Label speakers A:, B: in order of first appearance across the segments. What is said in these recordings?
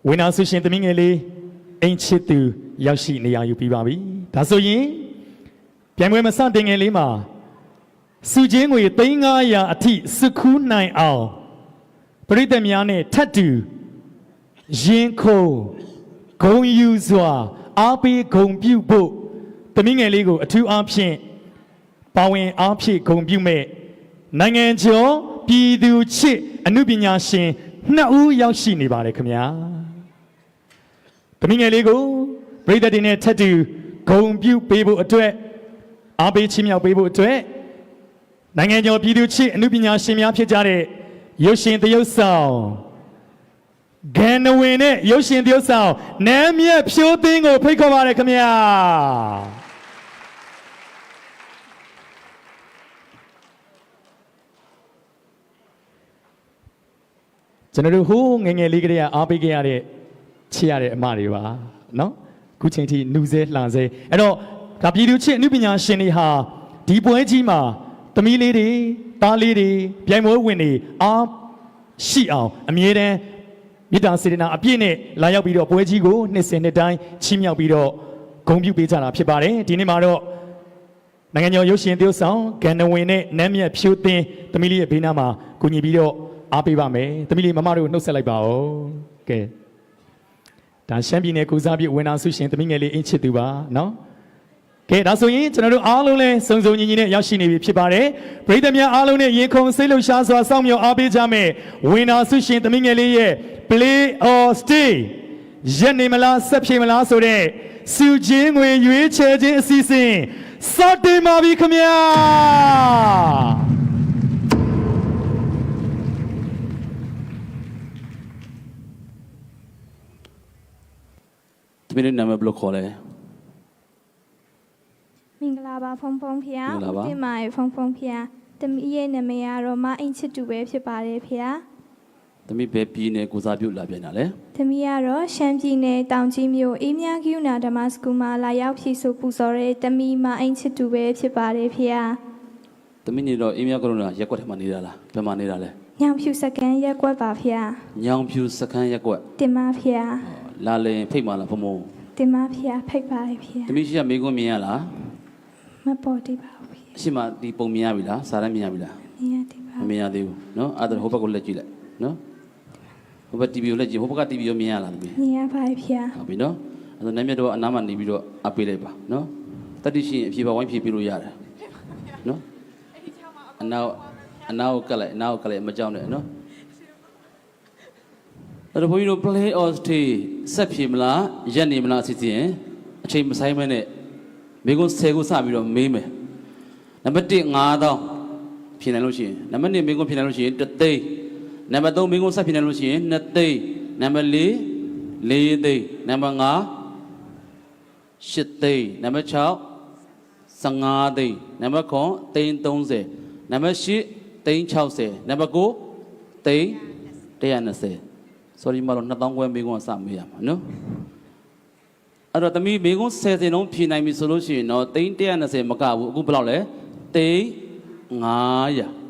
A: ဝိနာဆုရှင်သမီးငယ်လေးအိမ်ချစ်သူရောက်ရှိနေရယူပြီးပါပြီဒါဆိုရင်ပြိုင်ပွဲမစတင်ငယ်လေးမှာစုချင်းငွေ300အထိစုခူးနိုင်အောင်ပရိသတ်များနဲ့ထပ်တူရင်ခုန်ဂုံယူစွာအားပေးဂုံပြုဖို့သမီးငယ်လေးကိုအထူးအားဖြင့်ပါဝင်အားဖြင့်ဂုံပြုမဲ့နိုင်ငံကျော်ပြည်သူချစ်အနုပညာရှင်2ဦးရောက်ရှိနေပါတယ်ခင်ဗျာသမီးငယ်လေးကိုပရိသတ်တွေနဲ့ထပ်တူဂုံပြုပေးဖို့အတွက်အားပေးချီးမြှောက်ပေးဖို့အတွက်နိုင်ငံကျော်ပြည်သူချစ်အနုပညာရှင်များဖြစ်ကြတဲ့ရုပ်ရှင်သရုပ်ဆောင်ဂန်နဝင်နဲ့ရုပ်ရှင်သရုပ်ဆောင်နမ်းမြတ်ဖြိုးသိန်းကိုဖိတ်ခေါ်ပါရခင်ဗျာကျွန်တော်တို့ဟိုးငယ်ငယ်လေးကလေးကအားပေးခဲ့ရတဲ့ချစ်ရတဲ့အမတွေပါနော်ခုချိန်ထိနှူးစဲလှန်စဲအဲ့တော့ဒါပြည်သူချစ်အနုပညာရှင်တွေဟာဒီပွဲကြီးမှာသမီးလေးတွေသားလေးတွေပြိုင်ပွဲဝင်တွေအားရှိအောင်အမြဲတမ်းမေတ္တာစေတနာအပြည့်နဲ့လာရောက်ပြီးတော့ပွဲကြီးကိုနှစ်စဉ်နှစ်တိုင်းချီးမြှောက်ပြီးတော့ဂုဏ်ပြုပေးကြတာဖြစ်ပါတယ်ဒီနေ့မှာတော့နိုင်ငံကျော်ရုပ်ရှင်သရုပ်ဆောင်ဂန်နဝင်နဲ့နမ်းမြတ်ဖြိုးသိန်းသမီးလေးရဲ့ဘေးနားမှာကူညီပြီးတော့အားပေးပါမယ်သမီးလေးမမတို့နှုတ်ဆက်လိုက်ပါဦးကဲဒါရှမ်းပြည်နယ်ကိုစားပြဝင်နာဆုရှင်သမီးငယ်လေးအင်းချစ်သူပါနော်ကဲဒါဆိုရင်ကျွန်တော်တို့အားလုံးလည်းစုံစုံညီညီနဲ့ရောက်ရှိနေပြီဖြစ်ပါတယ်ပရိသတ်များအားလုံးနဲ့ရင်ခုန်စိတ်လှုပ်ရှားစွာစောင့်မျှော်အားပေးကြမယ်ဝင်နာဆုရှင်သမီးငယ်လေးရဲ့ Play or Stay ရက်နေမလားဆက်ပြေမလားဆိုတဲ့စုချင်းငွေရွေးချယ်ခြင်းအစီအစဉ်စတင်ပါပြီခင်ဗျာ
B: သမီးလေးနာမည်ဘယ်လိုခေါ်လဲ
C: မင်္ဂလာပါဖုံဖုံဖေ။တင်ပါရဲ့ဖုံဖုံဖေ။သမီးရဲ့နာမည်ကတော့မအင်ချစ်တူပဲဖြစ်ပါတယ်ဖေ။
B: သမီးဘယ်ပြည်နယ်ကိုစားပြုလာပြန်တာလဲ
C: သမီးကတော့ရှမ်းပြည်နယ်တောင်ကြီးမြို့အေးမြကယူနာဓမ္မစကူမှာလာရောက်ဖြည့်ဆို့ပူဇော်တဲ့သမီးမအင်ချစ်တူပဲဖြစ်ပါတယ်ဖေ။
B: သမီးနေတော့အေးမြကရုဏာရက်ကွက်ထဲမှာနေတာလားဘယ်မှာနေတာလဲ
C: ညောင်ဖြူစကန်ရက်ကွက်ပါဖေ။
B: ညောင်ဖြူစခန်းရက်ကွက်
C: တင်ပါဖေ။
B: လာလင်ဖိတ်မှလားဖုံဖုံ
C: တင်ပါဖေဖိတ်ပါတယ်ဖေ။
B: သမီးရှိရမေကွန်းမြင်ရလား
C: မပေါ်သေးပါဘူးဖေ။
B: အရှိမဒီပုံမြင်ရပြီလားစာရမ်းမြင်ရပြီလား
C: မြင်ရသေးပါ
B: မမြင်ရသေးဘူးနော်အဲ့ဒါဟိုဘက်ကိုလက်ကြည့်လိုက်နော်ဟိုဘက် TV ကိုလက်ကြည့်ဟိုဘက်က TV ကိုမြင်ရလားသမီး
C: မြင်ရပါတယ်ဖေ။
B: ဟုတ်ပြီနော်အဲ့ဒါနာမည်တော့အနားမှာနေပြီးတော့အပေးလိုက်ပါနော်တတိရှိရင်အဖြေပါဝိုင်းဖြေပြလို့ရတယ်နော်အနာကိုကတ်လိုက်မကြောက်နဲ့နော်အဲ့တော့ဘုန်းကြီးတို့ Play or Stay ဆက်ဖြေမလားရက်နေမလားအစီအစဉ်အချိန်မဆိုင်မဲနဲ့မိကုန်း10ခုစပြီးတော့မေးမယ်နံပါတ်1 5000ဖြေနိုင်လို့ရှိရင်နံပါတ်2မိကုန်းဖြေနိုင်လို့ရှိရင်1သိန်းနံပါတ်3မိကုန်းဆက်ဖြေနိုင်လို့ရှိရင်2သိန်းနံပါတ်4 4သိန်းနံပါတ်5 8သိန်းနံပါတ်6 15သိန်းနံပါတ်9သိန်း30နံပါတ်8သိန်း60နံပါတ်9သိန်း120sorry မလို့2000ခွဲမိကုန်းစမေးရမှာနော်အဲ့တော့သမီးမိကုန်း10စင်လုံးဖြေနိုင်ပြီဆိုလို့ရှိရင်တော့သိန်း120မကဘူးအခုဘယ်လောက်လဲသိန်း900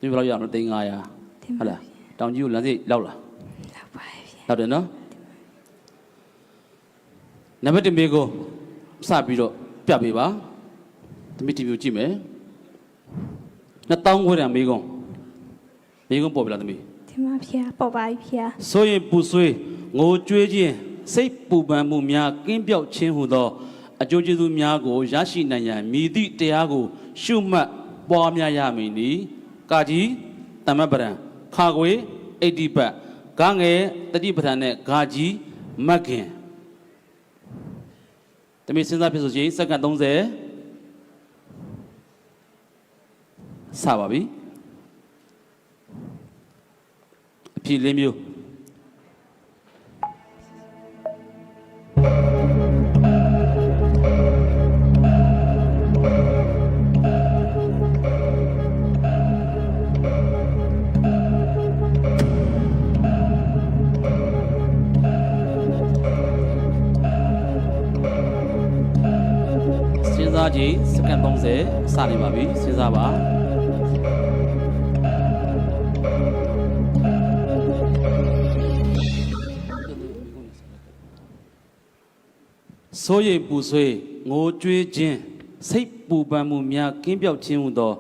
B: ဒီဘယ်လောက်ရအောင်သိန်း900ဟုတ်လားတောင်ကြီးကိုလမ်းစိတ်လောက်လား
C: လောက်ပါရဲ့ဖေ။
B: လောက်တယ်နော်နံပါတ်1မိကုန်းစပြီးတော့ပြပေးပါသမီး TV ကိုကြည့်မယ်2000ခွဲတန်မိကုန်းပေါ်ပြီလားသမီး
C: တင်ပါဖေ။ပေါ်ပါပြီဖေ။
B: ဆိုရင်ပူဆွေးငိုကြွေးခြင်းစိတ်ပူပန်မှုများကင်းပြောက်ခြင်းဟူသောအကျိုးကျေးဇူးများကိုရရှိနိုင်ရန်မြည်သည့်တရားကိုရှုမှတ်ပွားများရမည်နီကာကြီးတမ္မပဒံခါခွေအိဋ္ဌိပတ်ဂငယ်တတိပဌာန်နဲ့ဂါကြီးမတ်ခင်တမီးစဉ်းစားဖြစ်ဆိုရင်စက္ကန့်30စပါပြီအဖြေ၄မျိုးစဉ်းစားကြည့်စက္ကန့်30စနေပါပြီစဉ်းစားပါ စိုးရိမ်ပူဆွေးငိုကြွေးခြင်းစိတ်ပူပန်မှုများကင်းပြောက်ခြင်းဟူသော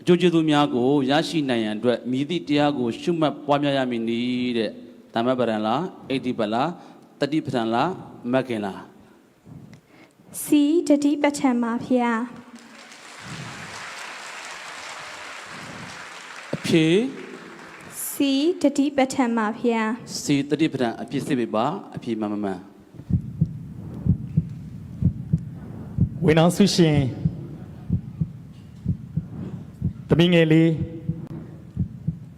B: အကျိုးကျေးဇူးများကိုရရှိနိုင်ရန်အတွက်မြည်သည့်တရားကိုရှုမှတ်ပွားများရမည်နည်းတဲ့ဓမ္မပဒံလားအိဋ္ဌိပလားတတိပဒံလားမဂ္ဂင်လား
C: စီတတိပဋ္ဌာန်ပါဗျာ
B: အဖြေ
C: စီတတိပဋ္ဌာန်ပါဗျာ
B: စီတတိပဒံအဖြစ်စစ်ပေပါအဖြေမှန်မှန်
A: ဝင်အောင်ဆုရှင်သမီးငယ်လေး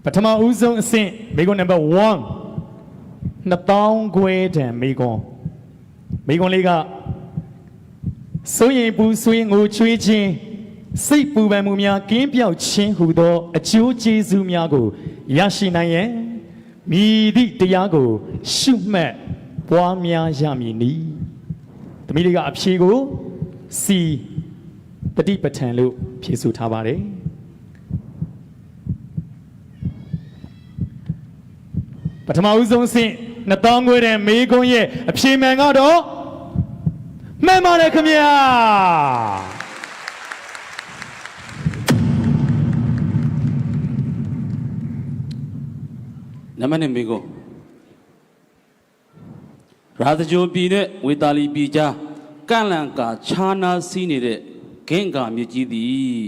A: ပထမဦးဆုံးအဆင့်မိကွန်းနံပါတ်1 2000ခွဲတန်မိကွန်းလေးကစိုးရင်ပူဆွေးငိုချွေးခြင်းစိတ်ပူပန်မှုများကင်းပြောက်ခြင်းဟူသောအကျိုးကျေးဇူးများကိုရရှိနိုင်ရန်မြည်သည့်တရားကိုရှုမှတ်ပွားများရမည်နီသမီးလေးကအဖြေကိုစီတတိပဋ္ဌာန်လို့ဖြေဆိုထားပါတယ်ပထမဦးဆုံးဆင့်2000ခွဲတဲ့မေကွန်းရဲ့အဖြေမှန်ကတော့မှန်ပါတယ်ခင်ဗျာ
B: နမနဲ့မေကိုရာဇဂျိုပြည်နဲ့ဝေတာလီပြည်ကြားကန့်လန့်ကာခြားနာစီးနေတဲ့ဂင့်ကာမြစ်ကြီးသည်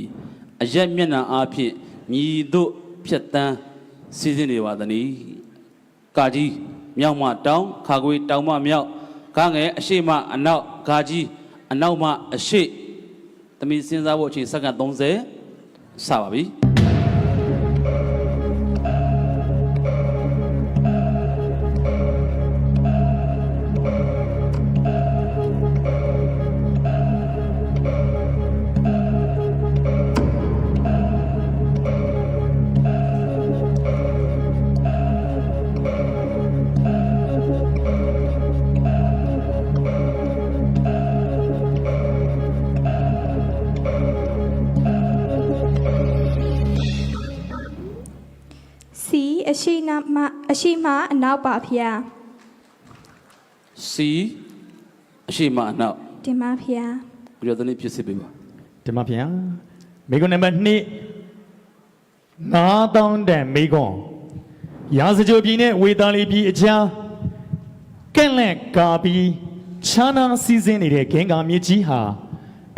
B: အရက်မျက်နှာအားဖြင့်မြည်တို့ဖြတ်တန်းစီးစင်းနေပါသနည်းကာကြီးမြောက်မှတောင်ခါခွေတောင်မှမြောက်ကားငယ်အရှိမအနောက်ကာကြီးအနောက်မှအရှိသမီးစဉ်းစားဖို့အချိန်စက္ကန့်30စပါပြီ
C: စီအရှိမအနောက်ပါဗျာ
B: စီအရှိမအနောက်
C: တင်ပါဗျာ
B: ဘယ်လိုသနည်းဖြစ်စစ်ပေးပါ
A: ဒီမှာဗျာမိကွန်းနံပါတ်2 9000တန်မိကွန်းရာဇဂျိုပြည်နဲ့ဝေတာလီပြည်အကြားကန့်လန့်ကာပြီးခြားနာစီးစင်းနေတဲ့ဂင်္ဂါမြစ်ကြီးဟာ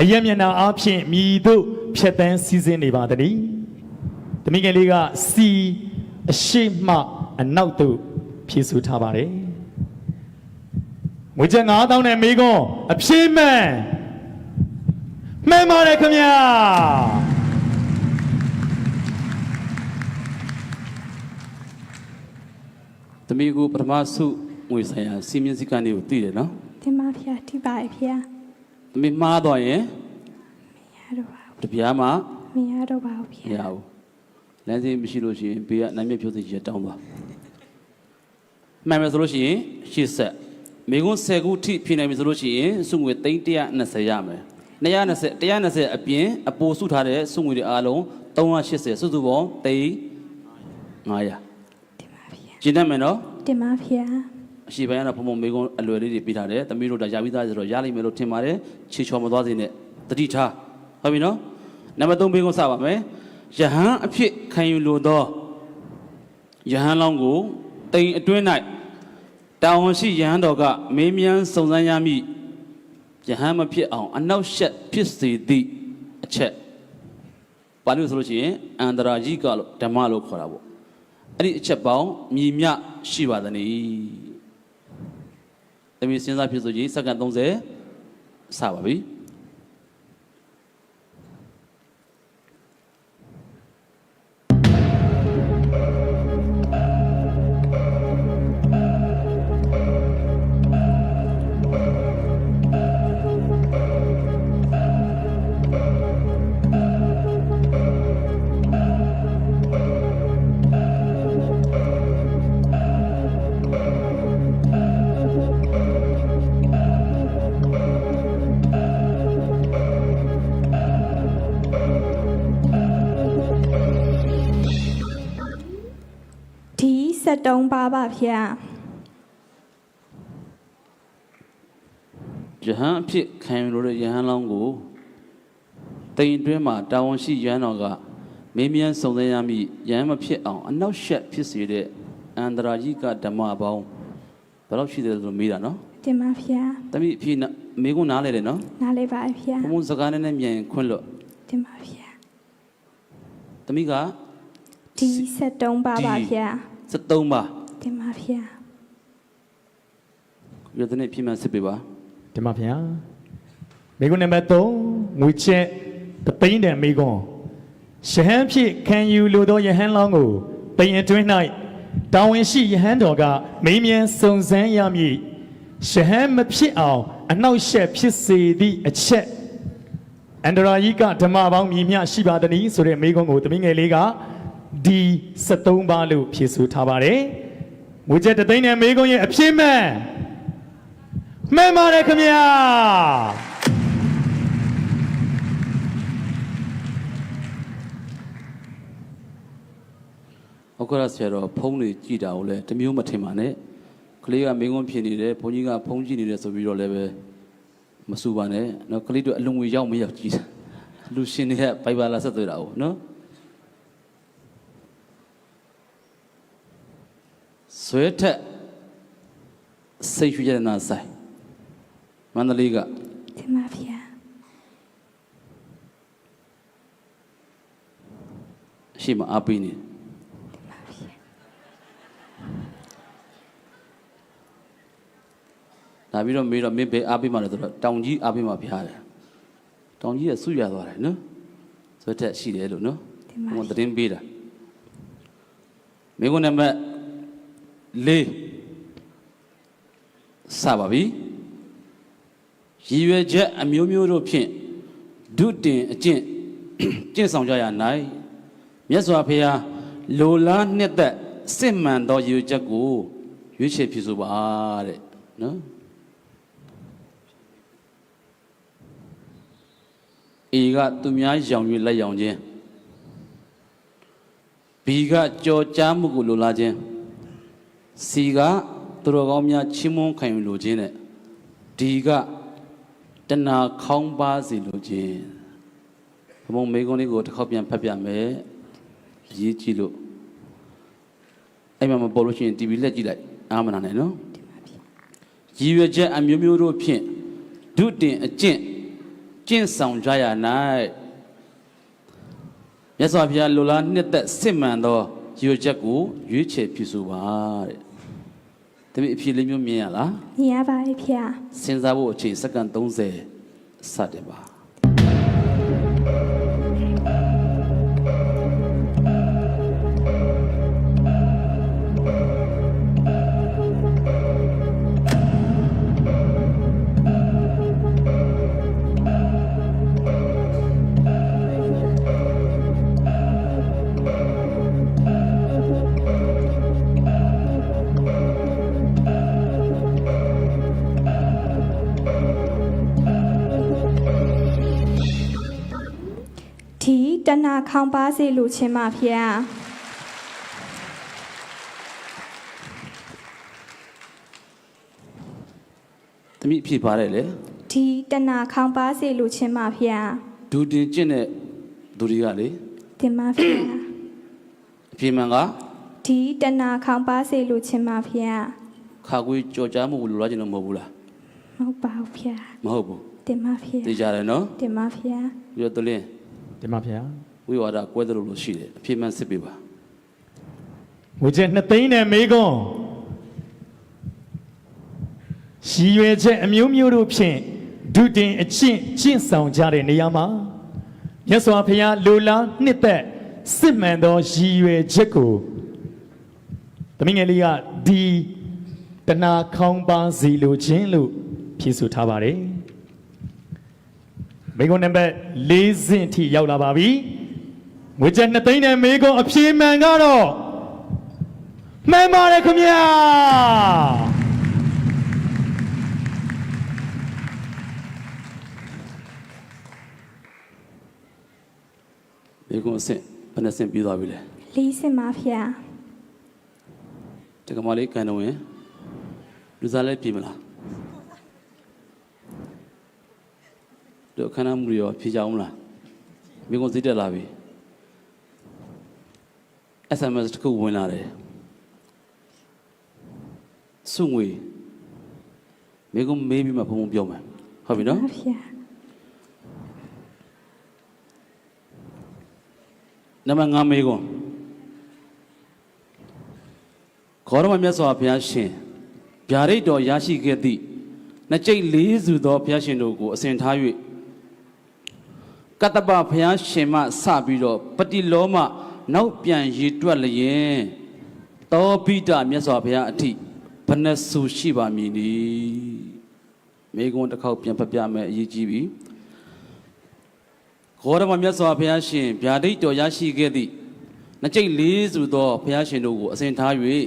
A: အရက်မျက်နှာအားဖြင့်မြည်တို့ဖြတ်တန်းစီးစင်းနေပါသည်။သမီးငယ်လေးကစီအရှိမအနောက်သို့ဖြည့်ဆို့ထားပါတယ်။ငွေကျပ်9000နဲ့မိကွန်းအပြည့်မှန်ပါတယ်ခင်ဗျာ
B: ။သမီးကိုပထမဆုငွေဆိုင်ရာစီမင်းစည်းကမ်းတွေကိုသိတယ်နော်
C: တင်ပါဗျာဒီပါဗျာ
B: ။သမီးမှားတော့ရင်
C: မရတော့ပါဘူး
B: တပြားမှ
C: မရတော့ပါဘူး
B: မ
C: ဗျာ
B: ရဘူး။လမ်းစင်းမရှိလို့ရှိရင်ဘေးကနိုင်မြတ်ဖြိုးစိတ်ကြီးတောင်းသွား။မှန်မယ်ဆိုလို့ရှိရင်ရှေ့ဆက်မိကုန်း10ခုထိဖြည့်နိုင်ပြီဆိုလို့ရှိရင်စုငွေ320ရမယ်။120အပြင်အပိုစုထားတဲ့စုငွေတွေအားလုံး380စုစုပေါင်း300
C: တင်ပါဗျာ
B: ကျင်းတတ်မယ်နော်
C: တင်ပါဗျာ
B: အရှိပိုင်းကတော့ဘုံဘုံမိကုန်းအလွယ်လေးတွေပြထားတယ်သမီးတို့ဒါရပြီးသားဆိုတော့ရလိမ့်မယ်လို့ထင်ပါတယ်ခြေချော်မသွားစေနဲ့တတိထားဟုတ်ပြီနော်နံပါတ်3မိကုန်းစပါမယ်ယဟန်အဖြစ်ခံယူလိုသောယဟန်လောင်းကိုတိမ်အတွင်း၌တာဝန်ရှိယဟန်တော်ကမေးမြန်းစုံစမ်းရမည်ယဟန်မဖြစ်အောင်အနောက်ရှက်ဖြစ်စေသည့်အချက်ပါလို့ဆိုလို့ရှိရင်အန္တရာကြီးကလို့ဓမ္မလို့ခေါ်တာပေါ့အဲ့ဒီအချက်ပေါင်းမြည်မြရှိပါသနည်းသမီးစဉ်းစားဖြစ်ဆိုကြည့်စက္ကန့်30စပါပြီ
C: 73ပါပါဗျာ
B: ရ ဟန်အဖြစ်ခံယူလို့တဲ့ယဟန်လောင်းကိုတိမ်အတွင်းမှာတာဝန်ရှိယဟန်တော်ကမင်းမြန်စုံစမ်းရမည်ယဟန်မဖြစ်အောင်အနောက်ရှက်ဖြစ်စေတဲ့အန္တရာကြီးကဓမ္မပေါင်းဘယ်တော့ရှိတယ်လို့မေးတာနော်
C: တင်ပါဗျာ
B: တမိအဖြစ်မေကုန်းနားလေတယ်နော်
C: နားလဲပါဗျာ
B: ဘုံစကားနဲ့မြန်ခွင့်လို့
C: တင်ပါဗျာ
B: တမိက
C: ဒီ73ပါပါဗျာ
B: 73ပါ
C: တင်ပါဗျာ
B: ရတဲ့နေ့ပြမှစစ်ပေးပါ
A: တင်ပါဗျာမိကွန်းနံပါတ်3ငွေချက်တသိန်းတန်မိကွန်းယဟန်ဖြစ်ခံယူလိုသောယဟန်လောင်းကိုတိမ်အတွင်း၌တာဝန်ရှိယဟန်တော်ကမင်းမြန်စုံစမ်းရမည်ယဟန်မဖြစ်အောင်အနောက်ရှက်ဖြစ်စေသည့်အချက်အန္တရာကြီးကဓမ္မပေါင်းမြည်မျှရှိပါသနည်းဆိုတဲ့မိကွန်းကိုတမင်းငယ်လေးကဒီ73ပါလို့ဖြည့်ဆိုထားပါတယ်ငွေချက်တသိန်းတန်မိကွန်းရဲ့အဖြစ်မှန်မှန်ပါတယ်ခင်ဗျာ
B: ဟုတ်ကဲ့ဆရာတော်ဖုန်းတွေကြည့်တာကိုလည်းတမျိုးမထင်ပါနဲ့ကလေးကမင်းကုန်းဖြစ်နေတယ်ဘုန်းကြီးကဖုန်းကြည့်နေတယ်ဆိုပြီးတော့လည်းပဲမစူပါနဲ့နော်ကလေးတို့အလုံငွေရောက်မရောက်ကြည့်လူရှင်တွေကဘိုင်ဘာလာဆက်သွေးတာကိုနော်ဆွဲထက်စိတ်ရွှေရနာဆိုင်မန္တလေးက
C: တင်ပါဗျာ
B: အရှိမအားပေးနေဒါပြီးတော့မေးတော့မင်းပဲအားပေးမှလည်းဆိုတော့တောင်ကြီးအားပေးမှဖျားတယ်တောင်ကြီးကဆုရသွားတယ်နော်ဆွဲထက်ရှိတယ်လို့နော်ဟိုသတင်းပေးတာမင်းကနံပါတ်4စပါပြီရည်ရွယ်ချက်အမျိုးမျိုးတို့ဖြင့်ဒုတင်အကျင့်ကျင့်ဆောင်ကြရ၌မြတ်စွာဘုရားလိုလားနှစ်သက်စစ်မှန်သောရည်ရွယ်ချက်ကိုရွေးချယ်ဖြစ်ဆိုပါတဲ့နော်အေကသူများရောင်၍လက်ရောင်ခြင်းဘီကကြော်ကြားမှုကိုလိုလားခြင်းစီကသူတော်ကောင်းများချီးမွမ်းခံယူလိုခြင်းနဲ့ဒီကတဏှာခေါင်းပါစီလိုခြင်းဘုံမေကုန်းလေးကိုတစ်ခေါက်ပြန်ဖတ်ပြမယ်ရေးကြည့်လို့အဲ့မှာမပေါ်လို့ရှိရင် TV လက်ကြည့်လိုက်အားမနာနဲ့နော်ရည်ရွယ်ချက်အမျိုးမျိုးတို့ဖြင့်ဒုတင်အကျင့်ကျင့်ဆောင်ကြရ၌မြတ်စွာဘုရားလိုလားနှစ်သက်စစ်မှန်သောရည်ရွယ်ချက်ကိုရွေးချယ်ပြုစုပါတဲ့တပည့်အဖြစ်လေးမျိုးမြင်ရလား
C: မြင်ရပါဗျာ
B: စဉ်းစားဖို့အချိန်စက္ကန့်30စတယ်ပါ
C: ဒီတဏှာခေါင်းပါစေလို့ချင်းပါဗျာ
B: တမိအဖြစ်ပါတယ်လေ
C: ဒီတဏှာခေါင်းပါစေလို့ချင်းပါဗျာ
B: ဒူတင်ကျင့်တဲ့သူတွေကလေ
C: တင်ပါဗျာ
B: အဖြစ်မှန်က
C: ဒီတဏှာခေါင်းပါစေလို့ချင်းပါဗျာ
B: ခါကွေးကြော်ကြားမှုကိုလိုလားခြင်းတော့မဟုတ်ဘူးလား
C: မဟုတ်ပါဘူးဗျာ
B: မဟုတ်ဘူး
C: တင်ပါဗျာ
B: သိကြတယ်နော်
C: တင်ပါဗျာ
B: ပြီးတော့တလင်း
A: တင်ပါဗျာ
B: ဝိဝါဒကွဲတယ်လို့ရှိတယ်အဖြစ်မှန်စစ်ပေးပါ
A: ငွေချက်2သိန်းနဲ့မိကွန်းရည်ရွယ်ချက်အမျိုးမျိုးတို့ဖြင့်ဒုတင်အကျင့်ကျင့်ဆောင်ကြတဲ့နေရာမှာမြတ်စွာဘုရားလိုလားနှစ်သက်စစ်မှန်သောရည်ရွယ်ချက်ကိုသမီးငယ်လေးကဒီတဏှာခေါင်းပါစီလိုခြင်းလို့ဖြေဆိုထားပါတယ်မိကွန်းနံပါတ်4ဆင့်ထိရောက်လာပါပြီငွေချက်2သိန်းနဲ့မိကွန်းအဖြေမှန်ကတော့မှန်ပါတယ်ခင်ဗျာ
B: ဘေကုန်းအဆင့်ဘယ်နှဆင့်ပြီးသွားပြီလဲ
C: လေးစင်ပါဗျာ
B: တကမလေးကန်တော့ရင်လူစားလဲပြင်မလား တို့ခန္ဓာမှုတွေရောဖြေကြအောင်လားမိကုံစိတ်တက်လာပြီ SMS တစ်ခုဝင်လာတယ်စုငွေမိကုံမေးပြီးမှဘုံဘုံပြောမယ်ဟုတ်ပြီနော်
C: ပါဗျာ
B: နံပါတ်5မေးခွန်းခေါရမမြတ်စွာဘုရားရှင်ဗျာဒိတ်တော်ရရှိခဲ့သည့်နှစ်ကျိတ်လေးစုသောဘုရားရှင်တို့ကိုအစဉ်ထား၍ကတ္တပဘုရားရှင်မှစပြီးတော့ပတိလောမနောက်ပြန်ရည်တွက်လျင်တောပိတမြတ်စွာဘုရားအထိဘယ်နှဆူရှိပါမည်နည်းမေးခွန်းတစ်ခေါက်ပြန်ဖတ်ပြမယ်အရေးကြီးပြီခေါရမမြတ်စွာဘုရားရှင်ဗျာဒိတ်တော်ရရှိခဲ့သည့်နှစ်ကျိတ်လေးစုသောဘုရားရှင်တို့ကိုအစဉ်ထား၍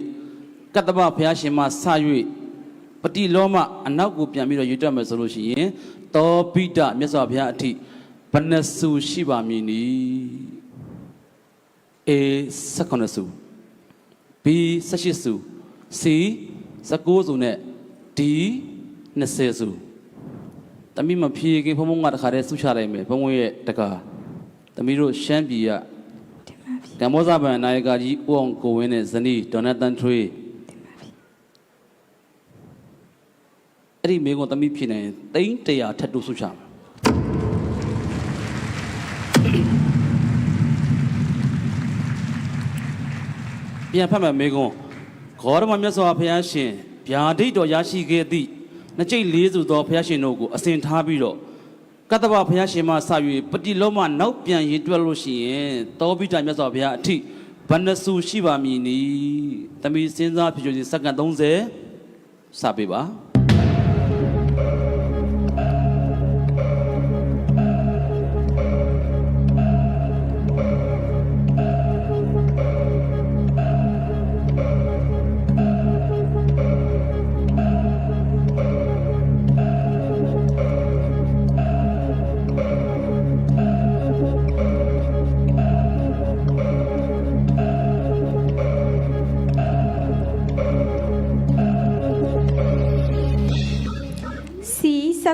B: ကတ္တပဘုရားရှင်မှစ၍ပတိလောမအနောက်ကိုပြန်ပြီးတော့ရွေးတက်မယ်ဆိုလို့ရှိရင်တောပိတမြတ်စွာဘုရားအထိဘယ်နှဆူရှိပါမည်နည်း A 19ဆူ B 18ဆူ C 19ဆူနဲ့ D 20ဆူတမီးမဖြေခင်ဘုံဘုံကတခါတည်းဆူချလိုက်မယ်ဘုံဘုံရဲ့တကားတမီးတို့ရှမ်းပြည်ကကမ္ဘောဇဗန်နာယကကြီးဦးအောင်ကိုဝင်းနဲ့ဇနီးဒေါ်နတန်ထွေးအဲ့ဒီမိကုံတမီးဖြေနိုင်သိန်း100ထပ်တူဆူချမှာပြန်ဖတ်မယ်မိကုံခေါရမမြတ်စွာဘုရားရှင်ဗျာဒိတ်တော်ရရှိခဲ့သည့်နှစ်ကျိတ်လေးစုသောဘုရားရှင်တို့ကိုအစဉ်ထားပြီးတော့ကတ္တဗဘုရားရှင်မှစ၍ပတိလောမနောက်ပြန်ရင်တွက်လို့ရှိရင်တောပိတမြတ်စွာဘုရားအထိဘယ်နှဆူရှိပါမည်နည်းတမီးစဉ်းစားဖြေကြည့်စက္ကန့်30စပေးပါ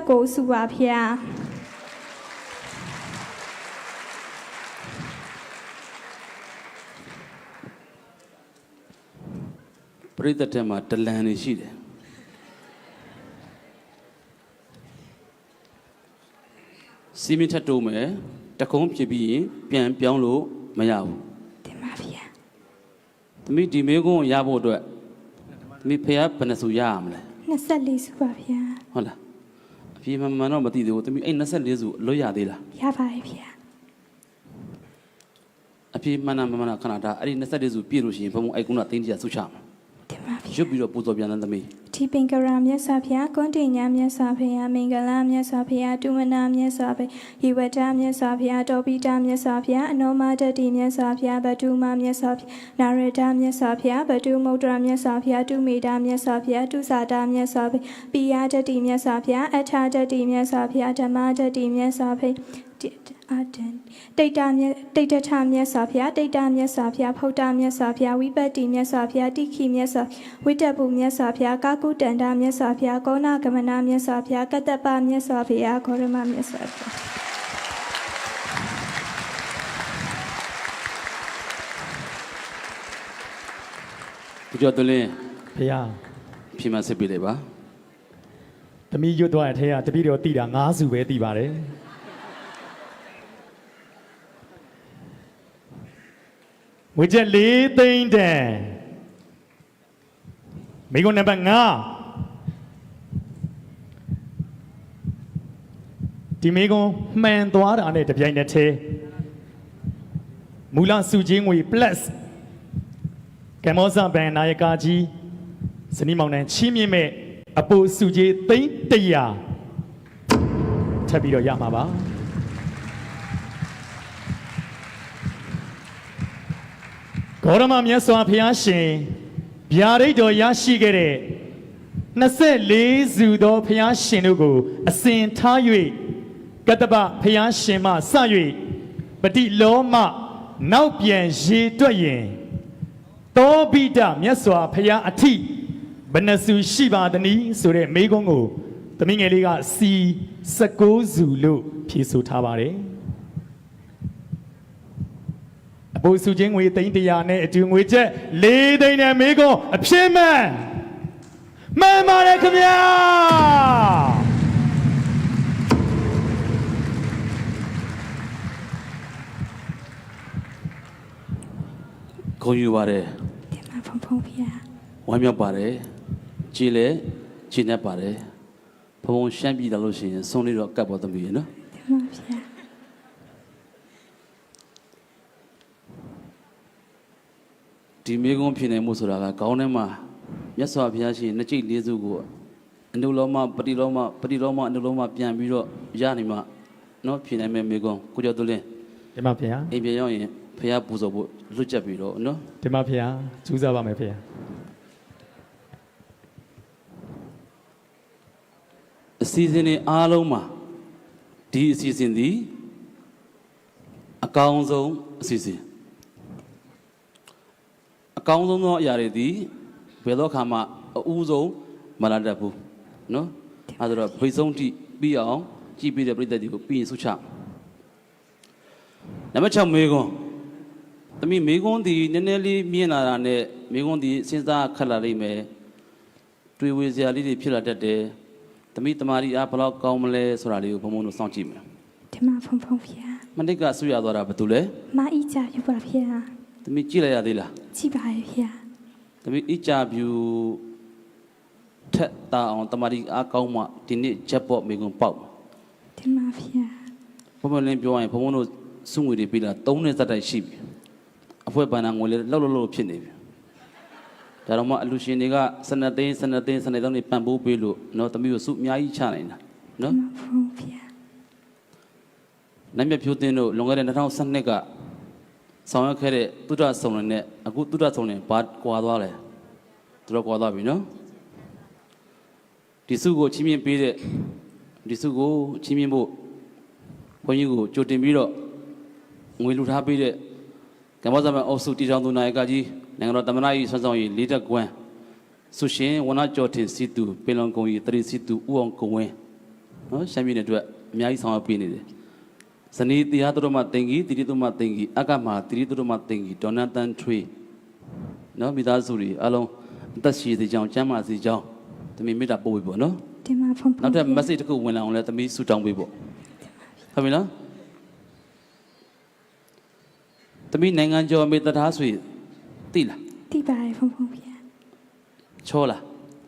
C: 19ဆူပါဗျာ
B: ပရိသတ်ထဲမှာဒလန်နေရှိတယ်စီမင်းထတ်တိုးမယ်တကုံးဖြစ်ပြီးရင်ပြန်ပြောင်းလို့မရဘူး
C: တင်ပါဗျာ
B: သမီးဒီမေကုန်းကိုရဖို့အတွက်သမီးဖះဘယ်နှဆူရရမလဲ
C: 24ဆူပါဗျာ
B: ဟုတ်လားအပြေမှန်တော့မသိသေးဘူးသမီးအဲ့24ဆူလွတ်ရသေးလား
C: ရပါတယ်ဗျာ
B: အပြေမှန်တာခဏတာအဲ့ဒီ24ဆူပြည့်လို့ရှိရင်ဘုံဘုံအဲ့ကုန်းကသိန်း100ဆူချမှာ
C: တင်ပါဗျာ
B: ရွတ်ပြီးတော့ပူဇော်ပြန်တဲ့သမီး
C: ဒီပင်ကရာမြတ်စွာဘုရားကွန်တင်ညာမြတ်စွာဘုရားမင်္ဂလာမြတ်စွာဘုရားတုမနာမြတ်စွာဘုရားယေဝတမြတ်စွာဘုရားတောပိတမြတ်စွာဘုရားအနောမတတိမြတ်စွာဘုရားဗတုမမြတ်စွာဘုရားနာရတမြတ်စွာဘုရားဗတုမုဒ္ဒရာမြတ်စွာဘုရားတုမေတာမြတ်စွာဘုရားတုဇာတာမြတ်စွာဘုရားပိယတတိမြတ်စွာဘုရားအထာတတိမြတ်စွာဘုရားဓမ္မတတိမြတ်စွာဘုရားအာတန်တိတ်တမြတ်စွာဘုရားတိတ်တမြတ်စွာဘုရားဖုဒ္ဓမြတ်စွာဘုရားဝိပတ္တိမြတ်စွာဘုရားတိခိမြတ်စွာဝိတ္တပုမြတ်စွာဘုရားကာကုတန္တမြတ်စွာဘုရားကောဏဂမနာမြတ်စွာဘုရားကတ္တပမြတ်စွာဘုရားခောရမမြတ်စွာဘုရား
B: ကျော်တလင်း
A: ဖះ
B: ဖြေမှစစ်ပေးလိုက်ပါ
A: သမီးရွတ်သွားတဲ့အထက်ကတပည့်တော်တိတာ9စုပဲတိပါတယ်ဝိကျက်4သိန်းတန်မိကုန်းနံပါတ်5ဒီမိကုန်းမှန်သွားတာနဲ့တပြိုင်နက်တည်းမူလစုချင်းငွေ plus ကမ္ဘောဇဘန်နာယကကြီးဇနီးမောင်နှံချီးမြှင့်မဲ့အပူစုကြီးသိန်း100ထပ်ပြီးတော့ရမှာပါဂေါရမမြတ်စွာဘုရားရှင်ဗျာဒိတ်တော်ရရှိခဲ့တဲ့24စုသောဘုရားရှင်တို့ကိုအစဉ်ထား၍ကတ္တပဘုရားရှင်မှစ၍ပတိလောမနောက်ပြန်ရေတွက်ရင်တောပိတမြတ်စွာဘုရားအထိဘယ်နှစုရှိပါသနည်းဆိုတဲ့မေးခွန်းကိုသမီးငယ်လေးကစီ19စုလို့ ဖြည့်ဆို့ထားပါတယ်အပိုစုချင်းငွေ300နဲ့အတူငွေချက်4သိန်းနဲ့မေကွန်အဖြစ်မှန်ပါတယ်ခင်ဗျာ
B: ဂုဏ်ယူပါတယ်
C: တင်ပါဖုန်ဖုန်ဖေ
B: ဝမ်းမြောက်ပါတယ်ကြည်လဲကြည်နေပါတယ်ဘုံရှမ်းပြည်လာလို့ရှိရင်ဆုံးလေးတော့ကတ်ပေါ်သမီးရနော်
C: တင်ပါဖေ
B: ဒီမေကုန်းဖြစ်နေမှုဆိုတာကခေါင်းထဲမှာမြတ်စွာဘုရားရှင်နှစ်ကျိတ်လေးစုကိုအနုလောမပတိလောမအနုလောမပြန်ပြီးတော့ရနိုင်မှာနော်ဖြစ်နေမယ်မေကုန်းကိုကျော်သူလင်း
A: တင်ပါဗျာ
B: အိမ်ပြန်ရောက်ရင်ဖះပူဇော်ဖို့လွတ်ချက်ပြီးတော့နော်
A: တင်ပါဗျာကျူးစားပါမယ်ဗျာ
B: အစီအစဉ်တွေအားလုံးမှာဒီအစီအစဉ်ဒီအကောင်းဆုံးအစီအစဉ်အကောင်းဆုံးသောအရာတွေဒီဘယ်တော့ခါမှအဦးဆုံးမလာတတ်ဘူးနော်အဲဒါတော့ဘိတ်ဆုံးတိပြီးအောင်ကြည်ပြီးတဲ့ပြည်သက်တွေကိုပြီးရင်ဆုချနံပါတ်6မေကွန်းသမီးမေကွန်းဒီနည်းနည်းလေးမြင်လာတာနဲ့မေကွန်းဒီစဉ်းစားခက်လာလိမ့်မယ်တွေ့ဝေစရာလေးတွေဖြစ်လာတတ်တယ်သမီးတမာရီအားဘယ်လောက်ကောင်းမလဲဆိုတာလေးကိုဘုံဘုံတို့စောင့်ကြည့်မယ်
C: တင်ပါဖုန်ဖုန်ဖေ
B: မနစ်ကဆွရသွားတာဘာတူလဲ
C: မအီကြပြပါဖေ
B: သမီးကြည့်လိုက်ရသေးလား
C: ကြည့်ပါရဲ့ဖေ
B: သမီးအကြပြူထက်တာအောင်တမာရီအားကောင်းမှဒီနေ့ချက်ပေါ့မေကွန်းပေါက်
C: တင်ပါဖေ
B: ဘုံဘုံလင်းပြောရင်ဘုံဘုံတို့စုငွေတွေပေးလာ3နှစ်သက်တိုက်ရှိပြီအဖွဲပန်းနာငွေလေးလောက်ဖြစ်နေပြီဒါတော့မှအလူရှင်တွေက12သိန်း12သိန်း12သိန်းတွေပံ့ပိုးပေးလို့နော်သမီးကိုစုအများကြီးချနိုင်တာနော်
C: တင်ပါဖုန်ဖေ
B: နိုင်မြဖြိုးသိန်းတို့လွန်ခဲ့တဲ့2012ကဆောင်ရွက်ခဲ့တဲ့သုဒ္ဓဆုံလင်နဲ့အခုသုဒ္ဓဆုံလင်ဘာကွာသွားလဲသူတော့ကွာသွားပြီနော်ဒီစုကိုချင်းမြင့်ပေးတဲ့ဒီစုကိုချင်းမြင့်ဖို့ဘုန်းကြီးကိုကြိုတင်ပြီးတော့ငွေလူထားပေးတဲ့ကမ္ဘာ့သမအုပ်စုတည်ထောင်သူနိုင်ကကြီးနိုင်ငံတော်သမ္မတကြီးဆွမ်းဆောင်ရည်၄တက်ကွမ်းဆုရှင်ဝနကျော်တင်စီတူပင်လုံကုံကြီးတရီစီတူဥအောင်ကုံဝင်းနော်ရှမ်းပြည်နယ်အတွက်အများကြီးဆောင်ရွက်ပေးနေတယ်ဇနီးတရားတော်မှာတင်ကြီးတိတိတော်မှာတင်ကြီးအကမှာတိတိတော်မှာတင်ကြီးဒေါနတန်ထွေးနော်မိသားစုတွေအလုံးအသက်ရှိသေးကြောင်းကျမ်းမာစေကြောင်းသမီးမေတ္တာပို့ပေးပေါ့နော်
C: တင်ပါဖုန်ဖုန်
B: နောက်ထပ် message တစ်ခုဝင်လာအောင်လဲသမီးဆုတောင်းပေးပေါ့ဟုတ်ပြီနော်သမီးနိုင်ငံကျော်မေတ္တာဆွေတိလား
C: တိပါရဲ့ဖုန်ဖုန်ဖေ
B: ချောလား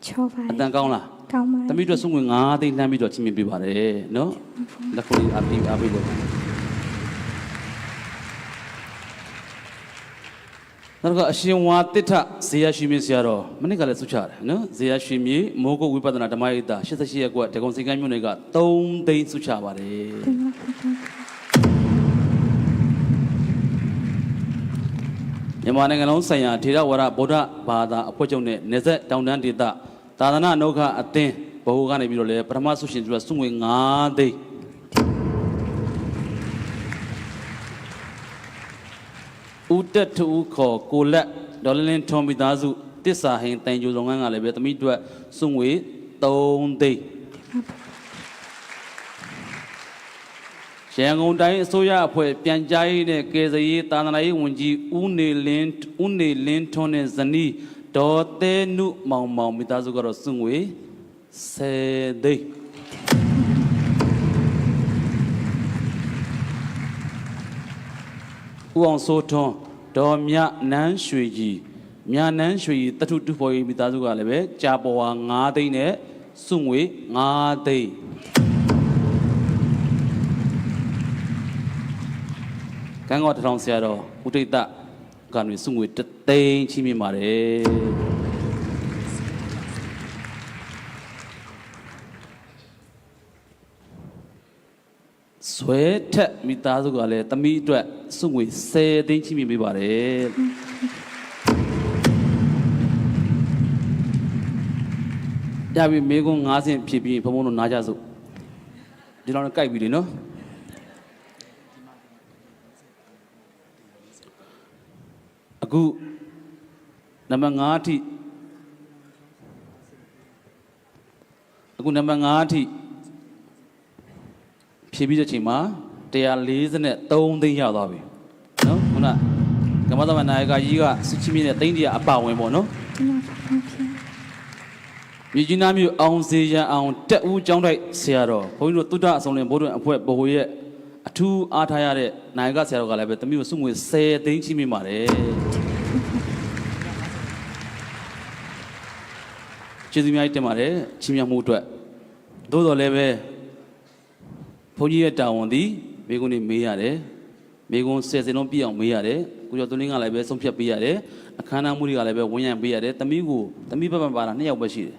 C: ချောပါ
B: အတန်ကောင်းလား
C: ကောင်းပါ
B: သမီးတို့စုငွေ9သိန်းလှမ်းပြီးတော့ချင်းမြင်ပေးပါတယ်နော်လက်ခုလေးအပီးလို့နောက်ကအရှင်ဝါတစ်ထဇေယျရွှေမြင့်ဆရာတော်မနစ်ကလည်းဆုချတယ်နော်ဇေယျရွှေမြင့်မိုးကုတ်ဝိပဿနာဓမ္မရိပ်သာ88ရက်ကွဒဂုံစိန်ကမ်းမြို့နယ်က3သိန်းဆုချပါတယ်
C: တင်ပါဖုန်ဖုန်
B: မြန်မာနိုင်ငံလုံးဆိုင်ရာထေရဝါဒဗုဒ္ဓဘာသာအဖွဲ့ချုပ်နဲ့နေဆက်တောင်တန်းဒေသသာသနာ့နှုတ်ခအသင်းဘဟုကနေပြီးတော့လဲပထမဆုရှင်သူကစုငွေ9သိန်းဦးတက်ထူခေါ်ကိုလက်ဒေါ်လင်းထွန်မိသားစုတစ္ဆာဟိန်တိုင်ကျိုဆောင်ကန်းကလည်းပဲသမီးတို့စုငွေ3သိန်းရန်ကုန်တိုင်းအစိုးရအဖွဲ့ပြန်ကြားရေးနဲ့ကယ်ဆယ်ရေးသာသနာရေးဝန်ကြီးဦးနေလင်းထွန်းနဲ့ဇနီးဒေါ်သဲနုမောင်မိသားစုကတော့စုငွေ10သိန်းဦးအောင်စိုးထွန်းဒေါ်မြနန်းရွှေကြီးတထုတူဖော်ရေးမိသားစုကလည်းပဲကြာပေါ်ဝါ9သိန်းနဲ့စုငွေ9သိန်းကံကောတထောင်ဆရာတော်ဦးတိတ်တကနေစုငွေ3သိန်းချီးမြှင့်ပါတယ်ဇွဲထက်မိသားစုကလည်းသမီးအတွက်စုငွေ10သိန်းချီးမြှင့်ပေးပါတယ်ရပြီမေကွန်း9ဆင့်ဖြစ်ပြီးဘုံဘုံတို့နားကြစို့ဒီလောက်နဲ့ကြိုက်ပြီလေနော်အခုနံပါတ်5အထိဖြ ဖြည့်ပြီးတဲ့ချိန်မှာ143သိန်းရသွားပြီနော်ခုနကမ္ဘာသမနာယကကြီးကစုချင်းမြင့်တဲ့သိန်းတရာအပါဝင်ပေါ့နော်
C: တင်ပါဖဖဖျား
B: မြကြီးနားမြို့အောင်စေရန်အောင်တက်ဦးကျောင်းတိုက်ဆရာတော်ဘုန်းကြီးတို့တုဒ္ဒအစုံလင်ဘိုးတော်အဖွဲ့ဘိုးရဲ့အထူးအားထားရတဲ့နာယကဆရာတော်ကလည်းပဲတမီးကိုစုငွေ10သိန်းချင်းမြင့်ပါတယ်ကျေးဇူးများကြီးတင်ပါတယ်ချင်းမြတ်မှုအတွက်သို့တော်လည်းပဲဘုန်းကြီးရဲ့တာဝန်သည်မိကုန်းနေမေးရတယ်မိကုန်း10စင်လုံးပြည့်အောင်မေးရတယ်ကိုကျော်သွင်းကလည်းပဲဆုံးဖြတ်ပေးရတယ်အခမ်းအနားမှုတွေကလည်းပဲဝန်ရံပေးရတယ်တမီးဘက်မှာပါတာ2ယောက်ပဲရှိတယ်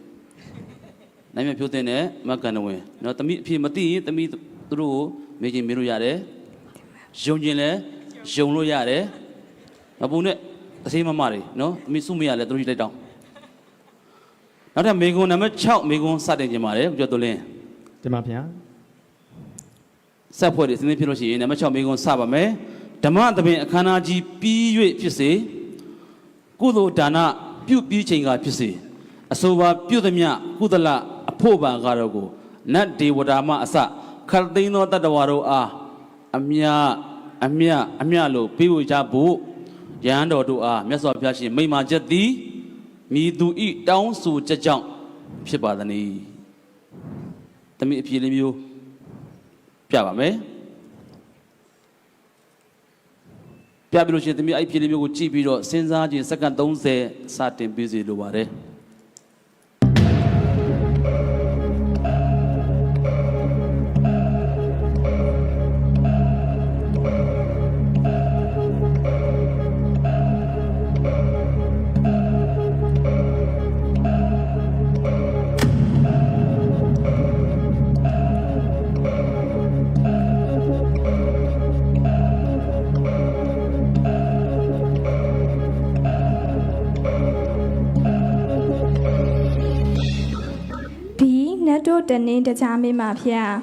B: နိုင်မြဖြိုးတဲ့နဲ့မကန်တော်ဝင်နော်တမီးအဖြစ်မသိရင်တမီးသူတို့ကိုမေးချင်းမေးလို့ရတယ်ယုံချင်းလဲယုံလို့ရတယ်မပူနဲ့တဆေးမမတွေနော်တမီးစုမရလဲသူတို့ကြီးလိုက်တောင်းနောက်ထပ်မိကုန်းနံပါတ်6မိကုန်းစတင်ခြင်းပါတယ်ကိုကျော်သွင်း
A: တင်ပါဗျာ
B: ဆက်ဖွဲ့တွေစဉ်းစားဖြစ်လို့ရှိရင်နံပါတ်6မိကုန်းစပါမယ်ဓမ္မသဘင်အခမ်းအနားကြီးပြီး၍ဖြစ်စေကုသိုလ်ဒါနပြုပြီးချိန်ကဖြစ်စေအဆိုပါပြုသမျှကုသလအဖို့ပါကတော့ကိုနတ်ဒေဝတာမအစခတ်သိမ်းသောတတ္တဝါတို့အားအမြလို့ပေးဝေကြဖို့ယဟန်တော်တို့အားမြတ်စွာဘုရားရှင်မိန့်မာချက်သည်မိသူဤတောင်းဆိုချက်ကြောင့်ဖြစ်ပါသနည်းတမီးအဖြေလေးမျိုးပြပါမယ်ပြပြီးလို့ရှိရင်တမီးအဲ့ဖြေလေးမျိုးကိုကြည့်ပြီးတော့စဉ်းစားခြင်းစက္ကန့်30စတင်ပြီးစီလိုပါတယ်
C: နတ်တို့တနင်းတကြားမင်းပါဖျား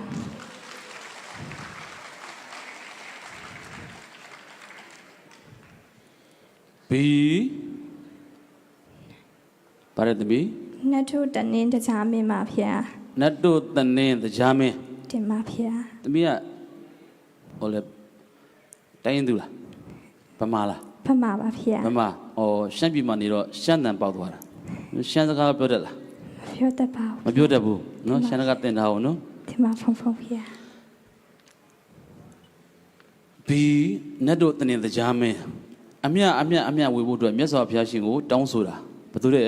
B: ဘီပါရတမီ
C: နတ်တို့တနင်းတကြားမင်းပါဖျား
B: နတ်တို့တနင်းတရားမင်း
C: တင်ပါဖျား
B: တမီးကဟိုလေတိုင်းသူလားဗမာလား
C: ဖမပါဖျား
B: ဗမာရှမ်းပြည်မှာနေတော့ရှမ်းတန်ပေါက်သွားတာရှမ်းစကားပြောတတ်လား
C: ပြောတတ်ပါ
B: မပြောတတ်ဘူးနော်ရှမ်းကတင်ထားအောင်နော်
C: တင်ပါဖဖဖျား
B: ဘီနတ်တို့တနင်တရားမင်းအမြဝေဖို့အတွက်မြတ်စွာဘုရားရှင်ကိုတောင်းဆိုတာဘာလို့လဲ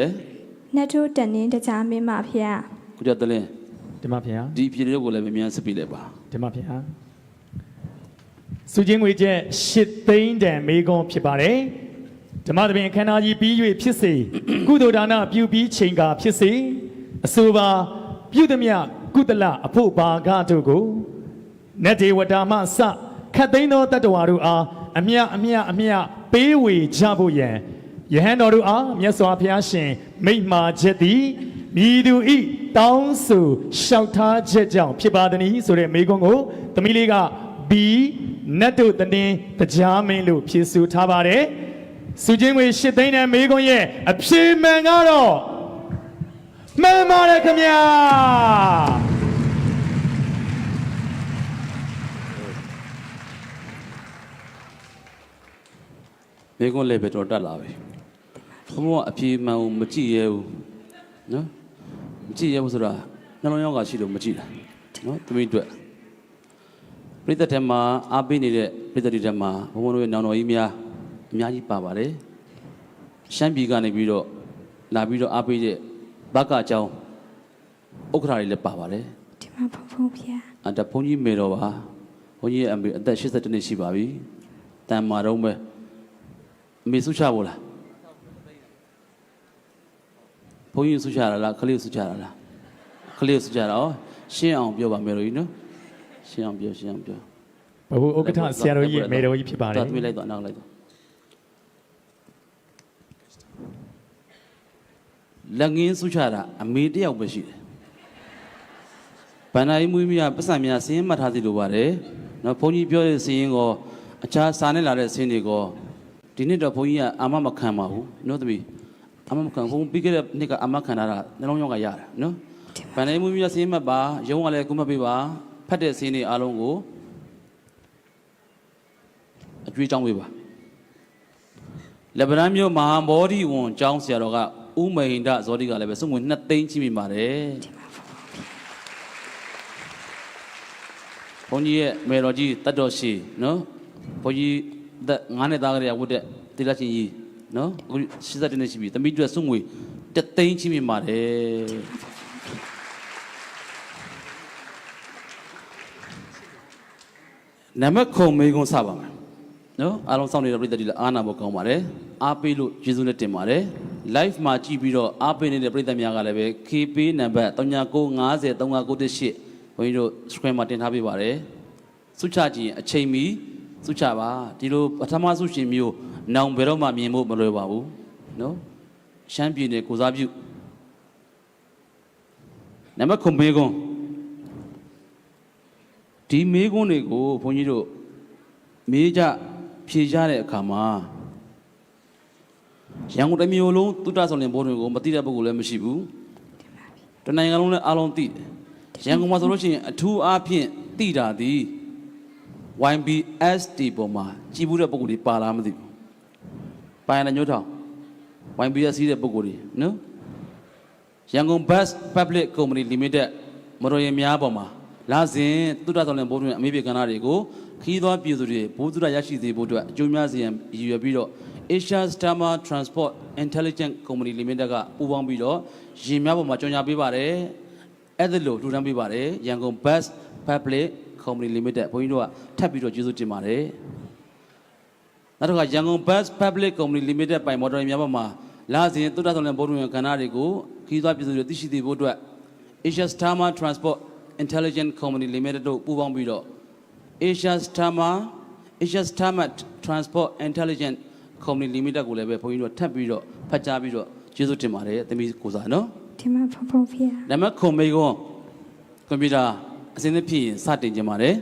C: နတ်တို့တနင်းတကြားမင်းပါဖျား
B: ကိုကြတလင်း
A: တင်ပါဗျာ
B: ဒီပြည်တွေကိုလည်းမြန်စပီလိုက်ပါ
A: တင်ပါဗျာစုချင်းငွေကျပ်8သိန်းတန်မေကွန်ဖြစ်ပါတယ်ဓမ္မသဘင်ခန္ဓာကြီးပြီး၍ဖြစ်စေကုသိုလ်ဒါနပြုပြီးချိန်ကဖြစ်စေအဆိုပါပြုသမျှကုသလအဖို့ဘာကတို့ကိုနတ်ဒေဝတာမစခတ်သိမ်းသောတတ္တဝါတို့အားအမြပေးဝေကြဖို့ရန်ယဟန်တော်တို့အားမြတ်စွာဘုရားရှင်မိန့်မာချက်သည်မိသူဤတောင်းဆိုလျှောက်ထားချက်ကြောင့်ဖြစ်ပါသည်ဆိုတဲ့မိကွန်းကိုသမီးလေးကဘီနတ်တို့တနင်တရားမင်းလို့ဖြေဆိုထားပါတယ်စုချင်းငွေ8သိန်းနဲ့မိကွန်းရဲ့အဖြေမှန်ကတော့မှန်ပါတယ်ခင်ဗျာ
B: မိကုန်းလည်းပဲတော်တက်လာပြီဘုံကအပြေမှန်ကိုမကြည့်ရဲဘူးနော်မကြည့်ရဲဘူးဆိုတာနှလုံးရောဂါရှိလို့မကြည့်တာနော်တမီးအတွက်ပြိတ္တထဲမှာအားပေးနေတဲ့ပြိတ္တတွေထဲမှာဘုံတို့ရဲ့နောင်တော်ကြီးများအများကြီးပါပါတယ်ရှမ်းပြည်ကနေပြီးတော့လာပြီးတော့အားပေးတဲ့ဘက္ကအကြောင်းဥက္ကဋ္ဌတွေလည်းပါပါတယ်
C: တင်ပါဖဖဖျား
B: ဒါဘုန်းကြီးမေတော်ပါဘုန်းကြီးရဲ့အမေအသက်82နှစ်ရှိပါပြီတန်မာတော့ပဲအမေဆုချဖို့လားဘုန်းကြီးဆုချရလားခလေးဆုချရလားခလေးဆုချတာရှင်းအောင်ပြောပါမယ်လို့ကြီးနော်ရှင်းအောင်ပြော
A: ဘဟုဥက္ကဋ္ဌဆရာတော်ကြီးရဲ့မေတော်ကြီးဖြစ်ပါတယ်
B: တော်တွေးလိုက်တော့နောက်လိုက်တော့လက်ငင်းဆုချတာအမေတယောက်ပဲရှိတယ်ဗန္ဒာယီမွေးမြပတ်စံများစင်းမှတ်ထားစီလိုပါတယ်နော်ဘုန်းကြီးပြောတဲ့စင်းကိုအခြားစာနဲ့လာတဲ့စင်းတွေကိုဒီနေ့တော့ဘုန်းကြီးကအာမမခံပါဘူးနော်သမီးအာမမခံဘုန်းပြီးခဲ့တဲ့နှစ်ကအာမခံတာနှလုံးရောဂါရတယ်နော်ဗန္ဒာယီမွေးမြစင်းမှတ်ပါရုံးကလည်းကုမပေးပါ ဖတ်တဲ့စင်းတွေအားလုံးကိုအကျွေးကြောင်းပေးပါလက်ဗရန်မြို့မဟာမောဒီဝန်ကျောင်းဆရာတော်ကဥမဟိန္ဒဇောတိကလည်းပဲစုငွေ2 သိန်းချီးမိပါတယ်ဘုန်းကြီးရဲ့မေတော်ကြီးတတ်တော်ရှိနော်ဘုန်းကြီးသက်9နှစ်သားကလေးဝတ်တဲ့တိလချင်းကြီးနော်အခု80နှစ်ရှိပြီသမီးတို့စုငွေ1 သိန်းချီးမိပါတယ်နမခုံမေကွန်းစပါမယ်နော်အားလုံးစောင့်နေတဲ့ပရိသတ်တွေလည်းအားနာဖို့ကောင်းပါတယ်အားပေးလို့ကျေးဇူးနဲ့တင်ပါတယ် live မှာကြည့်ပြီးတော့အားပေးနေတဲ့ပရိသတ်များကလည်းပဲ KP နံပါတ်3950 3998ဘုန်းကြီးတို့ screen မှာတင်ထားပေးပါတယ်စုချကြည့်ရင်အချိန်မီစုချပါဒီလိုပထမစုရှင်မျိုးနောင်ဘယ်တော့မှမြင်ဖို့မလွယ်ပါဘူးနော်ရှမ်းပြည်နယ်ကိုစားပြုနံပါတ်9မေကွန်းဒီမေကွန်းတွေကိုဘုန်းကြီးတို့မေးကြဖြေကြတဲ့အခါမှာရန်ကုန်တစ်မြို့လုံးသုတ္တဆောင်လင်ဘိုးတွေကိုမသိတဲ့ပုဂ္ဂိုလ်လည်းမရှိဘူးတနိုင်ငံလုံးလည်းအားလုံးသိတယ်ရန်ကုန်မှာဆိုလို့ရှိရင်အထူးအားဖြင့်သိတာဒီ YBST ပေါ်မှာကြည်ဘူးတဲ့ပုဂ္ဂိုလ်တွေပါလားမသိဘူးပိုင်ရညို့ထောင် YBST တဲ့ပုဂ္ဂိုလ်တွေနော်ရန်ကုန် Bus Public Company Limited မတော်ရင်များပေါ်မှာလာစဉ်သုတ္တဆောင်လင်ဘိုးတွေအမေပြေကဏ္ဍတွေကိုခီးသွားပြည်သူတွေဘိုးသုတရရှိစေဖို့အတွက်အကျိုးများစေရန်ရည်ရွယ်ပြီးတော့ Asia Starmer Transport Intelligent Company Limited ကပူးပေါင်းပြီးတော့ရေများပေါ်မှာကြော်ညာပေးပါတယ်အဲ့ဒါလို့ထူထမ်းပေးပါတယ်ရန်ကုန် Bus Public Company Limited ဘုန်းကြီးတို့ကထပ်ပြီးတော့ကျေးဇူးတင်ပါတယ်နောက်တစ်ခါရန်ကုန် Bus Public Company Limited ပိုင်မော်တော်ယာဉ်များပေါ်မှာလာစဉ်သုတ္တဆောင်လင်ဘိုးတွေကဏ္ဍတွေကိုခီးသွားပြည်သူတွေသိရှိစေဖို့အတွက် Asia Starmer Transport Intelligent Company Limited တို့ပူးပေါင်းပြီးတော့Asia Starmer Transport Intelligent Company Limited ကိုလည်းပဲဘုန်းကြီးတို့ထပ်ပြီးတော့ဖတ်ကြားပြီးတော့ကျေးဇူးတင်ပါတယ်သမီးကိုစားနော်
C: ဒီမှာဖဖဖေး
B: နံပါတ်9မေကွန်ကွန်ပျူတာအစင်းသဖြင့်စတင်ကြပါတယ်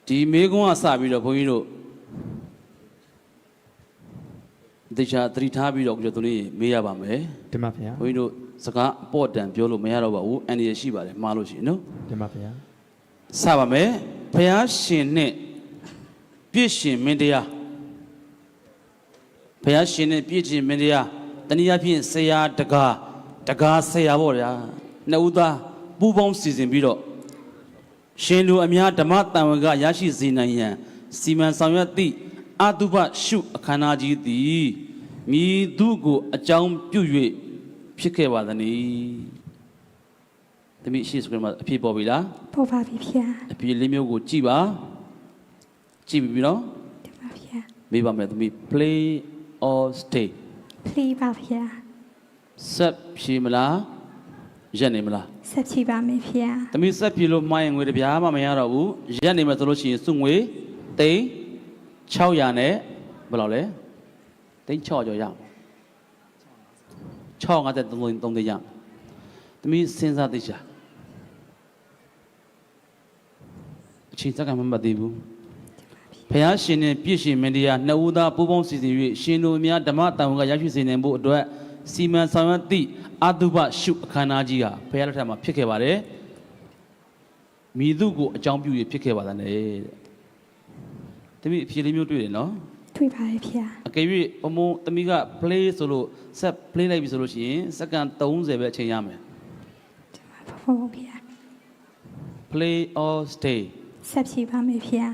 B: ဒီမေကွန်ကစပြီးတော့ဘုန်းကြီးတို့တေချာသတိထားပြီးတော့ကျွန်တော်တို့မေးရပါမယ်
A: တင်ပါဗျာ
B: ဘုန်းကြီးတို့စကားအပေါ်တန်ပြောလို့မရတော့ပါဘူးအန်ဒီရရှိပါတယ်မှားလို့ရှိရင်နော်
A: တင်ပါဗျာ
B: စပါမယ်ဘုရားရှင်နဲ့ပြည့်ရှင်မင်းတရားဘုရားရှင်နဲ့ပြည့်ရှင်မင်းတရားတနည်းအားဖြင့်ဆရာတကားဆရာပေါ့ဗျာနှစ်ဦးသားပူးပေါင်းစီစဉ်ပြီးတော့ရှင်လူအများဓမ္မတန်ဝကရရှိစေနိုင်ရန်စီမံဆောင်ရွက်သည့်အတုပရှုအခမ်းအနားကြီးသည်မိသူကိုအကြောင်းပြု၍ဖြစ်ခဲ့ပါသနည်းတမိရှိစကရမအဖြစ်ပေါ်ပြီလား
C: ပေါ်ပါပြီဗျာ
B: အဖြစ်လေးမျိုးကိုကြည့်ပါကြည့်ပြီနော်
C: တင်ပါဗျာ
B: မေးပါမယ်တမိ play or stay
C: play ပါဗျာ
B: ဆက်ဖြေမလားရက်နေမလား
C: ဆက်ဖြေပါမယ်ဗျာ
B: တမိဆက်ဖြေလို့မှားရင်ငွေတပြားမှမရတော့ဘူးရက်နေမယ်ဆိုလို့ရှိရင်စုငွေသိန်း600နဲ့ဘယ်လောက်လဲသိန်း600ကျော်ရအောင်653သိန်းရတမိစဉ်းစားသိချာအချိန်စက္ကန့်မမှတ်သေးဘူးဘုရားရှင်နဲ့ပြည့်ရှင်မင်းတရားနှစ်ဦးသားပူးပေါင်းစီစဉ်၍ရှင်တို့များဓမ္မတန်ခါရရှိစေနိုင်ဖို့အတွက်စီမံဆောင်ရွက်သည့်အတုပရှုအခမ်းအနားကြီးဟာဘုရားလက်ထက်မှာဖြစ်ခဲ့ပါတယ်မိသူကိုအကြောင်းပြု၍ဖြစ်ခဲ့ပါတဲ့တမိအဖြေလေးမျိုးတွေ့တယ်နော်
C: တွေ့ပါတယ်ဗျာ
B: အကယ်၍ဘုံတမိက play ဆိုလို့ဆက် play လိုက်ပြီဆိုလို့ရှိရင်စက္ကန့်30ပဲအချိန်ရမယ်
C: ဟုတ်ဗျာ
B: play or stay
C: ဆက်ဖြေပါမယ်ဗျာ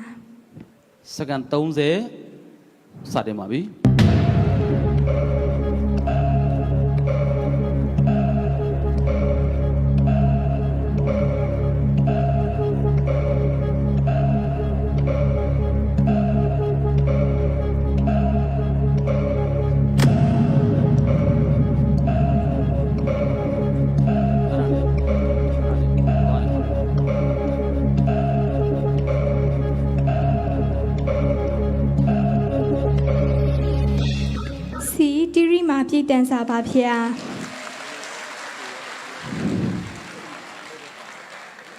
B: စက္ကန့်30စတင်ပါပြီ
C: ပြည့်တန်စာပါဗျာ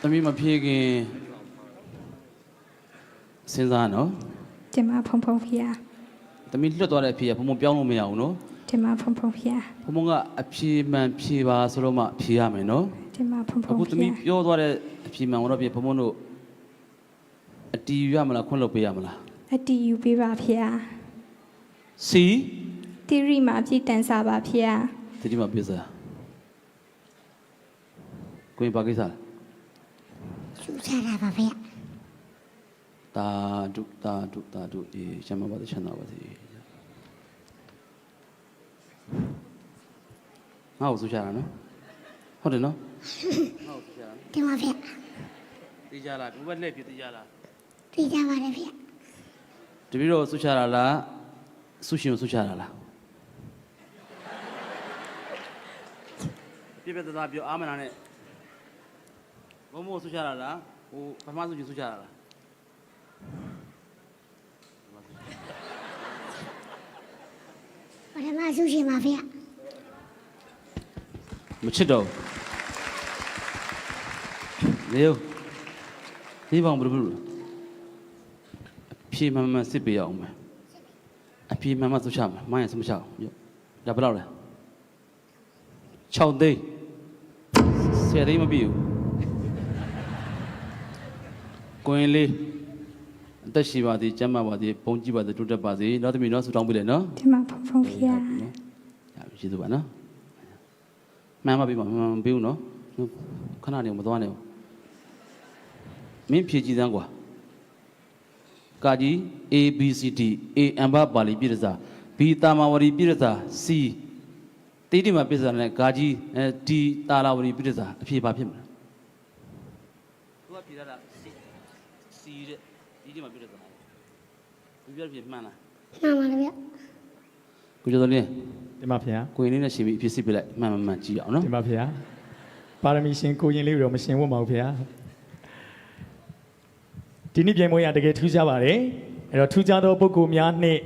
B: သမီးမဖြေခင်စဉ်းစားနော်
C: တင်ပါဖုံဖုံဗျာ
B: သမီးလွတ်သွားတဲ့အဖြေကဘုံပြောင်းလို့မရဘူးနော်
C: တင်ပါဖုံဖုံဗျာ
B: ဘုံကအဖြေမှန်ဖြေပါဆိုတော့မှဖြေရမယ်နော်
C: တင်ပါဖုံဖုံ
B: အခု
C: ဖ
B: သမီး
C: ျား
B: ပြောသွားတဲ့အဖြေမှန်တော့ပြဘုံဘုံတို့အတီးရမလားခွင့်လုပ်ပေးရမလား
C: အတီးယူပေးပါဖျား
B: စီ
C: တိရိမှာပြည့်တန်စာပါဖျား
B: ဒီမှာပြစားကိုရင်ဘာကိစ္စလဲ
D: ရှူချတာပါဗျာ
B: တာဒုအေးရှမ်းမပါတဲ့ချမ်းသာပါစေငါ့ကိုဆူချတာနော်ဟုတ်တယ်နော်ငါ့ကိုဆူချတာ
D: တင်ပါဗျာ
B: သိကြလားဘယ်ဘက်လက်ပြသိကြလား
D: သိကြပါတယ်ဗျာ
B: တပည့်တော်ဆူချတာလားဆူရှင်ကိုဆူချတာလားပြပြသားပြောအာမနာနဲ့ဘုံဘုံဆူချတာလားဟိုပထမဆူရှင်ဆူချတာလား
D: ပထမရှူရှင်ပါဗျာ
B: မချစ်တော့လေယောဒီဘောင်ဘယ်လိုအဖြေမှန်မှန်စစ်ပေးရအောင်မယ်အဖြေမှန်မှန်ဆူချမယ်မိုင်းရဆူမချအောင်ဒါဘယ်လောက်လဲ6သိန်း10သိန်းမပြည့်ဘူးကိုရင်လေးအသက်ရှိပါသေးကျန်းမာပါသေးဘုံကြည့်ပါသေးတိုးတက်ပါစေနောက်သမီးနော်ဆူတောင်းပေးလေနော်
C: တင်ပါဖုံဖုံဖျား
B: ရပြီကျေးဇူးပါနော်မှန်ပါပြီမမှန်ပေးဘူးနော်ခဏနေမသွားနဲ့မင်းဖြည့်ကြည့်စမ်းကွာကာကြီး A B C D A အမ်ဘာပါဠိပြည့်စာ B တာမာဝရီပြည့်စာ C တိတိမှာပြည့်စာနဲ့ကာကြီးD တာလာဝရီပြည့်စာအဖြေပါဖြစ်မလားသူကဖြေရတာ C တဲ့တိတိမှာပြည့်စာဘယ်ပြည့်ဖြေမှန်လား
D: မှန်ပါတယ်ဗျာ
B: ကိုကျော်တော်လင်း
A: တင်ပါဗျာ
B: ကိုရင်လေးနဲ့ရှင်ပြီးအဖြစ်စစ်ပြလိုက်မှန်မှန်ကြည့်အောင်နော်
A: တင်ပါဗျာပါရမီရှင်ကိုရင်လေးတော့မရှင်ဝတ်ပါဘူးဗျာဒီနေ့ပြိုင်ပွဲရတကယ်ထူးခြားပါတယ်အဲ့တော့ထူးခြားသောပုဂ္ဂိုလ်များနဲ့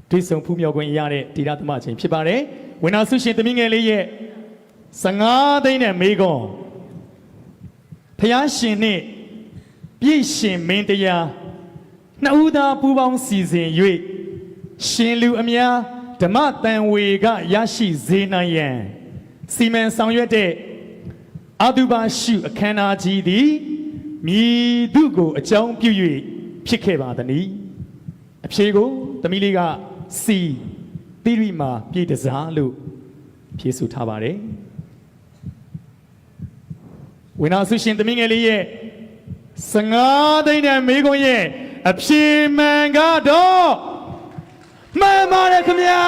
A: တွေ့ဆုံဖူးမြော်ခွင့်ရတဲ့တီရသမချင်းဖြစ်ပါတယ်ဝင်နာဆုရှင်သမီးငယ်လေးရဲ့15သိန်းနဲ့မေးခွန်းဖျားရှင်နဲ့ပြည့်ရှင်မင်းတရားနှစ်ဦးသားပူးပေါင်းစီစဉ်၍ရှင်လူအများဓမ္မတန်ဝေကရရှိစေနိုင်ရန်စီမံဆောင်ရွက်တဲ့အတုပါရှုအခမ်းအနားကြီးသည်မြည်သူကိုအကြောင်းပြု၍ဖြစ်ခဲ့ပါသည်။အဖြေကိုသမီးလေးကစီသီရိမာပြည့်တစားလို့ဖြေဆိုထားပါတယ်။ဝိနာဆုရှင်သမီးငယ်လေးရဲ့15သိန်းနဲ့မေးခွန်းရဲ့အဖြေမှန်ကတော့မှန်ပါတယ်ခင်ဗျာ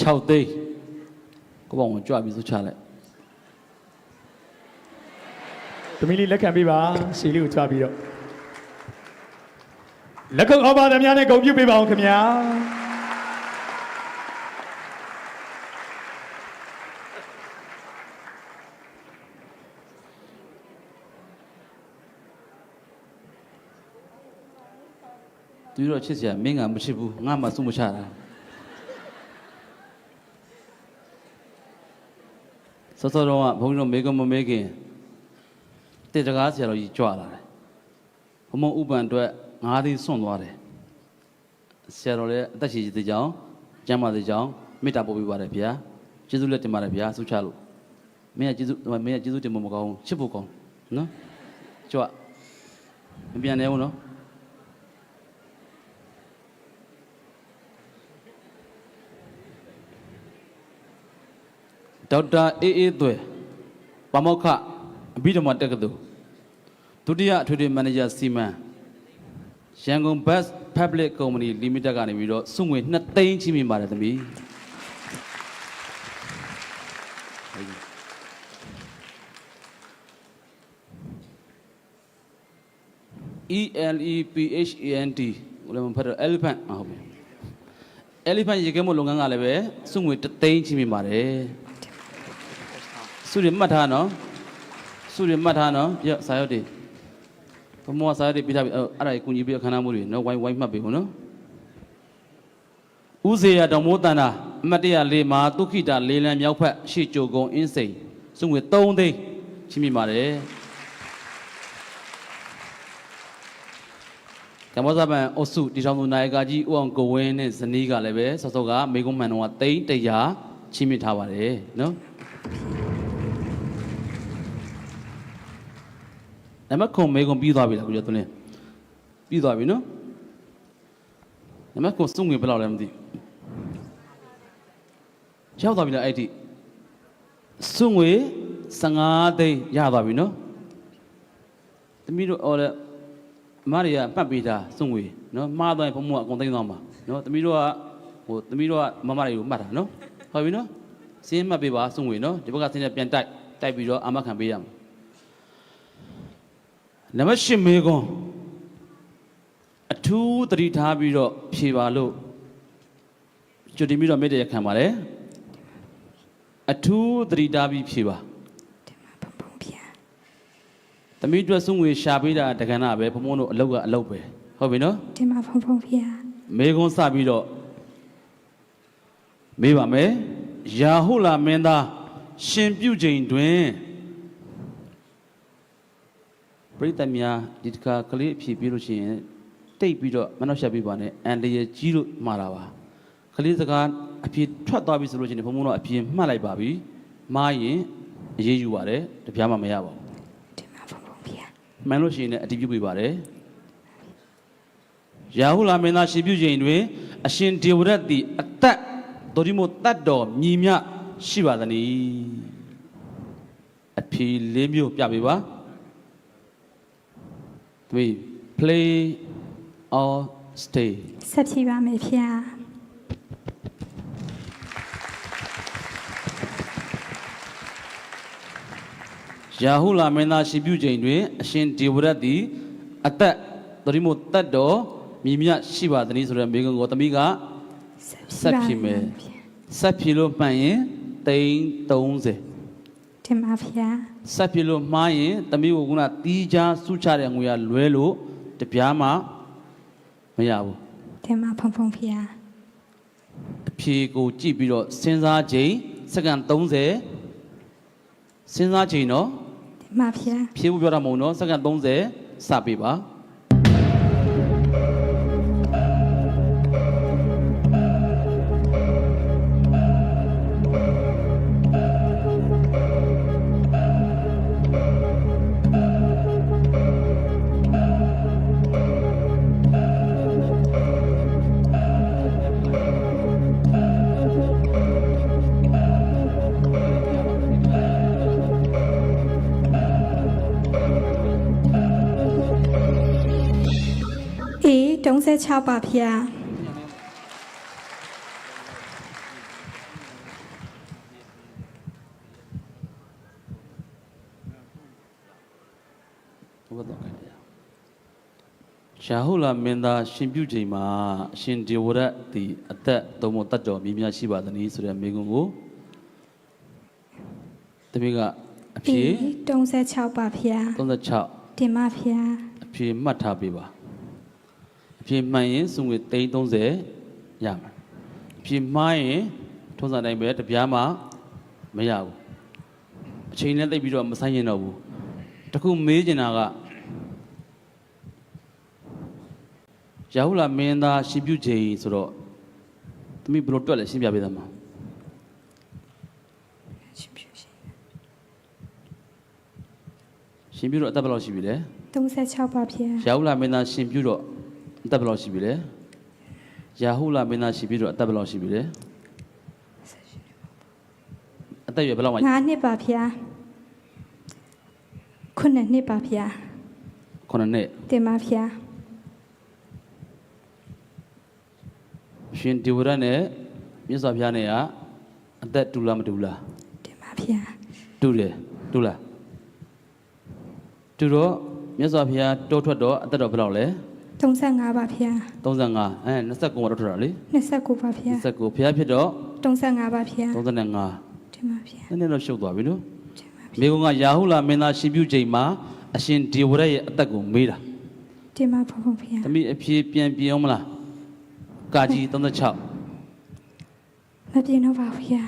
B: 6သိန်းကိုပေါ့ဝင်ကြွပြီးစုချလိုက်
A: သမီးလေးလက်ခံပေးပါရှေးလေးကိုကြွပြီးတော့လက်ကုပ်အော်ပါသများနဲ့ဂုဏ်ပြုပေးပါအောင်ခင်ဗျာ
B: သူတို့ချစ်စရာမင်းကမချစ်ဘူးငါမှစုမချတာစောစောတော့ဘုန်းကြီးတို့မေကမမေခင်တေတကားဆရာတော်ကြီးကြွလာတယ်ဘုံဘုံဥပ္ပန်အတွက်9သိန်းစွန့်သွားတယ်ဆရာတော်လည်းအသက်ရှင်သေးကြောင်းကျမ်းမာသေးကြောင်းမေတ္တာပို့ပေးပါတယ်ဗျာကျေးဇူးလက်တင်ပါတယ်ဗျာဆုချလို့မင်းကကျေးဇူးတင်ဖို့မကောင်းချစ်ဖို့ကောင်းနော်ကြွမပြန်နေဘူးနော်ဒေါက်တာအေးအေးသွဲပါမောက္ခအဘိဓမ္မာတက္ကသိုလ်ဒုတိယအထွေထွေမန်နေဂျာစီမံရန်ကုန် Bus Public Company Limited ကနေပြီးတော့စုငွေ2သိန်းချီးမြှင့်ပါတယ်သမီး ELEPHANT ကိုလည်းမဖတ်တော့ elephant ဟုတ်ပြီ elephant ရေခဲမို့လုပ်ငန်းကလည်းပဲစုငွေ3သိန်းချီးမြှင့်ပါတယ်စုရမှတ်ထားနော်စုရမှတ်ထားနော်ပြစာရွက်တွေဘုံမောစာရွက်တွေပြထားပြီအဲ့ဒါကိုကူညီပြီးအခမ်းအနားမှုတွေနော်ဝိုင်းမှတ်ပေးဖို့နော်ဦးစေရတော်မိုးတန်တာအမတ်တရလေးမှာဒုက္ခိတာလေးလံမြောက်ဖက်ရှေ့ကြိုကုံအင်းစိန်စုငွေ3သိန်းချီးမြှင့်ပါတယ် ကမ္ဘောဇပန်အုပ်စုတီထောင်သူနိုင်ကကြီးဦးအောင်ကိုဝင်းနဲ့ဇနီးကလည်းပဲစောစောကမေကုန်းမှန်တော်ကတိန်း100ချီးမြှင့်ထားပါတယ်နော်နမခုံမေကုန်းပြီးသွားပြီလားကိုကျော်သွင်းပြီးသွားပြီနော်နမခုံစုံငွေဘယ်လောက်လဲမသိရောက်သွားပြီလားအဲ့ဒီစုံငွေ15သိန်းရသွားပြီနော်သမီးတို့ဟောလဲအမတွေကပတ်ပေးတာစုံငွေနော်မှားသွားရင်ဘုံဘုံကအကုန်သိမ်းသွားမှာနော်သမီးတို့ကမမတွေကိုမှတ်တာနော်ဟုတ်ပြီနော်စင်းမှတ်ပေးပါစုံငွေနော်ဒီဘက်ကစင်းနဲ့ပြန်တိုက်ပြီးတော့အာမခံပေးရမှာနံပါတ်8မေကွန်အထူးသတိထားပြီးတော့ဖြေပါလို့ကျွတ်တင်ပြီးတော့မေတ္တာခံပါတယ်အထူးသတိထားပြီးဖြေပါသမီးတို့စုံငွေရှာပေးတာတက္ကနာပဲဘုံဘုံတို့အလုပ်ကအလုပ်ပဲဟုတ်ပြီနော်
C: တင်ပါဖုံဖုံဖေ
B: မေကွန်စပြီးတော့မေးပါမယ်ယာဟုလာမင်းသားရှင်ပြုချိန်တွင်ပရိသတ်များဒီတစ်ခါကလေးအဖြေပြီးလို့ရှိရင်တိတ်ပြီးတော့မနှောက်ယှက်ပေးပါနဲ့အန်တရကြီးလို့မှားတာပါကလေးစကားအဖြေထွက်သွားပြီဆိုလို့ရှိရင်ဘုံဘုံတို့အဖြေမှတ်လိုက်ပါပြီမှားရင်အေးအေးယူပါတယ်တပြားမှမရပါဘူးမှန်လို့ရှိရင်လည်းအတည်ပြုပေးပါတယ်ယာဟုလာမင်းသားရှင်ပြုချိန်တွင်အရှင်ဒေဝရတ်သည်အသက်တော်ဒီမို့တတ်တော်မြည်မြရှိပါသနည်းအဖြေ4မျိုးပြပေးပါ3 play or stay
C: ဆက်ဖြေပါမယ်ဖေ
B: ယာဟုလာမင်းသားရှင်ပြုချိန်တွင်အရှင်ဒေဝရတ်သည်အသက်တော်ဒီမို့တတ်တော်မြည်မြရှိပါသနည်းဆိုတဲ့မိဂုံကိုသမီးကဆက်ဖြေမယ်ဆက်ဖြေလို့မှန်ရင်30
C: တင်ပါဖေ
B: ဆက်ဖြေလို့မှားရင်သမီးကခုနတီးခြားစုချတဲ့ငွေရလွဲလို့တပြားမှမရဘူး
C: တင်ပါဖုံဖုံဖေ
B: အဖြေကိုကြည့်ပြီးတော့စဉ်းစားချိန်စက္ကန့်30စဉ်းစားချိန်နော်
C: တင်ပါဖေ
B: ဖြေဖို့ပြောတာမဟုတ်နော်စက္ကန့်30စပေးပါ
C: 36ပါဖေ
B: ရှာဟုလာမင်းသားရှင်ပြုချိန်မှာအရှင်ဒေဝရတ်သည်အသက်သုံးဖို့တတ်တော်မြည်မြရှိပါသနည်းဆိုတဲ့မိဂုံကိုတမီးကအဖြေ
C: 36ပါဖေ
B: 36
C: တင်ပါဖေ
B: အဖြေမှတ်ထားပေးပါအဖြေမှန်ရင်စုငွေ30ရမယ်အဖြေမှားရင်ထုံးစံတိုင်းပဲတပြားမှမရဘူးအချိန်နဲ့သိပ်ပြီးတော့မဆိုင်ရင်တော့ဘူးတခုမေးချင်တာကယာဟုလာမင်းသားရှင်ပြုချိန်ဆိုတော့သမီးဘယ်လိုတွက်လဲရှင်းပြပေးသားမရှင်ပြုတော့အသက်ဘယ်လောက်ရှိပြီလဲ
C: 36ပါဖေ
B: ယာဟုလာမင်းသားရှင်ပြုတော့အသက်ဘယ်လောက်ရှိပြီလဲယာဟုလာမင်းသားရှင်ပြုတော့အသက်ဘယ်လောက်ရှိပြီလဲအသက်ရွယ်ဘယ်လောက်မှ
C: 9နှစ်ပါဖေ9နှစ်ပါဖေ
B: 9နှစ်
C: တင်ပါဖေ
B: ရှင်ဒီဝရနဲ့မြတ်စွာဘုရားနဲ့ကအသက်တူလားမတူလား
C: တင်ပါဖေ
B: တူတယ်တူလားတူတော့မြတ်စွာဘုရားတိုးထွက်တော့အသက်တော်ဘယ်လောက်လဲ
C: 35ပါဖေ
B: 3529မှာတော့ထွက်တာလေ
C: 29ပါဖေ
B: 29ဘုရားဖြစ်တော့
C: 35ပါဖေ
B: 35
C: တင်ပါဖေ
B: နည်းနည်းတော့ရှုပ်သွားပြီနော်မိကုံကယာဟုလာမင်းသားရှင်ပြုချိန်မှာအရှင်ဒေဝရရဲ့အသက်ကိုမေးတာ
C: တင်ပါဖေ
B: သမီးအဖြေပြန်အောင်မလားကာကြီး36
C: မပြင်းတော့ပါဘူးဗျာ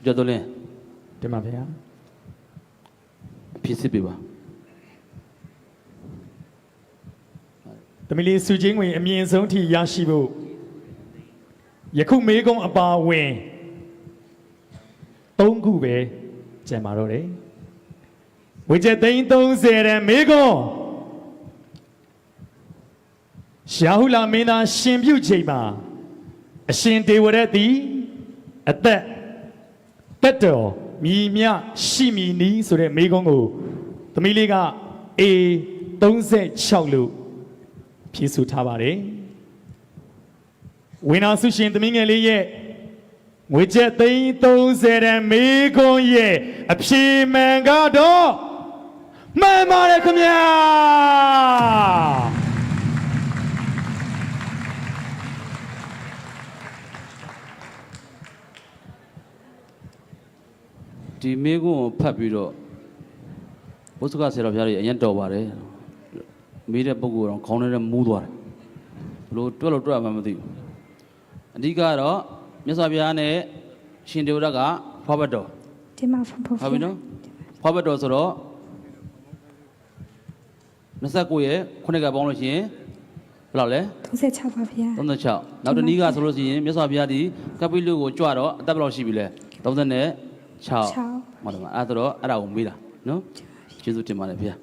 B: ကျော်တော်လင်း
A: တင်ပါဗျာ
B: အ ဖြစ်စစ်ပေးပါ
A: သမီးလေးစုချင်းဝင်အမြင့်ဆုံးထိရရှိဖို့ယခုမေကုံအပါဝင်၃ခုပဲကျန်ပါတော့တယ်ဝေချက်သိန်း30တန်မေကုံရှာဟုလာမင်းသားရှင်ပြုချိန်မှာအရှင်ဒေဝရတ်သည်အသက်တက်တော်မြည်မြရှိမည်နီးဆိုတဲ့မေကုံကိုသမီးလေးက A36 လို့ဖြည့်ဆိုထားပါတယ်ဝိနာဆုရှင်သမီးငယ်လေးရဲ့ငွေကျပ်သိန်း30တန်မေကွန်ရဲ့အဖြေမှန်ကတော့မှန်ပါတယ်ခင်ဗျာ
B: ဒီမိကုန်းကိုဖတ်ပြီးတော့ဘုစကဆရာတော်ဘုရားကြီးအရင်တော်ပါတယ်မေးတဲ့ပုဂ္ဂိုလ်တော့ခေါင်းထဲမူးသွားတယ်ဘလို့တွက်လို့တွက်မှမသိဘူးအဓိကတော့မြတ်စွာဘုရားနဲ့ရှင်ဒေဝရတ်ကဖွားဘတ်တော်
C: ဒီမှာဖုန်းဖုန်း
B: ဟုတ်ပြီနော်ဖွားဘတ်တော်ဆိုတော့29ရဲ့ခုနှစ်ကပေါင်းလို့ရှိရင်ဘယ်လောက်လဲ
C: 36ပါဗျာ
B: 36နောက်တနည်းကဆိုလို့ရှိရင်မြတ်စွာဘုရားဒီကပိလုကိုကြွတော့အသက်ဘယ်လောက်ရှိပြီလဲ36ဟုတ်တယ်မအဲ့တော့အဲ့ဒါကိုမေးတာနော်ကျေးဇူးတင်ပါတယ်ဗျာ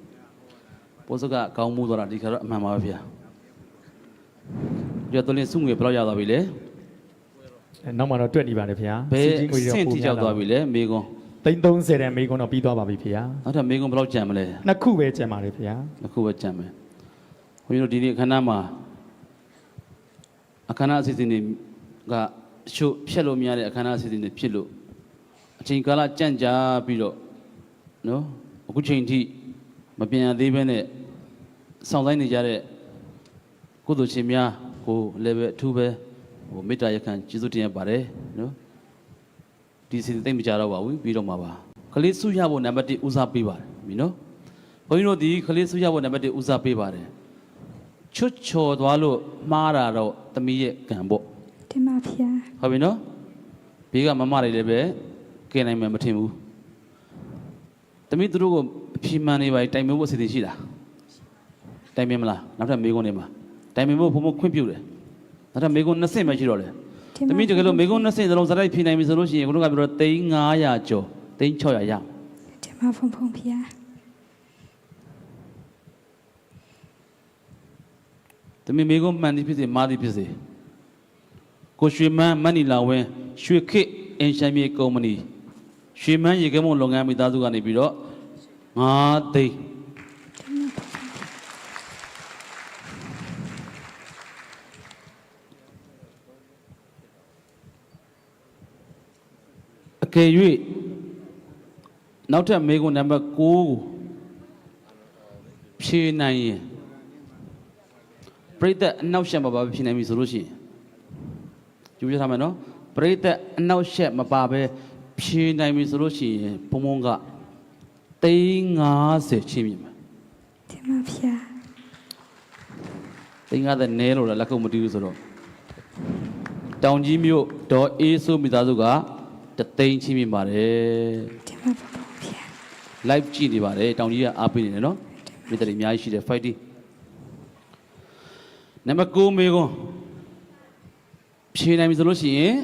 B: ပိုးစကကောင်းမှုသွားတာဒီခါတော့အမှန်ပါပဲဗျာဒီတော့လင်းစုငွေဘယ်လောက်ရသွားပြီလဲ
A: နောက်မှတော့တွက်နေပါတယ်ခင်ဗျာ
B: ဘယ်ဆင့်ထိရောက်သွားပြီလဲမေကွန်း
A: သိန်း30တန်မေကွန်းတော့ပြီးသွားပါပြီခင်ဗျာ
B: နောက်ထပ်မေကွန်းဘယ်လောက်ကျန်မလဲ
A: နှစ်ခုပဲကျန်ပါတယ်ခင်ဗျာ
B: အခုပဲကြံမယ်ဘုန်းကြီးတို့ဒီနေ့အခမ်းအနားမှာအခမ်းအနားအစီအစဉ်တွေကရှုပ်ဖြတ်လို့မရတဲ့အခမ်းအနားအစီအစဉ်တွေဖြစ်လို့အချိန်ကာလကြန့်ကြာပြီးတော့နော်အခုချိန်ထိမပြန်ရသေးဘဲနဲ့စောင့်ဆိုင်နေကြတဲ့ကုသိုလ်ရှင်များကိုလည်းပဲအထူးပဲမေတ္တာရက်ခံကျေးဇူးတင်ရပါတယ်နော်ဒီစီသိမ့်မကြတော့ပါဘူးပြီးတော့မှာပါခလေးစုရဖို့နံပါတ်1ဦးစားပေးပါတယ်ပြီနော် ဘုန်းကြီးတို့ဒီခလေးစုရဖို့နံပါတ်1ဦးစားပေးပါတယ်ချွတ်ချော်သွားလို့မှားတာတော့သမီးရဲ့ကံပေါ့
C: ဒီမှာဗျာ
B: ဟုတ်ပြီနော်ဘေးကမမတွေလည်းပဲကဲနိုင်မှမထင်ဘူးသမီးတို့ကိုအဖြေမှန်နေပါတိုင်ပင်ဖို့အစီအစဉ်ရှိတာတိုင်ပင်မလားနောက်ထပ်မေးခွန်းနေမှာတိုင်ပင်ဖို့ဘုံဘခွင့်ပြုတယ်နောက်ထပ်မေးခွန်း20မှရှိတော့လေသမီးတကယ်လို့မေးခွန်း20စလုံးစတိုက်ဖြေနိုင်ပြီဆိုလို့ရှိရင်တို့ကပြောတော့3500ကျော်3600ရ
C: ဒီမှာဖုန်းဖုန်းဗျာ
B: သမီးမေကုန်းမှန်သည်ဖြစ်စေမှားသည်ဖြစ်စေကိုရွှေမန်းမန်နီလာဝင်းရွှေခေတ်အင်ရှင်မြေကုမ္ပဏီရွှေမန်းရေခဲမုံလုပ်ငန်းမိသားစုကနေပြီးတော့9သိန်းအကယ်၍နောက်ထပ်မေကုန်းနံပါတ်9ကိုဖြေနိုင်ရင်ပရိသတ်အနောက်ရှက်မပါပဲဖြစ်နိုင်ပြီဆိုလို့ရှိရင်ကြိုးပြထားမယ်နော်ပရိသတ်အနောက်ရှက်မပါပဲဖြေနိုင်ပြီဆိုလို့ရှိရင်ဘုံဘုံက350ချင်းမြင်မယ်
C: ဒီမှာဗျာ
B: 350နဲလို့လည်းလက်ကုပ်မတီးဘူးဆိုတော့တောင်ကြီးမြို့ဒေါ်အေးဆိုးမိသားစုက3သိန်းချင်းမြင်ပါတယ်
C: ဒီမှာဖုန်းဖုန်းဗျာ
B: live ကြည့်နေပါတယ်တောင်ကြီးကအားပေးနေတယ်နော်မိသားစုအများကြီးရှိတယ် fighting နံပါတ်9မေကွန်းဖြေနိုင်ပြီဆိုလို့ရှိရင်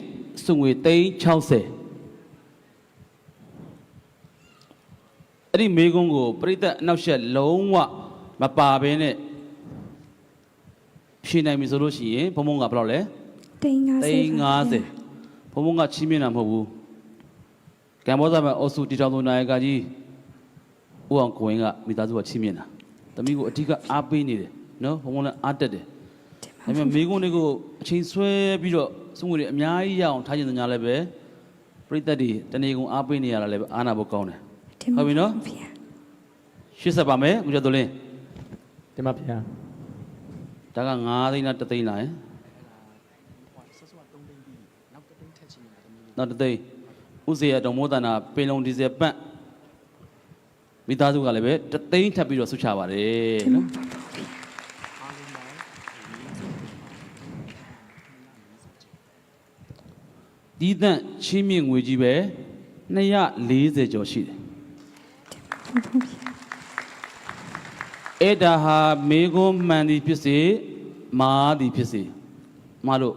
B: စုငွေ360အဲ့ဒီမေကွန်းကိုပရိသတ်အနောက်ရှက်လုံးဝမပါဘဲနဲ့ဖြေနိုင်ပြီဆိုလို့ရှိရင်ဘုံဘုံကဘယ်လောက်လဲ350ဘုံဘုံကချီးမြှင့်တာမဟုတ်ဘူးကမ္ဘောဇာမှာအော်စုတီထောင်သူနာယကကြီးဦးအောင်ကိုဝင်းကမိသားစုကချီးမြှင့်တာတမီးကိုအဓိကအားပေးနေတယ်နော်ဘုံဘုံလည်းအားတက်တယ်ဒါပေမဲ့မိကုန်းတွေကိုအချိန်ဆွဲပြီးတော့စုငွေတွေအများကြီးရအောင်ထားခြင်းတညာလည်းပဲပရိသတ်တွေတနေကုန်အားပေးနေရတာလည်းပဲအားနာဖို့ကောင်းတယ်ဟုတ်ပြီနော်ရှေ့ဆက်ပါမယ်ဦးကျော်သူလင်း
A: ဒီမှာဗျာ
B: ဒါက9သိန်းနဲ့3သိန်းလားနောက်3သိန်းဥစေရတော်မိုးတနာပင်လုံးဒီဇယ်ပန့်မိသားစုကလည်းပဲ3သိန်းထပ်ပြီးတော့ဆုချပါတယ်နော်ဒီတန့်ချင်းမြင့်ငွေကြီးပဲ240ကျော်ရှိတယ်
C: ဖုန်းဖုန်းဗျာ
B: အဲ့ဒါဟာမေကွန်းမှန်သည်ဖြစ်စေမာသည်ဖြစ်စေမလို့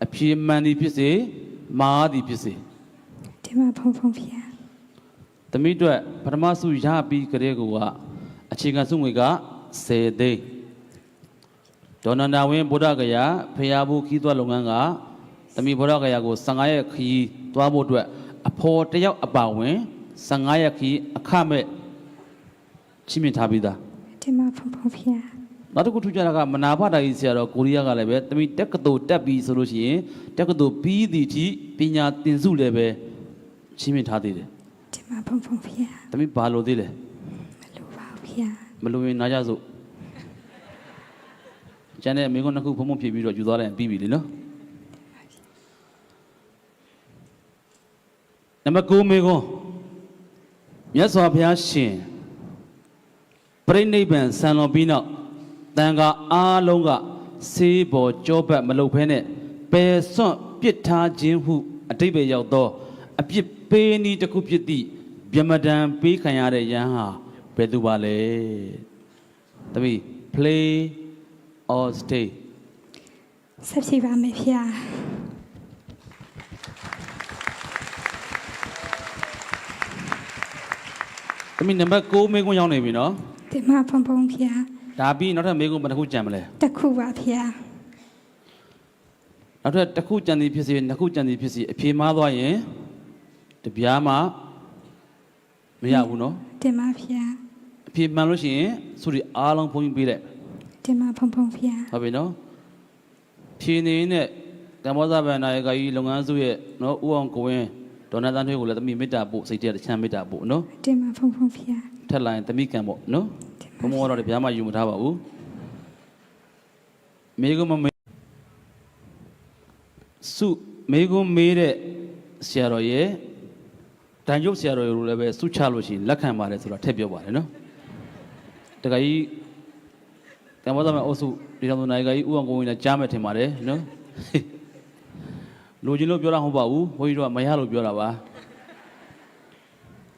B: အဖြေမှန်သည်ဖြစ်စေမာသည်ဖြစ်စေ
C: ဒီမှာဖုံဖုံဖျား
B: သမီးတို့ပထမဆုရပြီးကြတဲ့ကောအခြေခံဆုငွေက10သိန်းဒေါ်နန္ဒာဝင်းဗုဒ္ဓဂယာဖျားဘူးခီးသွွားလုပ်ငန်းကသမီးဗုဒ္ဓဂယာကို15ရက်ခီးသွားဖို့အတွက်အဖော်တယောက်အပါဝင်15ရက်ခီးအခမဲ့ချီးမြှင့်ထားပြီးသား
C: ဒီမှာဖုံဖုံဖျား
B: နောက်တစ်ခုထူးခြားတာကမနာဖတာကြီးဆရာတော်ကိုရီးယားကလည်းပဲသမီးတက္ကသိုလ်တက်ပြီးဆိုလို့ရှိရင်တက္ကသိုလ်ပြီးသည့်အထိပညာသင်စုလည်းပဲချီးမြှင့်ထားသေးတယ်
C: ဒီမှာဖုံဖုံဖျား
B: သမီးဘာလို့သေးလဲ
C: မလိုပါဘူးဖျား
B: မလို့ရင်နားကြစို့ကျန်တဲ့မိကုန်းနှစ်ခုဖုံဖုံဖြည့်ပြီးတော့ယူသွားတယ်ပြီးပြီလေနော်နံပါတ်9မိကုန်းမြတ်စွာဘုရားရှင်ပြိဋိဘံဆံတော်ပြီးနောက်တန်ခါအားလုံးကဆေးပေါ်ကြောပတ်မလုပ်ဖဲနဲ့ပယ်စွန့်ပစ်ထားခြင်းဟုအတိတ်ပဲရောက်သောအပြစ်ပေးနည်းတစ်ခုဖြစ်သည့်ဗျမဒံပေးခံရတဲ့ယဟန်ဟာဘယ်သူပါလဲသမီး play or stay
C: ဆက်ရှိပါမယ်ဖျား
B: သမီးနံပါတ်9မိကုန်းရောက်နေပြီနော်
C: ဒီမှာဖုံဖုံဖျား
B: ဒါပြီးနောက်ထပ်မိကုန်းဘယ်တစ်ခုကြံမလဲ
C: တစ်ခုပါဖျား
B: နောက်ထပ်တစ်ခုကြံသည်ဖြစ်စေနှစ်ခုကြံသည်ဖြစ်စေအဖြေမှားသွားရင်တပြားမှမရဘူးနော်
C: ဒီမှာဖျား
B: အဖြေမှန်လို့ရှိရင်သူတွေအားလုံးဖုန်းပေးလိုက်
C: ဒီမှာဖုံဖုံဖျား
B: ဟုတ်ပြီနော်ဖြေနေနဲ့ကမ္ဘောဇဗန္နာယကကြီးလုပ်ငန်းစုရဲ့နော်ဦးအောင်ကိုဝင်းဒေါ်နသန်းထွေးကိုလည်းသမီးမေတ္တာပို့စိတ်တည်းချမ်းမေတ္တာပို့နော်
C: ဒီမှာဖုံဖုံဖျား
B: ထက်လာရင်သမီးကံပေါ့နော်ဘုံမောတော့ဗျာမှယူမထားပါဘူးမေကုန်းမမေစုမေကုန်းမေးတဲ့ဆရာတော်ရဲ့တန်ရုပ်ဆရာတော်တို့လည်းပဲစုချလို့ရှိရင်လက်ခံပါတယ်ဆိုတာထည့်ပြောပါတယ်နော်တခါကြီးကမ္ဘောဇမအုပ်စုဒီတော်သူနိုင်ကကြီးဥအောင်ကိုဝင်လည်းကြားမယ်ထင်ပါတယ်နော်လူချင်းလို့ပြောတာမဟုတ်ပါဘူးဘုန်းကြီးတို့ကမရလို့ပြောတာပါ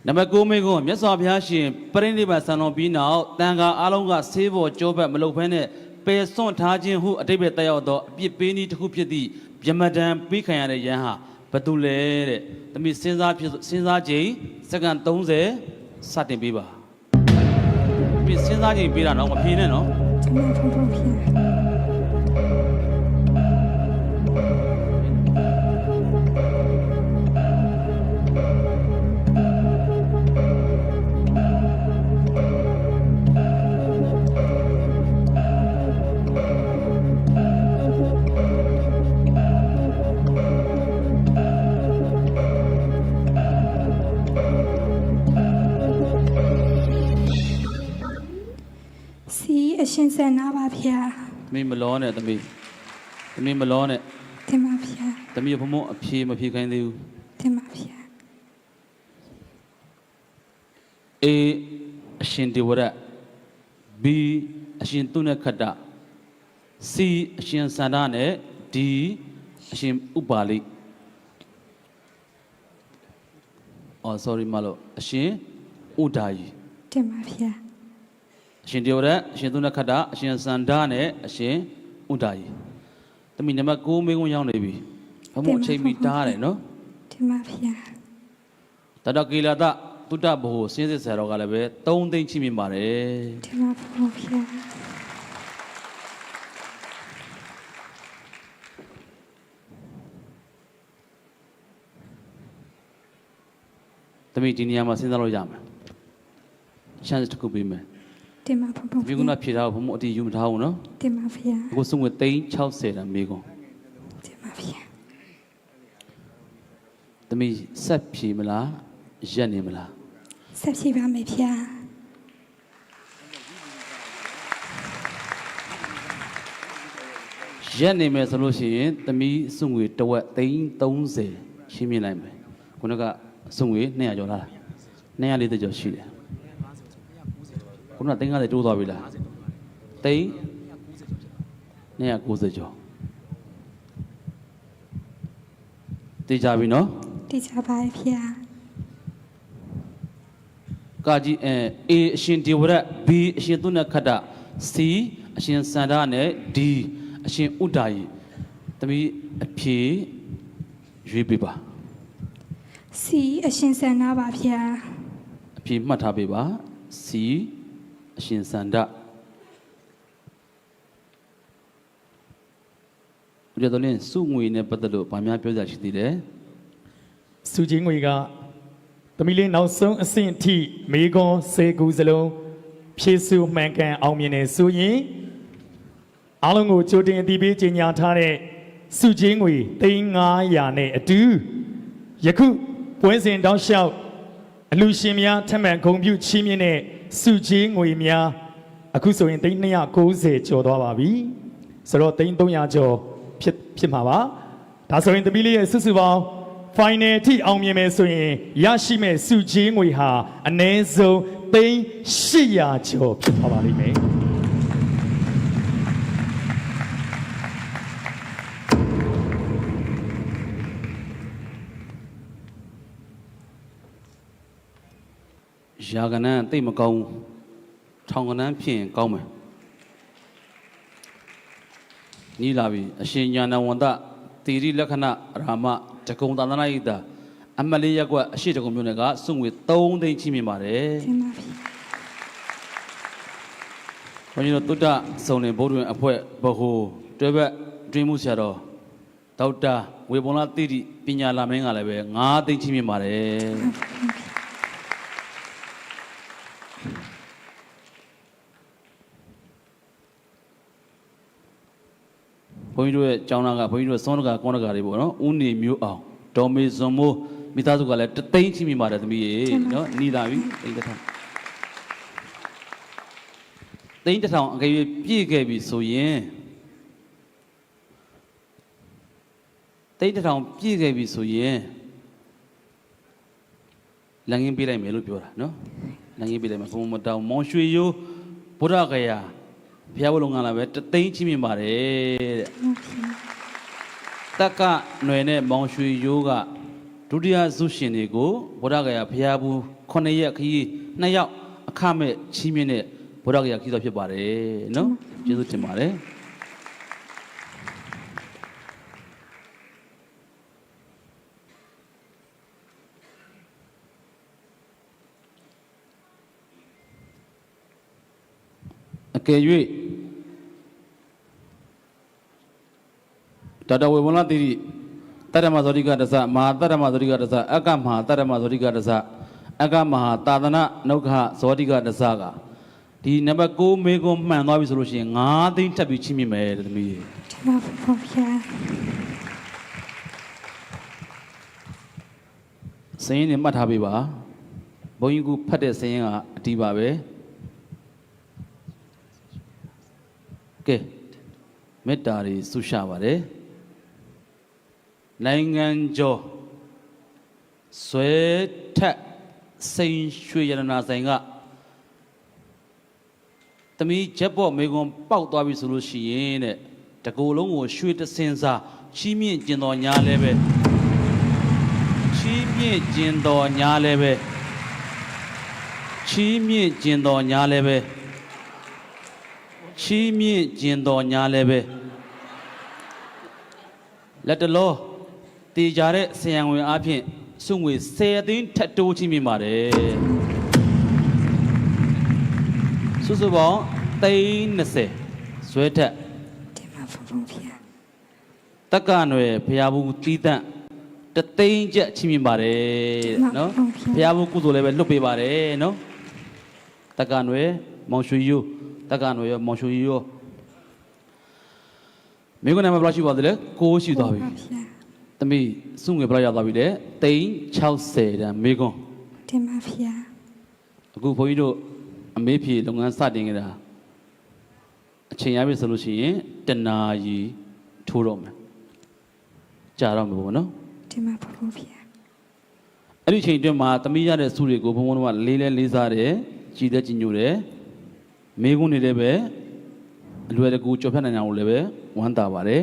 B: နံပါတ်9မိကုန်းမြတ်စွာဘုရားရှင်ပရိနိဗ္ဗာန်ဆံတော်ပြီးနောက်တန်ခါအားလုံးကဆေးပေါ်ကြောပတ်မလုပ်ဖဲနဲ့ပယ်စွန့်ထားခြင်းဟုအတိတ်ပဲတက်ရောက်သောအပြစ်ပေးနည်းတစ်ခုဖြစ်သည့်ဗျမဒံပေးခံရတဲ့ယဟန်ဟာဘယ်သူလဲတဲ့သမီးစဉ်းစားချိန်စက္ကန့်30စတင်ပေးပါပြီးစဉ်းစားချိန်ပေးတာတော့မဖြေနဲ့နော်
C: ဒီမှာဖုံဖုံဖျား စီအရှင်ဆန္ဒပါဖျား
B: သမီးမလောနဲ့သမီးမလောနဲ့
C: ဒီမှာဖျား
B: သမီးဘုံဘုံအဖြေမဖြေခိုင်းသေးဘူး
C: ဒီမှာဖျား
B: A အရှင်ဒေဝရ B အရှင်သူနဲ့ခတ္တ C အရှင်စန္ဒနဲ့ D အရှင်ဥပါလိအော် sorry မလို့အရှင်ဥဒါယီ
C: ဒီမှာဖျား
B: အရှင်ဒေဝရအရှင်သူနဲ့ခတ္တအရှင်စန္ဒနဲ့အရှင်ဥဒါယီသမီးနံပါတ်9မိကုန်းရောက်နေပြီဘုံဘုံအချိန်မီတားတယ်နော်
C: ဒီမှာဖျား
B: တတကေလာတတုတ္တဘဟုစင်းစစ်ဆရာတော်ကလည်းပဲ3သိန်းချိမြင်ပါတယ်
C: ဒီမှာဖုံဖျား
B: သမီးဒီနေရာမှာစဉ်းစားလို့ရမယ် chance တစ်ခုပေးမယ်
C: ဒီမှာဖုံဖုံဖ
B: မိ
C: ျား
B: ကုန်းကဖြေထားဖို့ဘုံအတီးယူမထားဘူးနော်
C: ဒီမှာဖျား
B: အခုစုငွေ360တန်မိကုန်း
C: ဒီမှာဖျား
B: သမီးဆက်ဖြေမလားရက်နေမလား
C: ဆက်ရှိပါမယ်ဖျား
B: ရက်နေမယ်ဆိုလို့ရှိရင်သမီးစုငွေတစ်ဝက်330ရှင်းပြလိုက်မယ်ခုနကစုငွေ200ကျော်လား240ကျော်ရှိတယ်ခုနက350တိုးသွားပြီလား290ကျော်သိကြပြီနော်
C: တိကျပါရဲ့ဖျား
B: ကာကြီးA အရှင်ဒေဝရ B အရှင်သူနဲ့ခတ္တ C အရှင်စန္ဒနဲ့ D အရှင်ဥဒ္ဒါယီသမီးအဖြေရွေးပေးပါ
C: စီအရှင်ဆန္ဒပါဗျာ
B: အဖြေမှတ်ထားပေးပါ C အရှင်စန္ဒဒီတော့လည်းစုငွေနဲ့ပတ်သက်လို့ဗာများပြောကြရှိသေးတယ်
A: စုချင်းငွေကသမီးလေးနောက်ဆုံးအဆင့်အထိမေကွန်စေကူစလုံးဖြည့်စုမှန်ကန်အောင်မြင်နေဆိုရင်အားလုံးကိုကြိုတင်အသိပေးကြေညာထားတဲ့စုချင်းငွေ3,900နဲ့အတူယခုပွဲစဉ်တောက်လျှောက်အလူရှင်များထပ်မံဂုဏ်ပြုချီးမြှင့်တဲ့စုချင်းငွေများအခုဆိုရင်3,290ကျော်သွားပါပြီဆိုတော့3,300ကျော်ဖြစ်မှာပါဒါဆိုရင်သမီးလေးရဲ့စုစုပေါင်း final ထိအောင်မြင်မယ်ဆိုရင်ရရှိမဲ့စုချင်းငွေဟာအနည်းဆုံး3,800ကျော်ဖြစ်သွားပါလိမ့်မယ်
B: ရာဂဏန်းတိတ်မကောင်းထောင်ကဏန်းဖြစ်ရင်ကောင်းမယ်နီးလာပြီအရှင်ညာဏဝန္တတိရိလက္ခဏရာမတကုံသာသနာ့ဣဒအမလေးရက်ကွက်အရှိတကုံမျိုးနယ်ကစွန့်ငွေ3 သိန်းချီးမြှင့်ပါတယ်
C: တင်ပါဗျာ
B: ဘုန်းကြီးတို့တုဒ္ဒစုံလင်ဘုဒ္ဓဝင်အဖွဲ့ဘဟုတွဲဘက်တွင်မှုဆရာတော်ဒေါက်တာဝေပုံလာတိတိပညာလာမင်းကလည်းပဲ9 သိန်းချီးမြှင့်ပါတယ်ဘုန်းကြီးတို့ရဲ့ကျောင်းသားကဘုန်းကြီးတို့စောနကကောနကတွေပေါ့နော်ဦးနေမျိုးအောင်ဒေါ်မေဇွန်မိုးမိသားစုကလည်း3 သိန်းချီးမြှင့်ပါတယ်သမီးရေနော်နီးလာပြီသိတဲ့ထောင်သိန်းတစ်ထောင်အကယ်၍ပြည့်ခဲ့ပြီဆိုရင်သိန်းတစ်ထောင်ပြည့်ခဲ့ပြီဆိုရင်လမ်းငင်းပေးလိုက်မယ်လို့ပြောတာနော်လမ်းငင်းပေးလိုက်မယ်ဘုံမတောင်မောင်ရွှေရိုးဗုဒ္ဓဂယာဘုရားဘုလုံကလည်းပဲ3 သိန်းချီးမြှင့်ပါတယ်တဲ့တက္ကနွယ်နဲ့မောင်ရွှေရိုးကဒုတိယဇုရှင်တွေကိုဗုဒ္ဓဂယာဘုရားဘူး9 ရက်ခရီး2 ယောက်အခမဲ့ချီးမြှင့်တဲ့ဘုရားကရခီးတော်ဖြစ်ပါတယ်နော်ကျေးဇူးတင်ပါတယ်အကယ်၍တတဝေဝလတိတတ္တမဇောတိကတသမဟာတတ္တမဇောတိကတသအကမဟာတတ္တမဇောတိကတသအကမဟာသာသနာနုက္ခဇောတိကတသကဒီနံပါတ်6မေကွန်မှန်သွားပြီဆိုလို့ရှိရင်9 သိန်းထပ်ပြီးချီးမြှင့်မယ်တဲ့သမီး
C: တင်ပါဗျာ
B: စရင်နဲ့မှတ်ထားပေးပါဘုန်းကြီးကဖတ်တဲ့စရင်ကအတီးပါပဲကဲမေတ္တာတွေဆုရှာပါတယ်နိုင်ငံကျော်ဆွဲထက်စိန်ရွှေရတနာဆိုင်ကသမီးချက်ပေါ့မေကွန်ပေါက်သွားပြီဆိုလို့ရှိရင်တဲ့တကူလုံးကိုရွှေတစင်စာချီးမြင့်ကျင်တော်ညာလဲပဲချီးမြင့်ကျင်တော်ညာလဲပဲချီးမြင့်ကျင်တော်ညာလဲပဲချီးမြင့်ကျင်တော်ညာလဲပဲလက်တလောတည်ကြတဲ့ဆရာဝန်အားဖြင့်စုငွေ10 သိန်းထပ်တိုးချီးမြှင့်ပါတယ်စုစုပေါင်း320ဇွဲထက်
C: တင်ပါဗျာ
B: တက္ကနွယ်ဘုရားဘူးတီးတန့်3 သိန်းကျပ်ချီးမြှင့်ပါတယ်နော်ဘုရားဘူးကုသိုလ်လည်းပဲလွတ်ပေးပါတယ်နော်တက္ကနွယ်မောင်ရွှေရိုးတက္ကနွယ်ရောမောင်ရွှေရိုးရောမင်းကနာမဘယ်လောက်ရှိပါသလဲ6ရှိသွားပြီသမီးစုငွေဘယ်လောက်ရသွားပြီလဲ360တန်မေကွန်
C: တင်ပါဗျာ
B: အခုဘုန်းကြီးတို့အမေးဖြေလုပ်ငန်းစတင်ကြတာအချိန်ရပြီဆိုလို့ရှိရင်တနာရီထိုးတော့မယ်ကြာတော့မှာပေါ့နော်
C: တင်ပါဗျာ
B: အဲ့ဒီအချိန်အတွင်းမှာသမီးရတဲ့စုတွေကိုဘုံဘုံတို့ကလေးစားတယ်ကြည်တဲ့ကြည်ညိုတယ်မေကွန်းနေလည်းပဲအလွယ်တကူကြော်ဖြတ်နိုင်အောင်လည်းပဲဝမ်းသာပါတယ်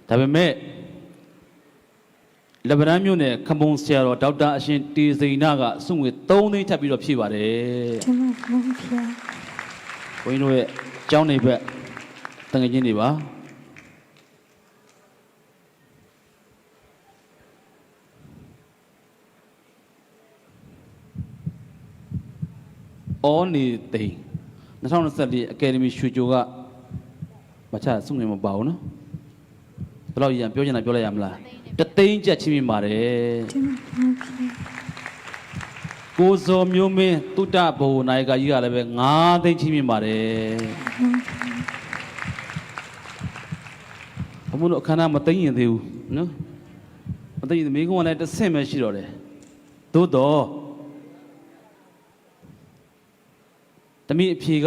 B: ဒါပေမဲ့လက်ဗရန်မြို့နယ်ခမုံဆရာတော်ဒေါက်တာအရှင်တေစိန်နာကစုငွေ3 သိန်းထပ်ပြီးတော့ဖြည့်ပါတယ်
C: တင်ပါဗျာ
B: ဘုန်းကြီးတို့ရဲ့ ကျောင်းနေဘက်တငယ်ချင်းတွေပါအော်နေသိန်း2024အကယ်ဒမီရွှေကြိုကမချစုငွေမပါဘူးနော်ဘယ်လောက်ရံပြောချင်တာပြောလိုက်ရမလားတသိန်းကျပ်ချင်းမိပါတယ်
C: တင်ပါဖျား
B: ကိုဇော်မျိုးမင်းတုတ္တဘုံနာယကကြီးကလည်းပဲ9သိန်းချင်းမိပါတယ်အမှုလို့အခမ်းအနားမသိရင်သေးဘူးနော်မသိရင်မိကုန်းကလည်းတစ်ဆင့်ပဲရှိတော့တယ်သို့တော့တမိအဖြေက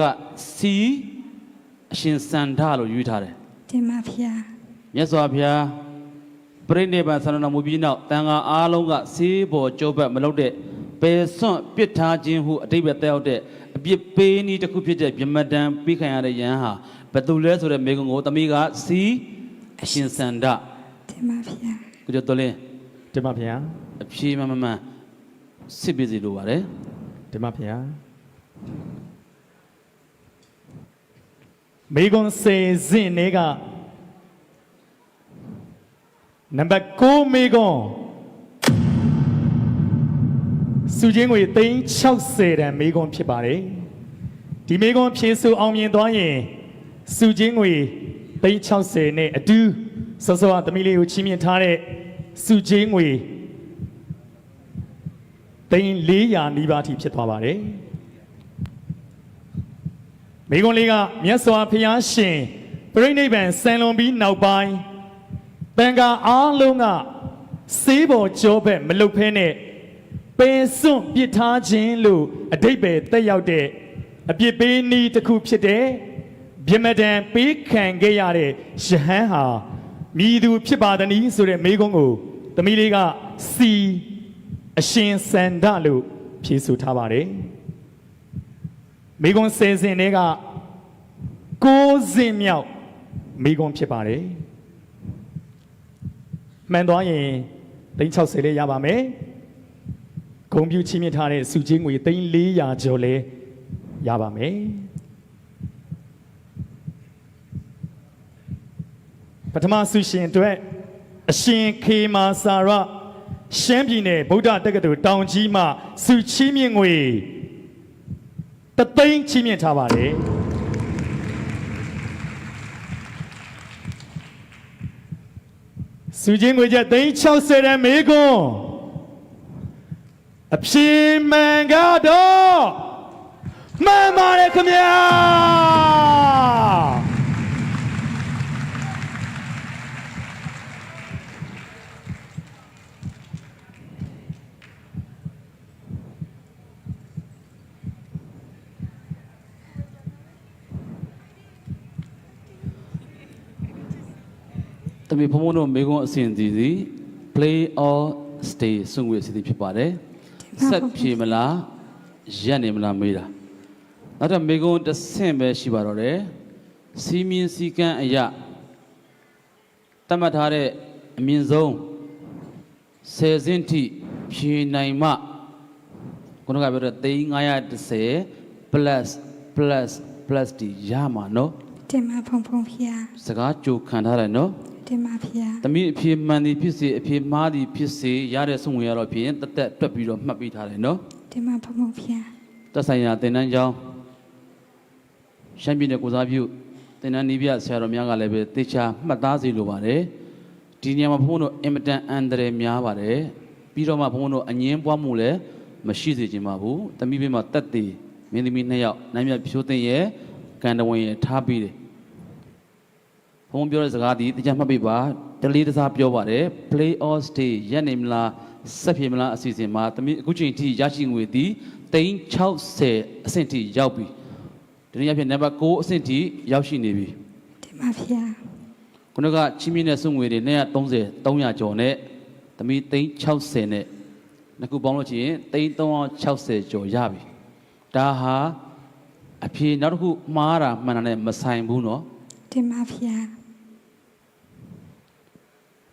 B: စီအရှင်စန္ဒလို့ယူထားတယ်
C: တင်ပါဖျား
B: မြတ်စွာဘုရားပြိဋိဘံဆန္ဒနာမူပြီးနောက်တန်ခါအားလုံးကစေးပေါ်ကြိုးဘက်မလုပ်တဲ့ပယ်စွန့်ပစ်ထားခြင်းဟုအတိပ္ပယ်တက်ရောက်တဲ့အပြစ်ပေးနည်းတစ်ခုဖြစ်တဲ့ဗြဟ္မတံပြီးခံရတဲ့ယဟန်ဟာဘယ်သူလဲဆိုတဲ့မေကွန်ကိုတမိကစီအရှင်စန္ဒ
C: တင်ပါဖျား
B: ကိုကျော်တော်လင်း
A: တင်ပါဗျာ
B: အဖြေမှန်မှန်စစ်ပေးစီလိုပါတယ်
A: တင်ပါဗျာမေကွန်စေစင်နေကနံပါတ်9မေကွန်စုချင်းငွေ360တန်မေကွန်ဖြစ်ပါတယ်ဒီမေကွန်ဖြေဆိုအောင်မြင်သွားရင်စုချင်းငွေ360နဲ့အတူစောစောကသမီးလေးကိုချီးမြှင့်ထားတဲ့စုချင်းငွေ400နီးပါးထိဖြစ်သွားပါတယ်မိဂွန်လေးကမြတ်စွာဘုရားရှင်ပြိဋိဘံဆံလွန်ပြီးနောက်ပိုင်းတန်ခါအားလုံးကစေးပေါ်ကြောဘက်မလုတ်ဖဲနဲ့ပယ်စွန့်ပစ်ထားခြင်းလို့အတိတ်ပဲတက်ရောက်တဲ့အပြစ်ပေးနည်းတစ်ခုဖြစ်တဲ့ဗြဟ္မတံပေးခံခဲ့ရတဲ့ယဟန်ဟာမြည်သူဖြစ်ပါသနည်းဆိုတဲ့မိဂွန်ကိုသမီးလေးကစီအရှင်စန္ဒလို့ဖြေဆိုထားပါတယ်မိဂွန်ဆယ်စင်တွေက9စင်မြောက်မိဂွန်ဖြစ်ပါတယ်မှန်သွားရင်360လေးရပါမယ်ဂုံပြူချီးမြှင့်ထားတဲ့စုချင်းငွေ400ကျော်လေးရပါမယ်ပထမဆုရှင်အတွက်အရှင်ခေမာစာရရှမ်းပြည်နယ်ဗုဒ္ဓတက္ကသိုလ်တောင်ကြီးမှစုချီးမြှင့်ငွေ3သိန်းချီးမြှင့်ထားပါတယ်စုချင်းငွေကျ360တန်မေကွန်းအဖြေမှန်ကတော့မှန်ပါတယ်ခင်ဗျာ
B: တမီဖုံဖုံတို့မေကွန်အစဉ်စီစီ play or stay ဆွငွေအစီအစဉ်ဖြစ်ပါတယ်ဆက်ဖြေမလားရက်နေမလားမေးတာနောက်တော့မေကွန်တစ်ဆင့်ပဲရှိပါတော့တယ်စီမင်းစီကန်းအရာတတ်မှတ်ထားတဲ့အမြင့်ဆုံး10စင်းထိဖြေနိုင်မှခုနကပြောတဲ့3,910 plus တီရမှာနော်
C: တင်ပါဖုံဖုံဖျား
B: စကားကြိုခံထားတယ်နော်
C: တင်ပါဖျား
B: သမီးအဖြေမှန်သည်ဖြစ်စေအဖြေမှားသည်ဖြစ်စေရတဲ့ဆုံးဝင်ရတော့ဖြင့်တက်တက်တွက်ပြီးတော့မှတ်ပေးထားတယ်နော်
C: တင်ပါဖုံဖုံဖျား
B: တက်ဆိုင်ရာသင်တန်းကျောင်းရှမ်းပြည်နယ်ကိုစားပြုသင်တန်းနီးပြဆရာတော်များကလည်းပဲတေချာမှတ်သားစီလိုပါတယ်ဒီနေရာမှာဘုန်းဘုန်းတို့အင်မတန်အန္တရာယ်များပါတယ်ပြီးတော့မှဘုန်းဘုန်းတို့အငင်းပွားမှုလည်းမရှိစေချင်ပါဘူးသမီးဘေးမှာတက်တည်မင်းသမီး2ယောက်နိုင်မြတ်ဖြိုးသိမ့်ရဲ့ကန်တဝင်ရဲ့ထားပြီးတယ်ဘုန်းပြောတဲ့စကားဒီတေချာမှတ်ပေးပါတလေးတစားပြောပါတယ် play or stay ရက်နေမလားဆက်ပြေမလားအစီအစဉ်မှာသမီးအခုချိန်ထိရရှိငွေသည်360အဆင့်ထိရောက်ပြီဒီနေ့အဖြစ်နံပါတ်9အဆင့်ထိရောက်ရှိနေပြီ
C: တင်ပါဖျား
B: ခုနကချင်းမြင့်တဲ့စုငွေတွေ230 300ကျော်နဲ့သမီး360နဲ့နှစ်ခုပေါင်းလို့ရှိရင်360ကျော်ရပြီဒါဟာအဖြေနောက်တစ်ခုမှားတာမှန်တာနဲ့မဆိုင်ဘူးနော်
C: တင်ပါဖျား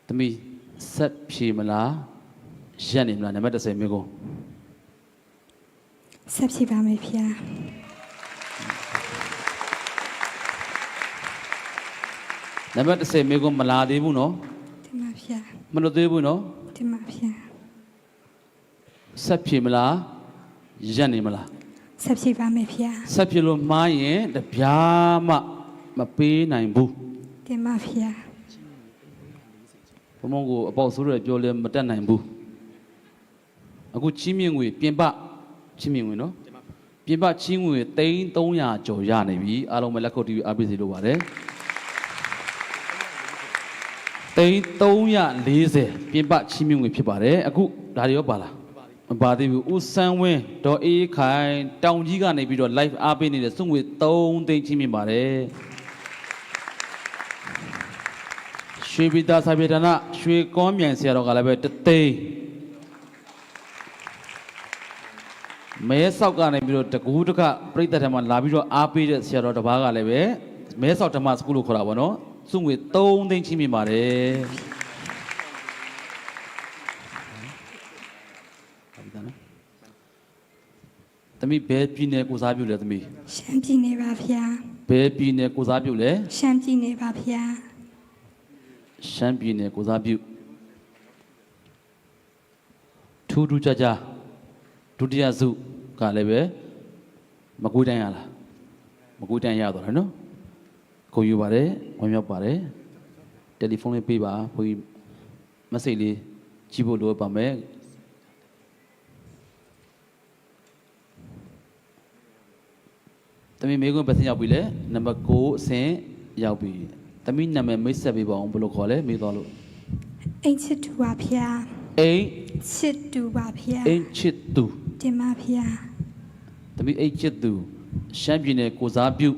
B: သမီးဆက်ဖြေမလားရက်နေမလားနံပါတ်10မျိုးကို
C: ဆက်ဖြေပါမယ်ဖျား
B: နံပါတ်10မေကွန်မလာသေးဘူးနော်
C: တင်ပါဗျာ
B: မလို့သေးဘူးနော်
C: တင်ပါဗျာ
B: ဆက်ဖြစ်မလားရက်နေမလား
C: ဆက်ဖြည့်ပါမယ်ဗျာ
B: ဆက်ဖြစ်လို့မှားရင်တပြားမှမပေးနိုင်ဘူး
C: တင်ပါဗျာ
B: ဘုံဘုံကိုအပေါက်ဆိုးရပြောလဲမတက်နိုင်ဘူးအခုချင်းမြင့်ငွေပြင်ပချင်းမြင့်ငွေနော်ပြင်ပချင်းငွေ300ကျော်ရနေပြီအားလုံးပဲလက်ခုပ် TV အားပေးစီလို့ပါတယ်340ပြင်ပချင်းမြင့်ငွေဖြစ်ပါတယ်အခုဒါတွေရောပါလားမပါသေးဘူးဦးစန်းဝင်းဒေါ်အေးခိုင်တောင်ကြီးကနေပြီးတော့ live အားပေးနေတဲ့စုငွေ3သိန်းချင်းမြင့်ပါတယ်ရွှေပြည်သားစာပေဌာနရွှေကောင်းမြိုင်ဆရာတော်ကလည်းပဲတသိန်းမဲဆောက်ကနေပြီးတော့တကူးတကပြိတ္တဓမ္မလာပြီးတော့အားပေးတဲ့ဆရာတော်တစ်ပါးကလည်းပဲမဲဆောက်ဓမ္မစကူလို့ခေါ်တာပေါ့နော်စုငွေ3သိန်းချင်းမြင့်ပါတယ်သမီးဘယ်ပြည်နယ်ကိုစားပြုလဲသမီး
C: ရှမ်းပြည်နယ်ပါဗျာ
B: ဘယ်ပြည်နယ်ကိုစားပြုလဲ
C: ရှမ်းပြည်နယ်ပါဗျာ
B: ရှမ်းပြည်နယ်ကိုစားပြုထူးထူးခြားခြားဒုတိယစုကလည်းပဲမကွေးတိုင်းရလားမကွေးတိုင်းရတော့တယ်နော်ခုံယူပါတယ်ဝင်ရောက်ပါတယ်တယ်လီဖုန်းလေးပေးပါဘုန်းကြီးမစိတ်လေးကြည့်ဖို့လိုပါမယ်သမီးမေကွန်းပဲဆင်းရောက်ပြီလေနံပါတ်9အဆင့်ရောက်ပြီသမီးနာမည်မိတ်ဆက်ပေးပါအောင်ဘယ်လိုခေါ်လဲမေးသွားလို့
C: အိမ်ချစ်တူပါဗျာ
B: အိမ်
C: ချစ်တူပါဗျာ
B: အိမ်ချစ်သူ
C: တင်ပါဗျာ
B: သမီးအိမ်ချစ်သူရှမ်းပြည်နယ်ကိုစားပြု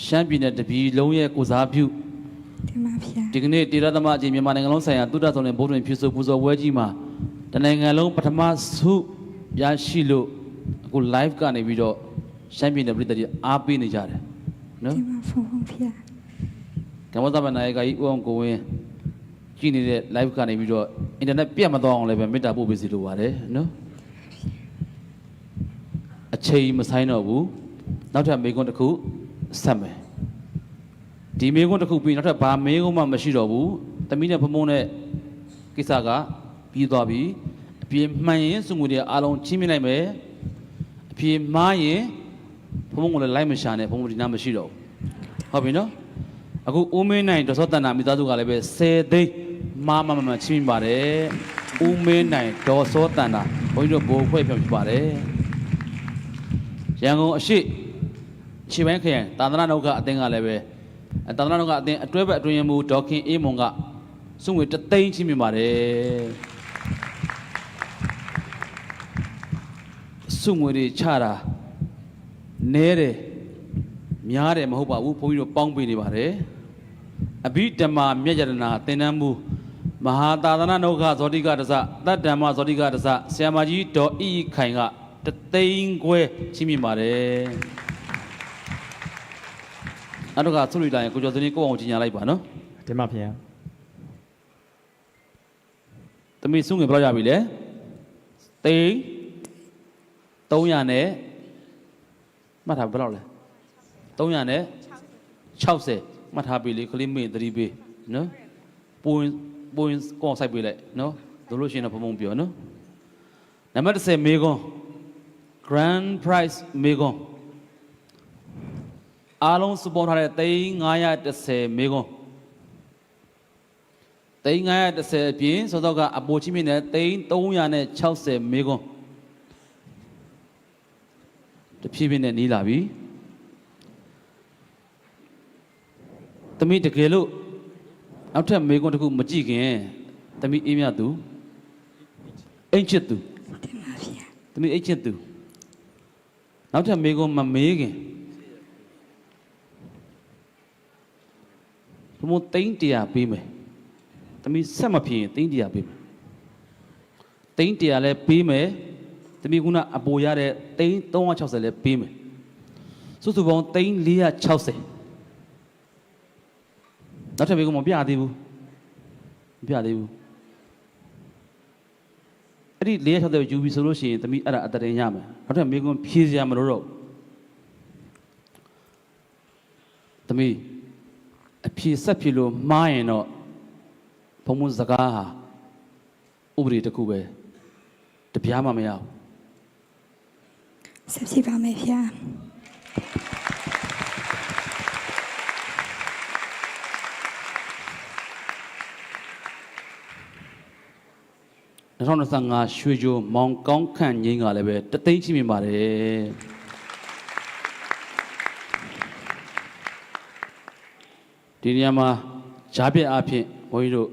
B: ရှမ်းပြည်နယ်တပြည်လုံးရဲ့ကိုစားပြု
C: တင်ပါဗျာ
B: ဒီကနေ့တေရသမအကြီးမြန်မာနိုင်ငံလုံးဆိုင်ရာသုဒ္ဓဆောင်တဲ့ဘုရားဖြည့်ဆိုပူဇော်ပွဲကြီးမှာတနိုင်ငံလုံးပထမဆုရရှိလို့အခု live ကနေပြီးတော့ရှမ်းပြည်နယ်ပြည်သူတွေအားပေးနေကြတယ်နော်
C: တင်ပါဖုန်းဗျာ
B: ကမ္ဘာသဗ္ဗနာယကကြီးဦးအောင်ကိုဝင်းကြည့်နေတဲ့ live ကနေပြီးတော့အင်တာနက်ပြတ်မသွားအောင်လည်းပဲမေတ္တာပို့ပေးစီလိုပါတယ်နော်အချိန်မဆိုင်တော့ဘူးနောက်ထပ်မေကွန်းတစ်ခုဆက်မယ်ဒီမေကွန်းတစ်ခုပြီးနောက်ထပ်ဘာမေကွန်းမှမရှိတော့ဘူးသမီးနဲ့ဖမုံနဲ့ကိစ္စကပြီးသွားပြီအပြေမှန်ရင်စုငွေတွေအားလုံးချင်းမြင့်လိုက်မယ်အပြေမှားရင်ဖမုံကလည်းလိုက်မရှာနဲ့ဖမုံဒီနာမရှိတော့ဘူးဟုတ်ပြီနော်အခုဦးမင်းနိုင်ဒေါ်စောတန်နာမိသားစုကလည်းပဲ10သိန်းမချင်းပါတယ်ဦးမင်းနိုင်ဒေါ်စောတန်နာဘုန်းကြီးတို့ဘိုးဖွဲ့ပြဖြစ်ပါတယ်ရန်ကုန်အရှိခြေပိုင်းခရိုင်သာသနာ့နောကအသင်းကလည်းပဲသာသနာ့နောကအသင်းအတွဲဘက်အတွင်းရင်မူဒေါခင်အေးမွန်ကစုငွေ3သိန်းချင်းပါတယ်စုငွေတွေချတာနဲတယ်များတယ်မဟုတ်ပါဘူးဘုန်းကြီးတို့ပေါင်းပေးနေပါတယ်အဘိဓမ္မာမြတ်ယတနာသင်္นานမူမဟာသာသနာ့နောကဇောတိကတစတတ္တမဇောတိကတစဆရာမကြီးဒေါ်ဤခိုင်က3သိန်းခွဲချင်းမြင်ပါတယ်အဲ့တော့ကဆုလူတိုင်းကိုကျော်စင်းကိုအောင်ကြီးညာလိုက်ပါနော်
A: တင်ပါဗျာ
B: သမီးစုငွေဘယ်လောက်ရပြီလဲသိန်း300နဲ့မှတ်ထားဘယ်လောက်လဲ300နဲ့60မှတ်ထားပြီလေကလေးမင်းသတိပေးနော်ပွင့်ကောက်ဆိုင်ပေးလိုက်နော်တို့လို့ရှိရင်တော့ဖုံပြောနော်နံပါတ်10မေကွန် Grand Prize မေကွန်အားလုံးစုပေါင်းထားတဲ့3,910မေကွန်3,910အပြင်စောစောကအပိုချင်းမြင့်တဲ့3,360မေကွန်တဖြည်းဖြည်းနဲ့နီးလာပြီသမီးတကယ်လို့နောက်ထပ်မေကွန်တစ်ခုမကြည့်ခင်သမီးအေးမြသူအိမ်ချစ်သူ
C: တင်ပါဗျာ
B: သမီးအိမ်ချစ်သူနောက်ထပ်မေကွန်မမေးခင်ဘုံ300ပေးမယ်သမီးဆက်မဖြစ်ရင်300ပေးမယ်300လည်းပေးမယ်သမီးကအပိုရတဲ့360လည်းပေးမယ်စုစုပေါင်း460နောက်ထပ်မေကွန်မပြသေးဘူးမပြသေးဘူးအဲ့ဒီ460ယူပြီဆိုလို့ရှိရင်သမီးအဲ့ဒါအတရင်ရမယ်နောက်ထပ်မေကွန်ဖြည့်စရာမလိုတော့သမီး ဖြေဆက်ဖြေလို့မှားရင်တော့ဘုံဘုံစကားဟာဥပဒေတစ်ခုပဲတပြားမှမရဘူး
C: ဆက်ဖြစ်ပါမယ်ဗျာ
B: 2025ရွှေချိုမောင်ကောင်းခန့်ငိမ့်ကလည်းပဲတသိန်းချိမြင်ပါတယ်ဒီနေရာမှာဂျားပြက်အဖြစ်ဘုန်းကြီးတို့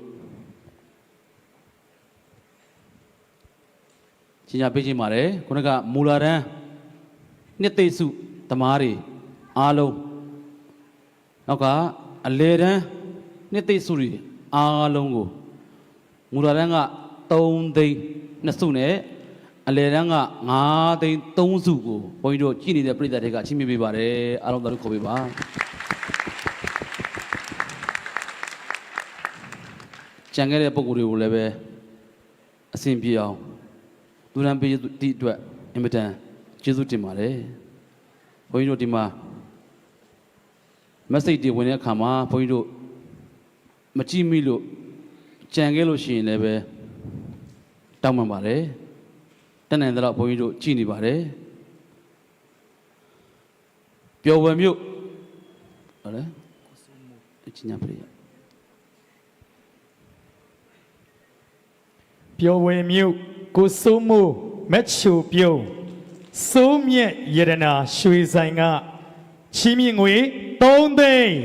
B: ကြီးညာပေးခြင်းပါတယ်ခုနကမူလာတန်းနှစ်သိမ့်စုသမားတွေအားလုံးနောက်ကအလေတန်းနှစ်သိမ့်စုတွေအားလုံးကိုမူလာတန်းက3သိန်း2စုနဲ့အလေတန်းက5သိန်း3စုကိုဘုန်းကြီးတို့ကြည်နေတဲ့ပြည်သက်တွေကချင်းမြပေးပါတယ်အားလုံးတော်ခေါ်ပေးပါကြံခဲ့တဲ့ပုံကိုယ်တွေကိုလည်းပဲအဆင်ပြေအောင်လူရန်ပေးဒီအတွက်အင်မတန်ကျေးဇူးတင်ပါတယ်ဘုန်းကြီးတို့ဒီမှာ message တွေဝင်တဲ့အခါမှာဘုန်းကြီးတို့မကြည့်မိလို့ကြံခဲ့လို့ရှိရင်လည်းပဲတောင်းပန်ပါတယ်တက်နိုင်တဲ့တော့ဘုန်းကြီးတို့ကြည်နေပါတယ်ပျော်ဝယ်မြို့ဟုတ်လဲအချင်းညာပြည့်
A: ပျော်ဝယ်မြို့ကိုစိုးမိုးမက်ချိုပြုံးစိုးမြက်ရတနာရွှေဆိုင်ကချီးမြှင့်ငွေ3သိန်း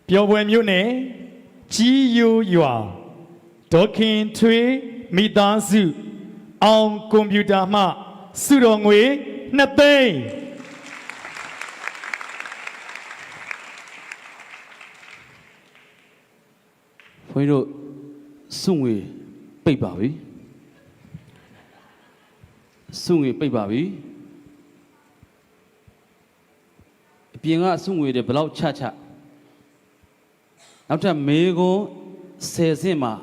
A: ပျော်ပွဲမြို့နယ်ကြီးယိုရွာဒေါခင်ထွေးမိသားစုအောင်ကွန်ပျူတာမှစုတော်ငွေ2သိန်း
B: ဘုန်းကြီးတို့စုငွေပိတ်ပါပြီစုငွေပိတ်ပါပြီအပြင်ကစုငွေတွေဘယ်လောက်ချနောက်ထပ်မေကွန်း10ဆင့်မှာ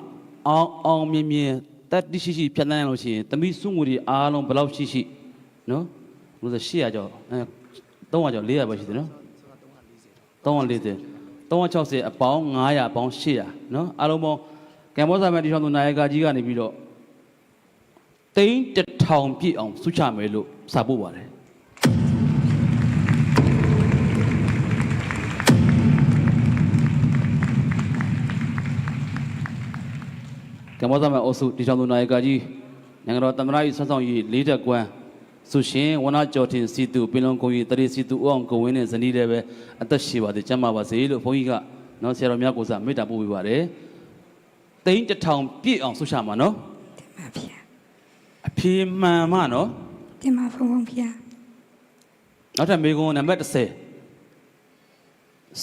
B: အောင်မြင်မြင်တက်တိရှိဖြတ်သန်းရလို့ရှိရင်တမိစုငွေတွေအားလုံးဘယ်လောက်ရှိနော်ဘယ်လို800ကျော်300ကျော်400ပဲရှိတယ်နော်340 360အပေါင်း900အပေါင်း800နော်အားလုံးပေါင်းကံဘောဇာမဲတီထောင်သူနိုင်ကာကြီးကနေပြီးတော့သိန်း1000ပြည့်အောင်စုချမယ်လို့စာပို့ပါတယ်ကမ္ဘောဇာမဲအုပ်စုတီထောင်သူနိုင်ကာကြီးနိုင်ငံတော်သမ္မတ၏ဆွမ်းဆောင်ရည်၄တက်ကွမ်းဆုရှင်ဝနာကျော်တင်စီတူပင်လုံးကိုကြီးတရေစီတူအောင်ကိုဝင်းနဲ့ဇနီးလည်းပဲအသက်ရှိပါသေးကျမ်းပါပါစေလို့ဘုန်းကြီးကနော်ဆရာတော်များကိုစားမေတ္တာပို့ပေးပါတယ်သိန်း1000ပြည့်အောင်ဆုချမှာနော်
C: တင်ပါဗျာ
B: အဖြေမှန်မှနော်
C: တင်ပါဘုံဘုံဗျာ
B: နောက်ထပ်မေကွန်းနံပါတ်30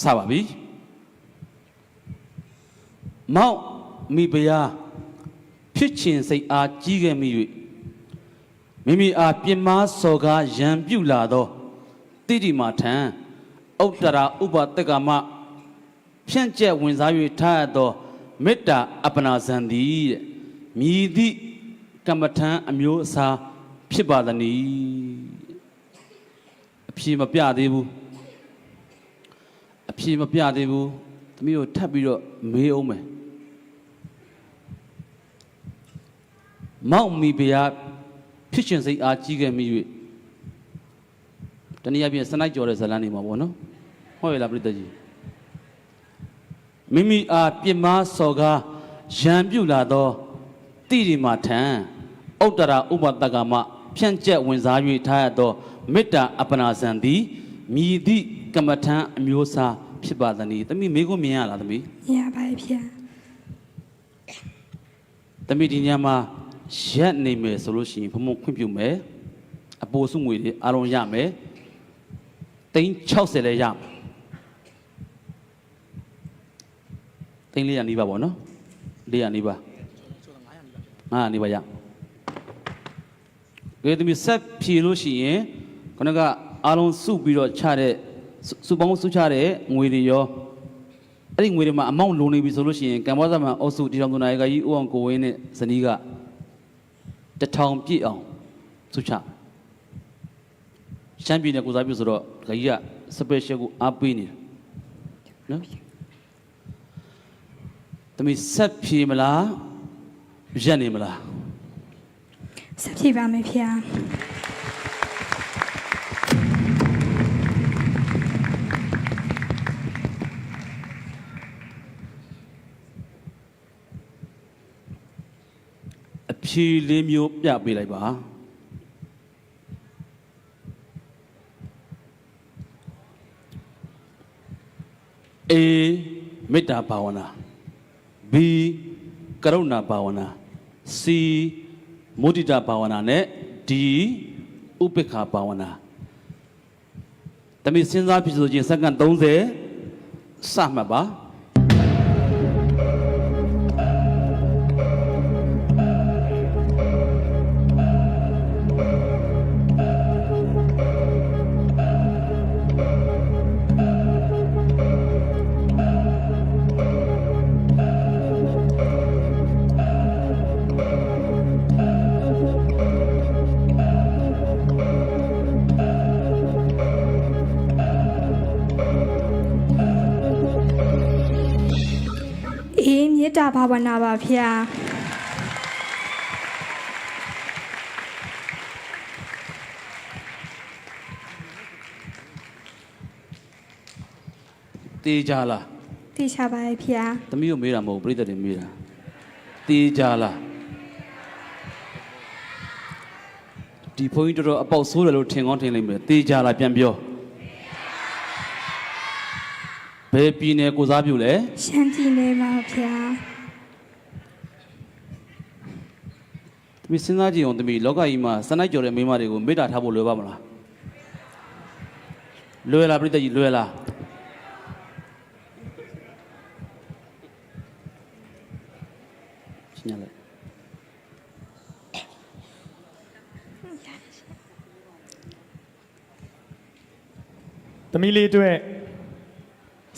B: စပါပြီမောက်မိဖုရားဖြစ်ချင်စိတ်အားကြီးခဲ့မိ၍မိမိအားပြင်းမာစော်ကားရံပြုလာသောတိတိမာထံဥတ္တရာဥပတက္ကမဖြန့်ကျက်ဝင်စား၍ထားရသောမေတ္တာအပ္ပနာဇံသည်တဲ့မြည်သည့်ကမ္မထံအမျိုးအစားဖြစ်ပါသနည်းအဖြေမပြသေးဘူးအဖြေမပြသေးဘူးသမီးတို့ထပ်ပြီးတော့မေးအောင်မယ်မောက်မိဖုရားဖြစ်ရှင်စိတ်အားကြီးခဲ့မိ၍တနည်းအားဖြင့်စနိုက်ကြော်တဲ့ဇလန်းနေမှာပေါ့နော်ဟုတ်ရဲ့လားပြိတ္တကြီးမိမိအားပြင်းမာစော်ကားရံပြုလာသောတိရိမာထံဥတ္တရာဥပတက္ကမဖြန့်ကျက်ဝင်စား၍ထားရသောမေတ္တာအပ္ပနာဇံသည်မြည်သည့်ကမ္မထံအမျိုးအစားဖြစ်ပါသနည်းသမီးမေးခွန်းမြင်ရလားသမီး
C: ရပါဗျာ
B: သမီးဒီညမှာရက်နေမယ်ဆိုလို့ရှိရင်ဘုံခွင့်ပြုမယ်အပိုစုငွေတွေအားလုံးရမယ်သိန်း60လည်းရမယ်သိန်း400နီးပါပေါ့နော်400နီးပါ900နီးပါရကဲသမီးဆက်ဖြေလို့ရှိရင်ခဏကအားလုံးစုပြီးတော့ချတဲ့စုပေါင်းစုချတဲ့ငွေတွေရော အဲ့ဒီငွေတွေမှာအမောင့်လုံနေပြီဆိုလို့ရှိရင်ကမ္ဘောဇာမှာအုပ်စုတီထောင်သူနိုင်ကကြီးဦးအောင်ကိုဝင်းနဲ့ဇနီးက1000ပြည့်အောင်စုချရှမ်းပြည်နယ်ကိုစားပြုဆိုတော့ခကြီးကစပယ်ရှယ်ကိုအားပေးနေတယ်နော်သမီးဆက်ဖြေမလားရက်နေမလား
C: ဆက်ဖြည့်ပါမယ်ဖေ
B: အဖြေလေးမျိုးပြပေးလိုက်ပါA မေတ္တာဘာဝနာ B ကရုဏာဘာဝနာ C မုဒိတာဘာဝနာနဲ့ D ဥပိ္ပခာဘာဝနာတမီးစဉ်းစားဖြစ်ဆိုခြင်းစက္ကန့်30စမှတ်ပါ
C: အေးမေတ္တာဘာဝနာပါဖေ
B: တေးကြလား
C: သိချပါရဲ့ဖေ
B: သမီးကိုမေးတာမဟုတ်ဘူးပြိတ္တတွေမေးတာတေးကြလားဒီဘုန်းကြီးတော်တော်အပေါက်ဆိုးတယ်လို့ထင်ကောင်းထင်လိမ့်မယ်တေးကြလားပြန်ပြောဘယ်ပြည်နယ်ကိုစားပြုလဲ
C: ရှမ်းပြည်နယ်ပါဖေ
B: သမီးစဉ်းစားကြည့်အောင်သမီးလောကကြီးမှာစနိုက်ကြော်တဲ့မိန်းမတွေကိုမေတ္တာထားဖို့လွယ်ပါမလားလွယ်လားပြိတ္တကြီးလွယ်လားညလိုက်
A: သမီးလေးအတွက်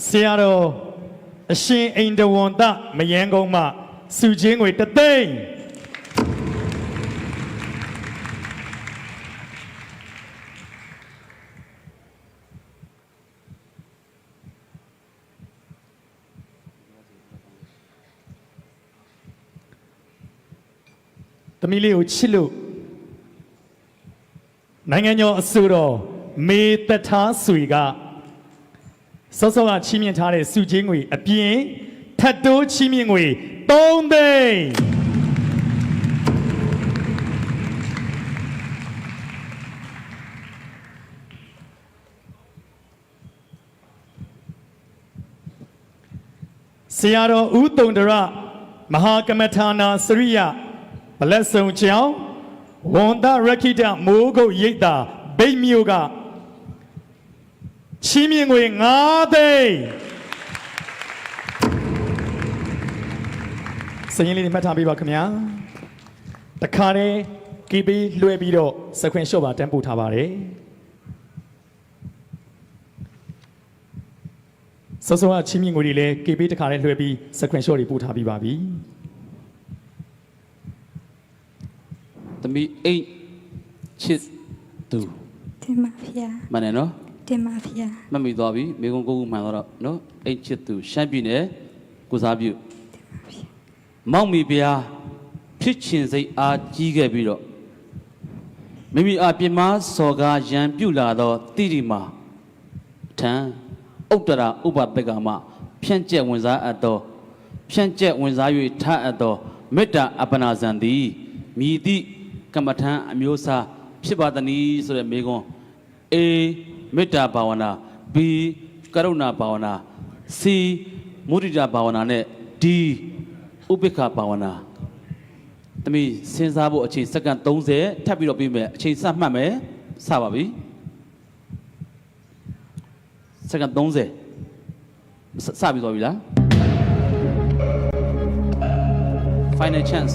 A: ဆရာတော်အရှင်အိန္ဒဝန္တမယန်းကုန်းမှစုချင်းငွေ3သိန်းသမီးလေးကိုချစ်လို့နိုင်ငံတော်အစိုးရမေတ္တာဆွေကစောစောကချီးမြှင့်ထားတဲ့စုချင်းငွေအပြင်ထပ်တိုးချီးမြှင့်ငွေ3သိန်းဆရာတော်ဦးတုံတရမဟာကမ္မထာနာစရိယဗလက်ဆုံကျောင်းဝန်တရခိတမိုးကုတ်ရိပ်သာဗိတ်မြို့ကချီးမြှင့်ငွေ5သိန်းစရင်လေးမှတ်ထားပေးပါခင်ဗျာတခါတည်းကီပီလွှဲပြီးတော့စခွင့်ရှော့ပါတန်းပို့ထားပါတယ်စောစောကချီးမြှင့်ငွေတွေလည်းကီပီတခါတည်းလွှဲပြီးစခွင့်ရှော့တွေပို့ထားပြီးပါပြီ
B: သမီးအိတ်ချစ်သူ
C: တင်ပါဖေ
B: မှန်တယ်နော်
C: တင်ပါဖေ
B: မှတ်မိသွားပြီမိကုန်းကိုမှန်တော့နော်အိတ်ချစ်သူရှမ်းပြည်နယ်ကိုစားပြုမောက်မီဗျာဖြစ်ချင်စိတ်အားကြီးခဲ့ပြီးတော့မိမိအပြင်းမစော်ကားရန်ပြုလာတော့တိတိမာထံဥတ္တရာဥပပက္ကမဖြန့်ကျက်ဝင်စားအပ်သောဖြန့်ကျက်ဝင်စား၍ထအပ်သောမေတ္တာအပနာဇံသည်မြည်သည့်ကမ္မထံအမျိုးအစားဖြစ်ပါသနည်းဆိုတဲ့မိကုန်း A မေတ္တာဘာဝနာ B ကရုဏာဘာဝနာ C မုဒိတာဘာဝနာနဲ့ D ဥပိ္ပခာဘာဝနာသမီးစဉ်းစားဖို့အချိန်စက္ကန့်30ထပ်ပြီးတော့ပြီးမယ်အချိန်စမှတ်မယ်စပါပြီစက္ကန့်30စပြီးသွားပြီလား Final chance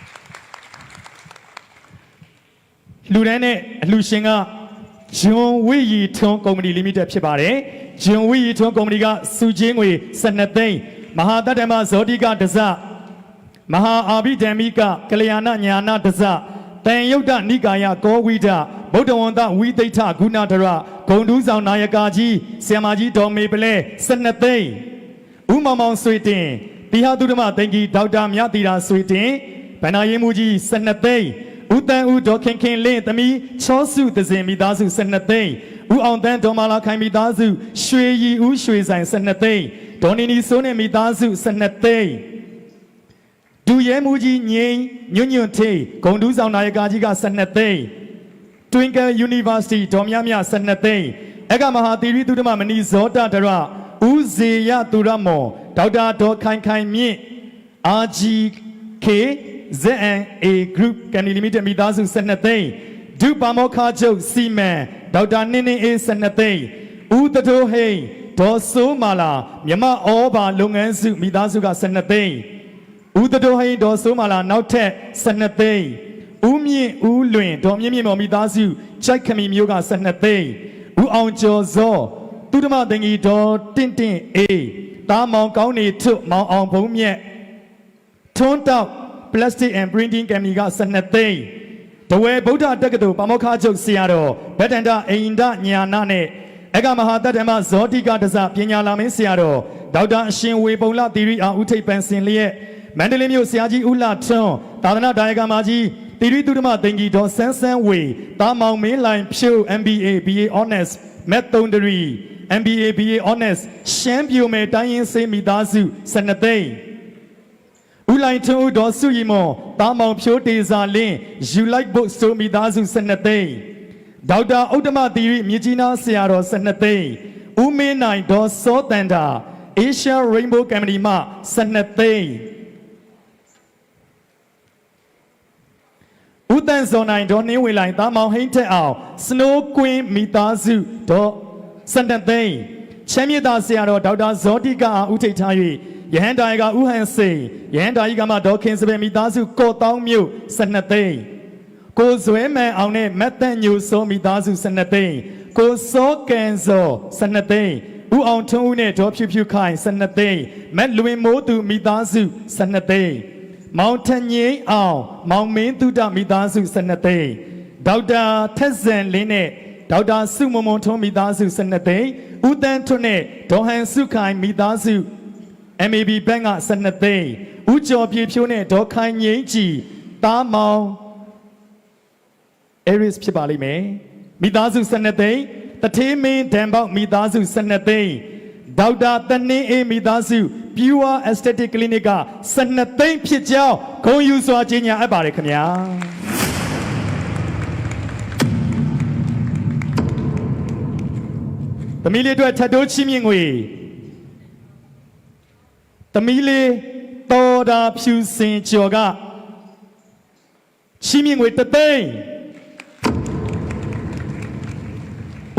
A: ။ လူတန်းနဲ့အလှရှင်ကဂျွန်ဝီရီထွန်းကုမ္ပဏီလီမိတက်ဖြစ်ပါတယ်ဂျွန်ဝီရီထွန်းကုမ္ပဏီကစုချင်းငွေ12သိန်းမဟာတတ္တမဇောတိကဒဇမဟာအာဘိဓမ္မိကကလျာဏညာနာဒဇတန်ယုတ်တနိကာယကောဝိဒဗုဒ္ဓဝန္တဝိသိဋ္ဌဂုဏတရဂုံတူးဆောင်နာယကာကြီးဆရာမကြီးဒေါ်မေပလဲ12သိန်းဦးမောင်မောင်ဆွေတင်တိဟသုဓမသိင်္ဂီဒေါက်တာမြတ်တီရာဆွေတင်ဗန္နာရင်မူကြီး12သိန်းဦးတန်းဦးဒေါ်ခင်ခင်လင်းသမီးချောစုသဇင်မိသားစု12သိန်းဦးအောင်တန်းဒေါ်မာလာခိုင်မိသားစုရွှေရီဦးရွှေဆိုင်12သိန်းဒေါ်နီနီစိုးနဲ့မိသားစု12သိန်းဒူရဲမူကြီးငိမ့်ညွန့်ညွန့်ထေးဂုံတူးဆောင်နာယကာကြီးက12သိန်း Twinkle University ဒေါ်မြမြ12သိန်းအကမဟာသီရိသုဒ္ဓမမဏီဇောတတရဦးဇေယသူရမော်ဒေါက်တာဒေါ်ခိုင်ခိုင်မြင့် RGK ZNA Group Company Limited မိသားစု12သိန်းဒုပါမောခချုပ်စီမံဒေါက်တာနင်းနင်းအေး12သိန်းဦးတတိုးဟိန်ဒေါ်စိုးမာလာမြမဩဘာလုပ်ငန်းစုမိသားစုက12သိန်းဦးတတိုးဟိန်ဒေါ်စိုးမာလာနောက်ထပ်12သိန်းဦးမြင့်ဦးလွင်ဒေါ်မြင့်မြင့်မော်မိသားစုချိုက်ခမီမျိုးက12သိန်းဦးအောင်ကျော်စောသူဓမ္မသင်္ကီဒေါ်တင့်တင့်အေးတားမောင်ကောင်းနေထွတ်မောင်အောင်ဘုံမြက်ထွန်းတောက် Plastic and Printing Company က12သိန်းတဝဲဗုဒ္ဓတက္ကသိုလ်ပါမောက္ခချုပ်ဆရာတော်ဗတ္တန္တအိန္ဒညာနာနဲ့အကမဟာတတ္တမဇောတိကဒဇပညာလာမင်းဆရာတော်ဒေါက်တာအရှင်ဝေပုံလသီရိအာဦးထိပ်ပန်းစင်လျက်မန္တလေးမြို့ဆရာကြီးဦးလှထွန်းသာသနာဒါယကမာကြီးသီရိသုဓမ္မသင်္ကီတော်ဆန်းဆန်းဝေတာမောင်မင်းလိုင်ဖြိုး MBA BA Honors Math 3 MBA BA Honors ရှမ်းပြည်နယ်တိုင်းရင်းစေးမိသားစု12သိန်းဦးလိုင်ထွန်းဦးတော်စုရီမော်တာမောင်ဖြိုးတေဇာလင်း You Like Books ဆိုမိသားစု12သိန်းဒေါက်တာဥတ္တမသီရိမြကြီးနားဆရာတော်12သိန်းဦးမင်းနိုင်ဒေါ်စောတန်တာ Asia Rainbow Company မှ12သိန်းဦးတန်းစောနိုင်ဒေါ်နှင်းဝေလိုင်တာမောင်ဟိန်းထက်အောင် Snow Queen မိသားစုဒေါ်12သိန်းချမ်းမြေသာဆရာတော်ဒေါက်တာဇောတိကအားဦးထိပ်ထား၍ယဟန်တာယကဦးဟန်စိန်ယဟန်တာယကမှဒေါခင်စပယ်မိသားစုကော့တောင်းမြို့12သိန်းကိုဇွဲမန်အောင်နဲ့မတ်တန်ညိုစောမိသားစု12သိန်းကိုစောကန်စော12သိန်းဦးအောင်ထွန်းဦးနဲ့ဒေါ်ဖြူဖြူခိုင်12သိန်းမတ်လွင်မိုးသူမိသားစု12သိန်းမောင်ထငိမ့်အောင်မောင်မင်းတုဒ္ဒမိသားစု12သိန်းဒေါက်တာထက်ဇန်လင်းနဲ့ဒေါက်တာစုမမွန်ထွန်းမိသားစု12သိန်းဦးတန်းထွန်းနဲ့ဒေါ်ဟန်စုခိုင်မိသားစုMAB Bank က12သိန်းဦးကျော်ပြေဖြိုးနဲ့ဒေါ်ခိုင်ငိမ့်ကြည်တားမောင် Aries ဖြစ်ပါလိမ့်မယ်မိသားစု12သိန်းတထေးမင်းဒံပေါက်မိသားစု12သိန်းဒေါက်တာတနှင်းအေးမိသားစု Pure Aesthetic Clinic က12သိန်းဖြစ်ကြောင်းဂုဏ်ယူစွာကြေညာအပ်ပါတယ်ခင်ဗျာသမီးလေးတို့ထပ်တိုးချီးမြှင့်ငွေသမီးလေးတော်တာဖြူစင်ကျော်ကချီးမြှင့်ငွေ3သိန်း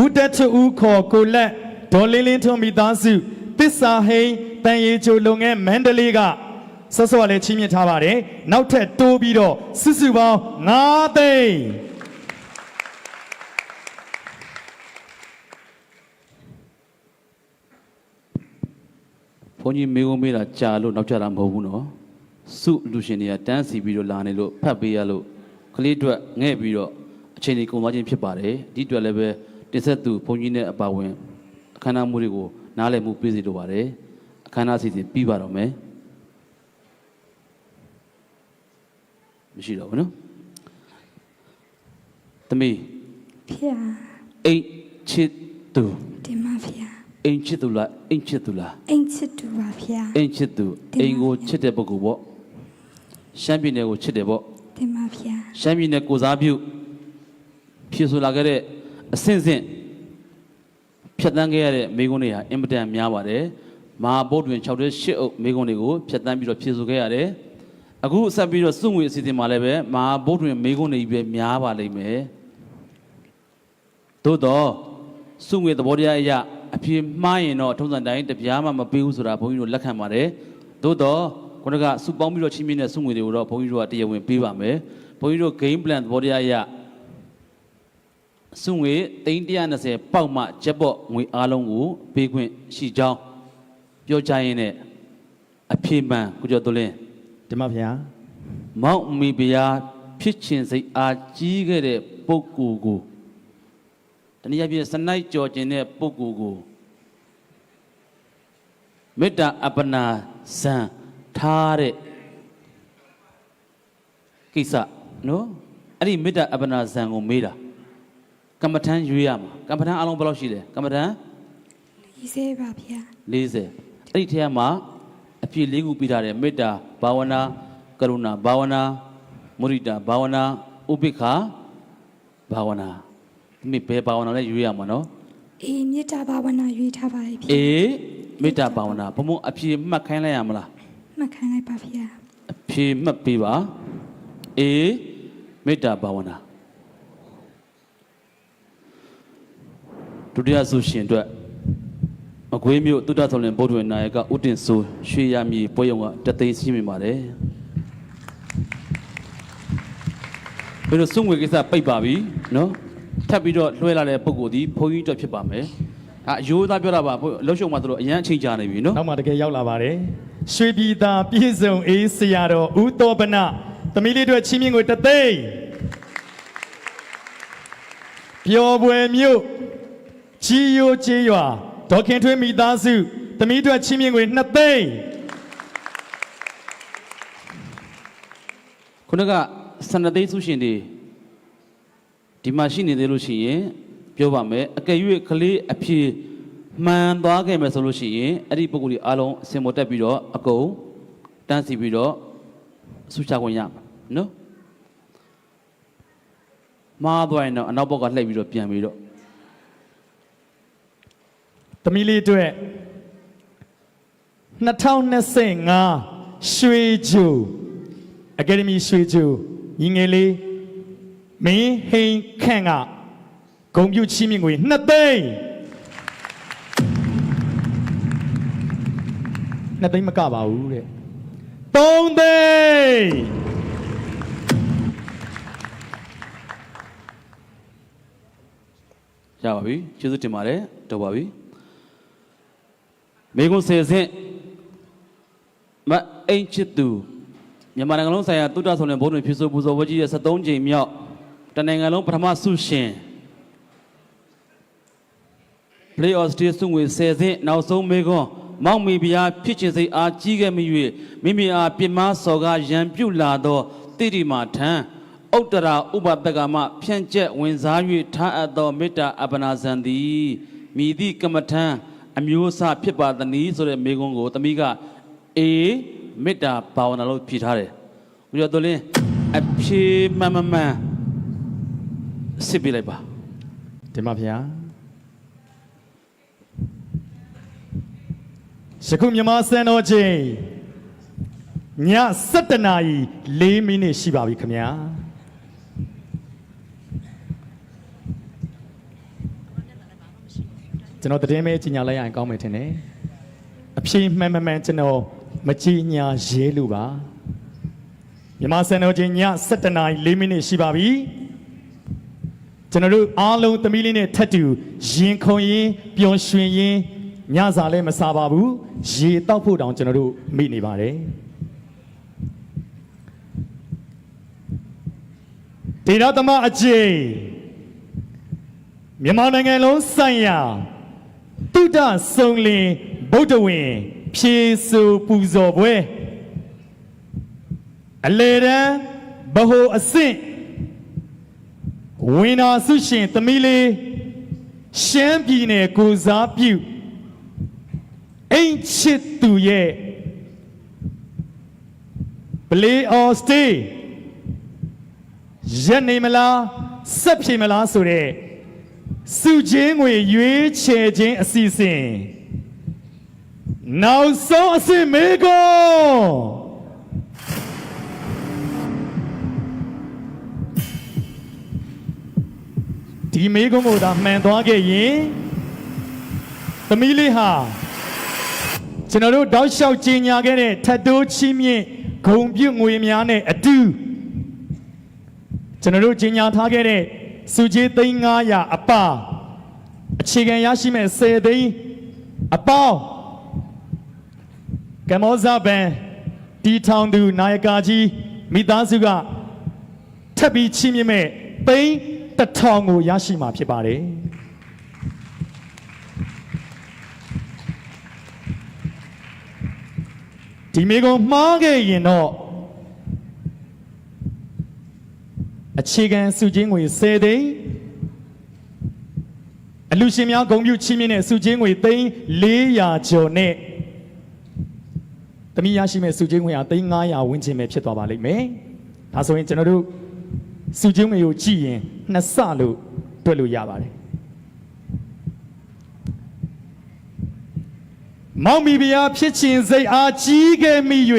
A: ဦးတက်ချူဦးခေါ်ကိုလက်ဒေါ်လင်းလင်းထွန်းမိသားစုသစ္စာဟိန်တန်ရီချိုလုံငယ်မန္တလေးကဆော့ဆော့လည်းချီးမြှင့်ထားပါတယ်နောက်ထပ်တိုးပြီးတော့စုစုပေါင်း5သိန်း
B: ဘုန်းကြီးမေးခွန်းမေးတာကြာလို့နောက်ကျတာမဟုတ်ဘူးနော်စုလူရှင်တွေကတန်းစီပြီးတော့လာနေလို့ဖတ်ပေးရလို့ကလေးအတွက်ငဲ့ပြီးတော့အချိန်ကြီးကုန်သွားခြင်းဖြစ်ပါတယ်ဒီအတွက်လည်းပဲတင်ဆက်သူဘုန်းကြီးနဲ့အပါဝင်အခမ်းအနားမှုတွေကိုနားလည်မှုပေးစီလိုပါတယ်အခမ်းအနားစီစဉ်ပြီးပါတော့မယ်မရှိတော့ဘူးနော်သမီး
C: ဖေဟာ
B: အိတ်ချစ်သူ
C: တင်ပါဖေဟာ
B: အိမ်ချစ်သူလားအိမ်ချစ်သူလား
C: အိမ်ချစ်သူပါဖေဟာ
B: အိမ်ချစ်သူအိမ်ကိုချစ်တဲ့ပုဂ္ဂိုလ်ပေါ့ရှမ်းပြည်နယ်ကိုချစ်တယ်ပေါ့
C: တင်ပါဖေဟာ
B: ရှမ်းပြည်နယ်ကိုစားပြုဖြည့်ဆိုလာခဲ့တဲ့အဆင့်ဆင့်ဖြတ်တန်းခဲ့ရတဲ့မိကုန်းတွေဟာအင်မတန်များပါတယ်မဟာဗုဒ္ဓဝင်6တဲ့8အုပ်မိကုန်းတွေကိုဖြတ်တန်းပြီးတော့ဖြည့်ဆိုခဲ့ရတယ်အခုဆက်ပြီးတော့စုငွေအစီအစဉ်မှာလည်းပဲမဟာဗုဒ္ဓဝင်မိကုန်းတွေပဲများပါလိမ့်မယ်သို့တော့စုငွေသဘောတရားအရအပြေမှားရင်တော့ထုံးစံတိုင်းတပြားမှမပေးဘူးဆိုတာဘုန်းကြီးတို့လက်ခံပါတယ်သို့တော့ခုနကစုပေါင်းပြီးတော့ချင်းမြင့်တဲ့စုငွေတွေကိုတော့ဘုန်းကြီးတို့ကတရားဝင်ပေးပါမယ်ဘုန်းကြီးတို့ game plan သဘောတရားအရ စုငွေ320ပေါက်မှကျက်ပေါ့ငွေအားလုံးကိုပေးခွင့်ရှိကြောင်းပြောကြရင်းနဲ့အဖြေမှန်ကိုကျော်သွလင်း
A: ဒီမှာဗျာ
B: မောက်မီဘုရားဖြစ်ခြင်းစိတ်အားကြီးခဲ့တဲ့ပုဂ္ဂိုလ်ကိုတနည်းအားဖြင့်စနိုက်ကြော်ခြင်းတဲ့ပုဂ္ဂိုလ်ကိုမေတ္တာအပ္ပနာဇံထားတဲ့ကိစ္စနော်အဲ့ဒီမေတ္တာအပ္ပနာဇံကိုမေးတာကမ္မထမ်းရွေးရမှာကမ္မထမ်းအလုံးဘယ်လောက်ရှိလဲကမ္မထမ်း
C: 40ပါဗျာ
B: 40အဲ့ဒီထဲမှာအပြည့်၄ခုပြထားတယ်မေတ္တာဘာဝနာကရုဏာဘာဝနာမုရိဒာဘာဝနာဥပိ္ပခာဘာဝနာဒီဘယ်ဘာဝနာလဲရွေးရမှာနော်
C: အေးမေတ္တာဘာဝနာရွေးထားပါပြီ
B: အေးမေတ္တာဘာဝနာဘုံဘုံအပြည့်မှတ်ခိုင်းလိုက်ရမလား
C: မှတ်ခိုင်းလိုက်ပါဗျာ
B: အပြည့်မှတ်ပေးပါအေးမေတ္တာဘာဝနာဒုတိယဆိုရှင်အတွက်အကွေးမျိုးတုဒ္ဒဆောလင်ဗုဒ္ဓဝင်နာယကဥတင်ဆိုရွှေရမြေပွဲရုံကတသိန်းရှိမိပါတယ်ဘယ်လိုစုံငွေကိစ္စပိတ်ပါပြီနော်ထပ်ပြီးတော့လွှဲလာတဲ့ပုံကိုဒီဘုန်းကြီးတော့ဖြစ်ပါမယ်အယိုးသားပြောတာပါလှုပ်ရှုံမှတို့အရန်အချိန်ကြာနေပြီနော်
A: နောက်မှတကယ်ရောက်လာပါတယ်ရွှေပြည်သာပြည်စုံအေးဆရာတော်ဦးတော်ပနသမီးလေးတို့ချင်းမြင့်ကိုတသိန်းပျော်ပွဲမြို့ကြီးရိုးကျေးရွာဒေါခင်ထွေးမိသားစုသမီးတို့ချင်းမြင့်ကို2သိန်း
B: ခုနက12သိန်းစုရှင်တွေဒီမှာရှိနေသေးလို့ရှိရင်ပြောပါမယ်အကယ်၍ကလေးအဖြေမှန်သွားခဲ့မယ်ဆိုလို့ရှိရင်အဲ့ဒီပုဂ္ဂိုလ်ကြီးအားလုံးအစင်မတက်ပြီးတော့အကုန်တန်းစီပြီးတော့ဆုချခွင့်ရမှာနော်မှားသွားရင်တော့အနောက်ဘက်ကလှည့်ပြီးတော့ပြန်ပြီးတော့
A: သမီးလေးအတွက်2025ရွှေဂျူအကယ်ဒမီရွှေဂျူညီငယ်လေးမင်းဟိန်ခန့်ကဂုံပြုချီးမြှင့်ငွေ2သိန်း2သိန်းမကပါဘူးတဲ့3သိန်း
B: ရပါပြီကျေးဇူးတင်ပါတယ်တော်ပါပြီမေကွန်ဆယ်ဆင့်မအိမ်ချစ်သူမြန်မာနိုင်ငံလုံးဆိုင်ရာတုဒ္ဒဆောင်တဲ့ဘုန်းတော်ဖြစ်ဆိုပူဇော်ဝတ်ကြီးရဲ့73ကြိမ်မြောက်တနိုင်ငံလုံးပထမဆုရှင် Play of State ဆုငွေ10ဆင့်နောက်ဆုံးမေကွန်မောက်မီဘုရားဖြစ်ခြင်းစိတ်အားကြီးခဲ့မိ၍မိမိအားပြင်းမစော်ကားရန်ပြုလာသောတိတိမာထံဥတ္တရာဥပပကမဖြန့်ကျက်ဝင်စား၍ထားအပ်သောမေတ္တာအပ္ပနာဇံသည်မိသည့်ကမ္မထံအမျိုးအစားဖြစ်ပါသနည်းဆိုတဲ့မေကွန်းကိုသမီးကအေးမေတ္တာဘာဝနာလို့ဖြေထားတယ်။ဘုရားတော်လင်းအဖြေမှန်စစ်ပြလိုက်ပါ
A: ဒီမှာဗျာယခုမြန်မာစံတော်ချိန်ည7:04မိနစ်ရှိပါပြီခင်ဗျာကျွန်တော်တည်င်းမဲကြီးညာလိုက်ရရင်ကောင်းမယ်ထင်တယ်အဖြေမှန်ကျွန်တော်မကြီးညာရဲလို့ပါမြန်မာစံတော်ချိန်ည7:04မိနစ်ရှိပါပြီကျွန်တော်တို့အားလုံးသမီးလေးနဲ့ထပ်တူရင်ခုန်ရင်ပျော်ရွှင်ရင်ညစာလည်းမစားပါဘူးရေတောက်ဖို့တောင်ကျွန်တော်တို့မိနေပါတယ်ဒေရသမအကျိမြန်မာနိုင်ငံလုံးဆိုင်ရာတုဒ္ဒဆုံလင်ဗုဒ္ဓဝင်ဖြေဆိုပူဇော်ပွဲအလေတန်းဗဟိုအဆင့်ဝင်းနာဆုရှင်သမီးလေးရှမ်းပြည်နယ်ကိုစားပြုအိမ်ချစ်သူရဲ့ Play of Stay ရက်နေမလားဆက်ဖြေမလားဆိုတဲ့စုချင်းငွေရွေးချယ်ခြင်းအစီအစဉ်နောက်ဆုံးအဆင့်မေကောဒီမေကုန်းကိုသာမှန်သွားခဲ့ရင်သမီးလေးဟာကျွန်တော်တို့တောက်လျှောက်ကြီးညာခဲ့တဲ့ထတ်တိုးချီးမြင့်ဂုံပြုတ်ငွေများနဲ့အတူကျွန်တော်တို့ကြီးညာထားခဲ့တဲ့ စုကြီးသိန်း900အပါအခြေခံရရှိမဲ့10သိန်းအပေါင်းကမောဇဘန်တီထောင်သူနာယကာကြီးမိသားစုကထပ်ပြီးချီးမြှင့်မဲ့သိန်း1000ကိုရရှိမှာဖြစ်ပါတယ်ဒီမိကုံမှားခဲ့ရင်တော့အခြေခံစုချင်းငွေ10သိန်းအလူရှင်များဂုဏ်ပြုချီးမြှင့်တဲ့စုချင်းငွေသိန်း400ကျော်နဲ့သမီးရရှိမဲ့စုချင်းငွေဟာသိန်း900ဝန်းကျင်ပဲဖြစ်သွားပါလိမ့်မယ်ဒါဆိုရင်ကျွန်တော်တို့စုချင်းငွေကိုကြည့်ရင်နှစ်ဆလို့တွက်လို့ရပါတယ်မောင်မီဗျာဖြစ်ခြင်းစိတ်အားကြီးခဲ့မိ၍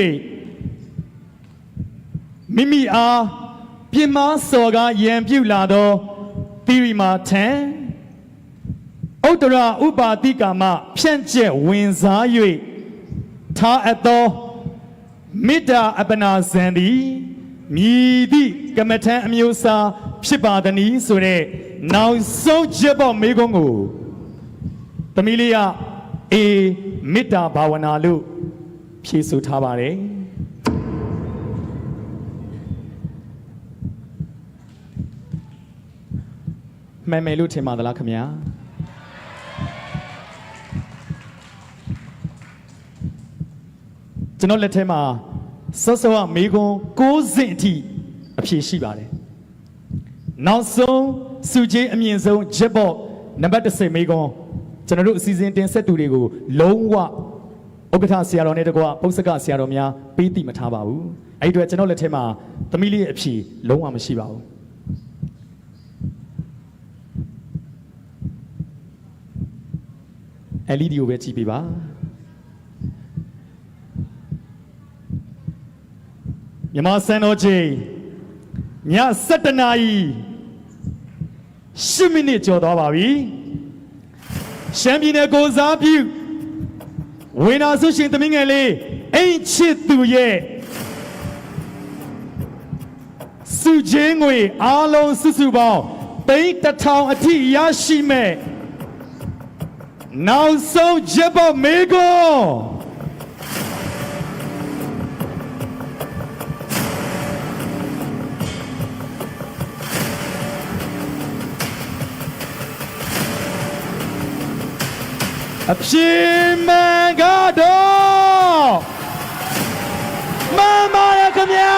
A: မိမိအားပြင်းမစော်ကားရန်ပြုလာသောသီရိမာထံဥတ္တရဥပါတိကာမဖြန့်ကျက်ဝင်စား၍ထားအပ်သောမေတ္တာအပနာဇံသည်မြည်သည့်ကမ္မထံအမျိုးအစားဖြစ်ပါသည်ဆိုတဲ့နောက်ဆုံးချက်ပေါ်မေကုန်းကိုသမီးလေးကအေမေတ္တာဘာဝနာလို့ဖြေဆိုထားပါတယ်မှန်မယ်လို့ထင်ပါသလားခင်ဗျာကျွန်တော်လက်ထဲမှာစောစောကမေကွန်6စင်အထိအဖြေရှိပါတယ်နောက်ဆုံးစုကြီးအမြင့်ဆုံးဂျက်ဘော့နံပါတ်10မေကွန်ကျွန်တော်တို့အစီအစဉ်တင်ဆက်သူတွေကိုလုံးဝဥက္ကဋ္ဌဆရာတော်နဲ့တကွပု္ပ္ပကဆရာတော်များပေးသိမထားပါဘူးအဲ့ဒီအတွက်ကျွန်တော်လက်ထဲမှာသမီးလေးရဲ့အဖြေလုံးဝမရှိပါဘူးLED ကိုပဲကြည့်ပေးပါမြန်မာစံတော်ချိန်ည7:00 နာရီ10 မိနစ်ကျော်သွားပါပြီရှမ်းပြည်နယ်ကိုစားပြုဝေနာဆုရှင်သမီးငယ်လေးအိမ်ချစ်သူရဲ့စုချင်းငွေအားလုံးစုစုပေါင်းသိန်း1000အထိရရှိမဲ့နောက်ဆုံးချက်ပေါ်မေကွန်အပြင်းမန်ကတော့မမရခင်ဗျာ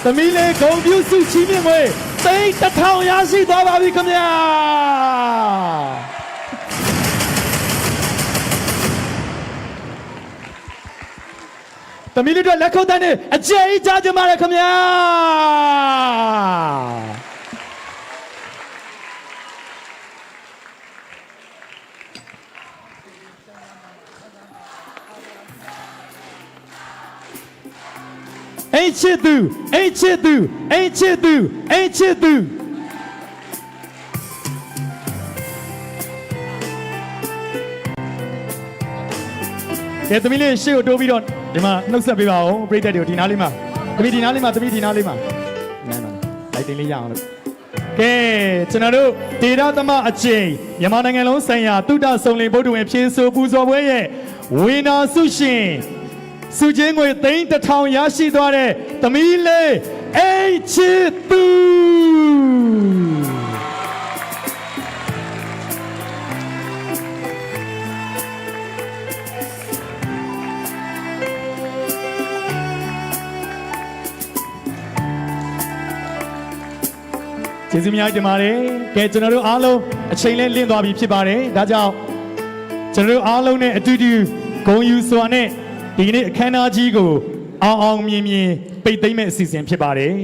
A: သမီးလေးဂုဏ်ပြုစုချီးမြှင့်ငွေသိန်း1000ရရှိသွားပါပြီခင်ဗျာသမီးလေးတို့လက်ခုပ်တန်းနဲ့အကျယ်ကြီးကြားကြပါရခင်ဗျာအိမ်ချစ်သူအိမ်ချစ်သူအိမ်ချစ်သူအိမ်ချစ်သူကဲသမီးလေးရှေ့ကိုတိုးပြီးတော့ဒီမှာနှုတ်ဆက်ပေးပါဦးပရိသတ်တွေကိုဒီနားလေးမှာသမီးဒီနားလေးမှာသမီးဒီနားလေးမှာနိုင်ပါလိုက်တင်လေးရအောင်လို့ကဲကျွန်တော်တို့ဒေတာသမအချိန်မြန်မာနိုင်ငံလုံးဆိုင်ရာတုဒ္ဒဆုံလင်ဗုဒ္ဓဝင်ဖြည့်ဆိုပူဇော်ပွဲရဲ့ဝေနာစုရှင်စုချင်းငွေသိန်း1000ရရှိသွားတဲ့သမီးလေးအိမ်ချစ်သူကျေးဇူးများတင်ပါတယ်ကဲကျွန်တော်တို့အားလုံးအချိန်လဲလင်းသွားပြီဖြစ်ပါတယ်ဒါကြောင့်ကျွန်တော်တို့အားလုံးနဲ့အတူတူဂုဏ်ယူစွာနဲ့ဒီနေ့အခမ်းအနားကြီးကိုအောင်အောင်မြင်မြင်ပိတ်သိမ်းမဲ့အစီအစဉ်ဖြစ်ပါတယ်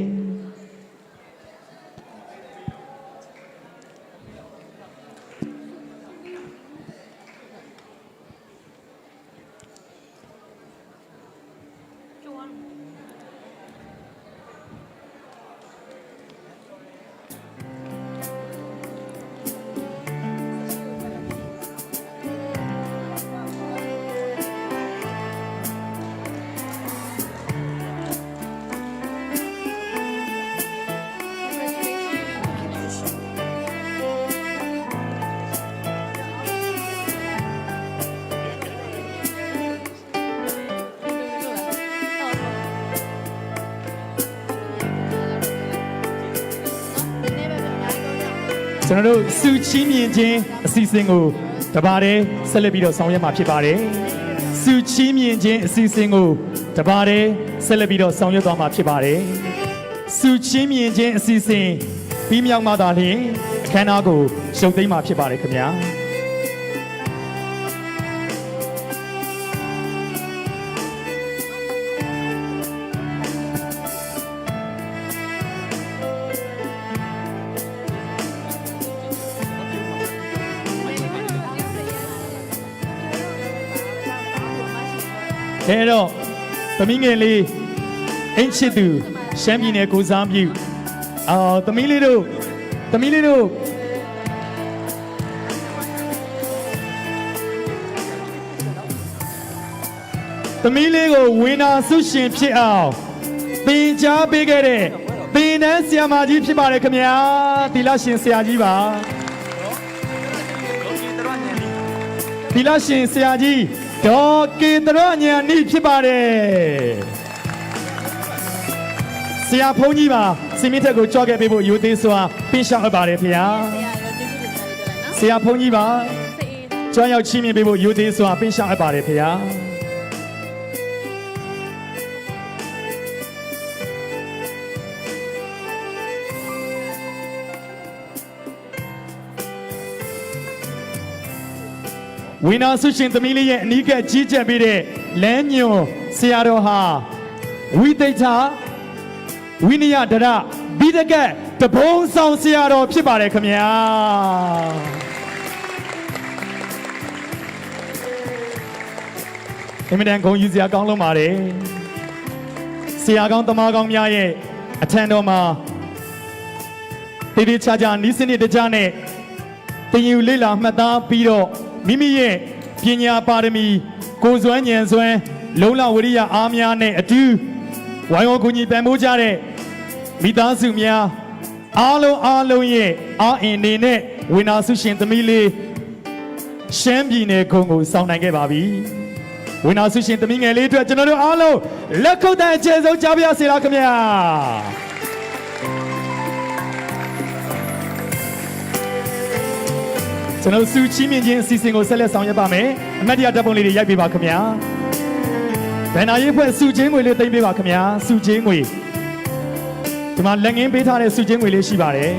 A: ကျွန်တော်တို့စုချီးမြှင့်ခြင်းအစီအစဉ်ကိုတပါးတည်းဆက်လက်ပြီးတော့ဆောင်ရွက်မှာဖြစ်ပါတယ်စုချီးမြှင့်ခြင်းအစီအစဉ်ကိုတပါးတည်းဆက်လက်ပြီးတော့ဆောင်ရွက်သွားမှာဖြစ်ပါတယ်စုချီးမြှင့်ခြင်းအစီအစဉ်ပြီးမြောက်မှသာလျှင်အခမ်းအနားကိုရှုပ်သိမ်းမှာဖြစ်ပါတယ်ခင်ဗျာအဲတော့သမီးငယ်လေးအင်းချစ်သူရှမ်းပြည်နယ်ကိုစားပြုသမီးလေးတို့သမီးလေးတို့ကိုဝင်းနာဆုရှင်ဖြစ်အောင်သင်ကြားပေးခဲ့တဲ့သင်တန်းဆရာမကြီးဖြစ်ပါတယ်ခင်ဗျာသီလရှင်ဆရာကြီးပါသီလရှင်ဆရာကြီးဒေါ်ကေတရညာနိဖြစ်ပါတယ်ဆရာဖုန်းကြီးပါစင်မြင့်ထက်ကိုကြောက်ခဲ့ပေးဖို့ယူသေးစွာပင်းရှောက်အပ်ပါတယ်ခင်ဗျာဆရာဖုန်းကြီးပါကြောက်ရောက်ချီးမြှင့်ပေးဖို့ယူသေးစွာပင်းရှောက်အပ်ပါတယ်ခင်ဗျာဝိနာဆုရှင်သမီးလေးရဲ့အနီးကပ်ကြီးကြပ်ပေးတဲ့လမ်းညွန်ဆရာတော်ဟာဝိသိထဝိနယဒရဘိဒကတဘုံဆောင်ဆရာတော်ဖြစ်ပါတယ်ခင်ဗျာအမြဲတမ်းဂုဏ်ယူစရာကောင်းလုံးပါတယ်ဆရာကောင်းတမကောင်းများရဲ့အထံတော်မှာတေးသေးချာချာနီးစနစ်တကျနဲ့တင်ယူလေ့လာမှတ်သားပြီးတော့မိမိရဲ့ပညာပါရမီကိုယ်စွမ်းဉာဏ်စွမ်းလုံလဝိရိယအားများနဲ့အတူဝိုင်းဝန်းကူညီပံ့ပိုးကြတဲ့မိသားစုများအားလုံးရဲ့အားအင်နေနဲ့ဝိနာဆုရှင်သမီးလေးရှမ်းပြည်နယ်ခုံကိုစောင့်နိုင်ခဲ့ပါပြီဝိနာဆုရှင်သမီးငယ်လေးအတွက်ကျွန်တော်တို့အားလုံးလက်ခုပ်တန်းအခြေဆုံးကြားပြစေလားခင်ဗျာကျွန်တော်စုချီးမြှင့်ခြင်းအစီအစဉ်ကိုဆက်လက်ဆောင်ရွက်ပါမယ်အမတ်တရားဓာတ်ပုံလေးတွေရိုက်ပေးပါခင်ဗျာဘန်နာရေးဖွဲ့စုချင်းငွေလေးသိမ်းပေးပါခင်ဗျာစုချင်းငွေဒီမှာလက်ငင်းပေးထားတဲ့စုချင်းငွေလေးရှိပါတယ်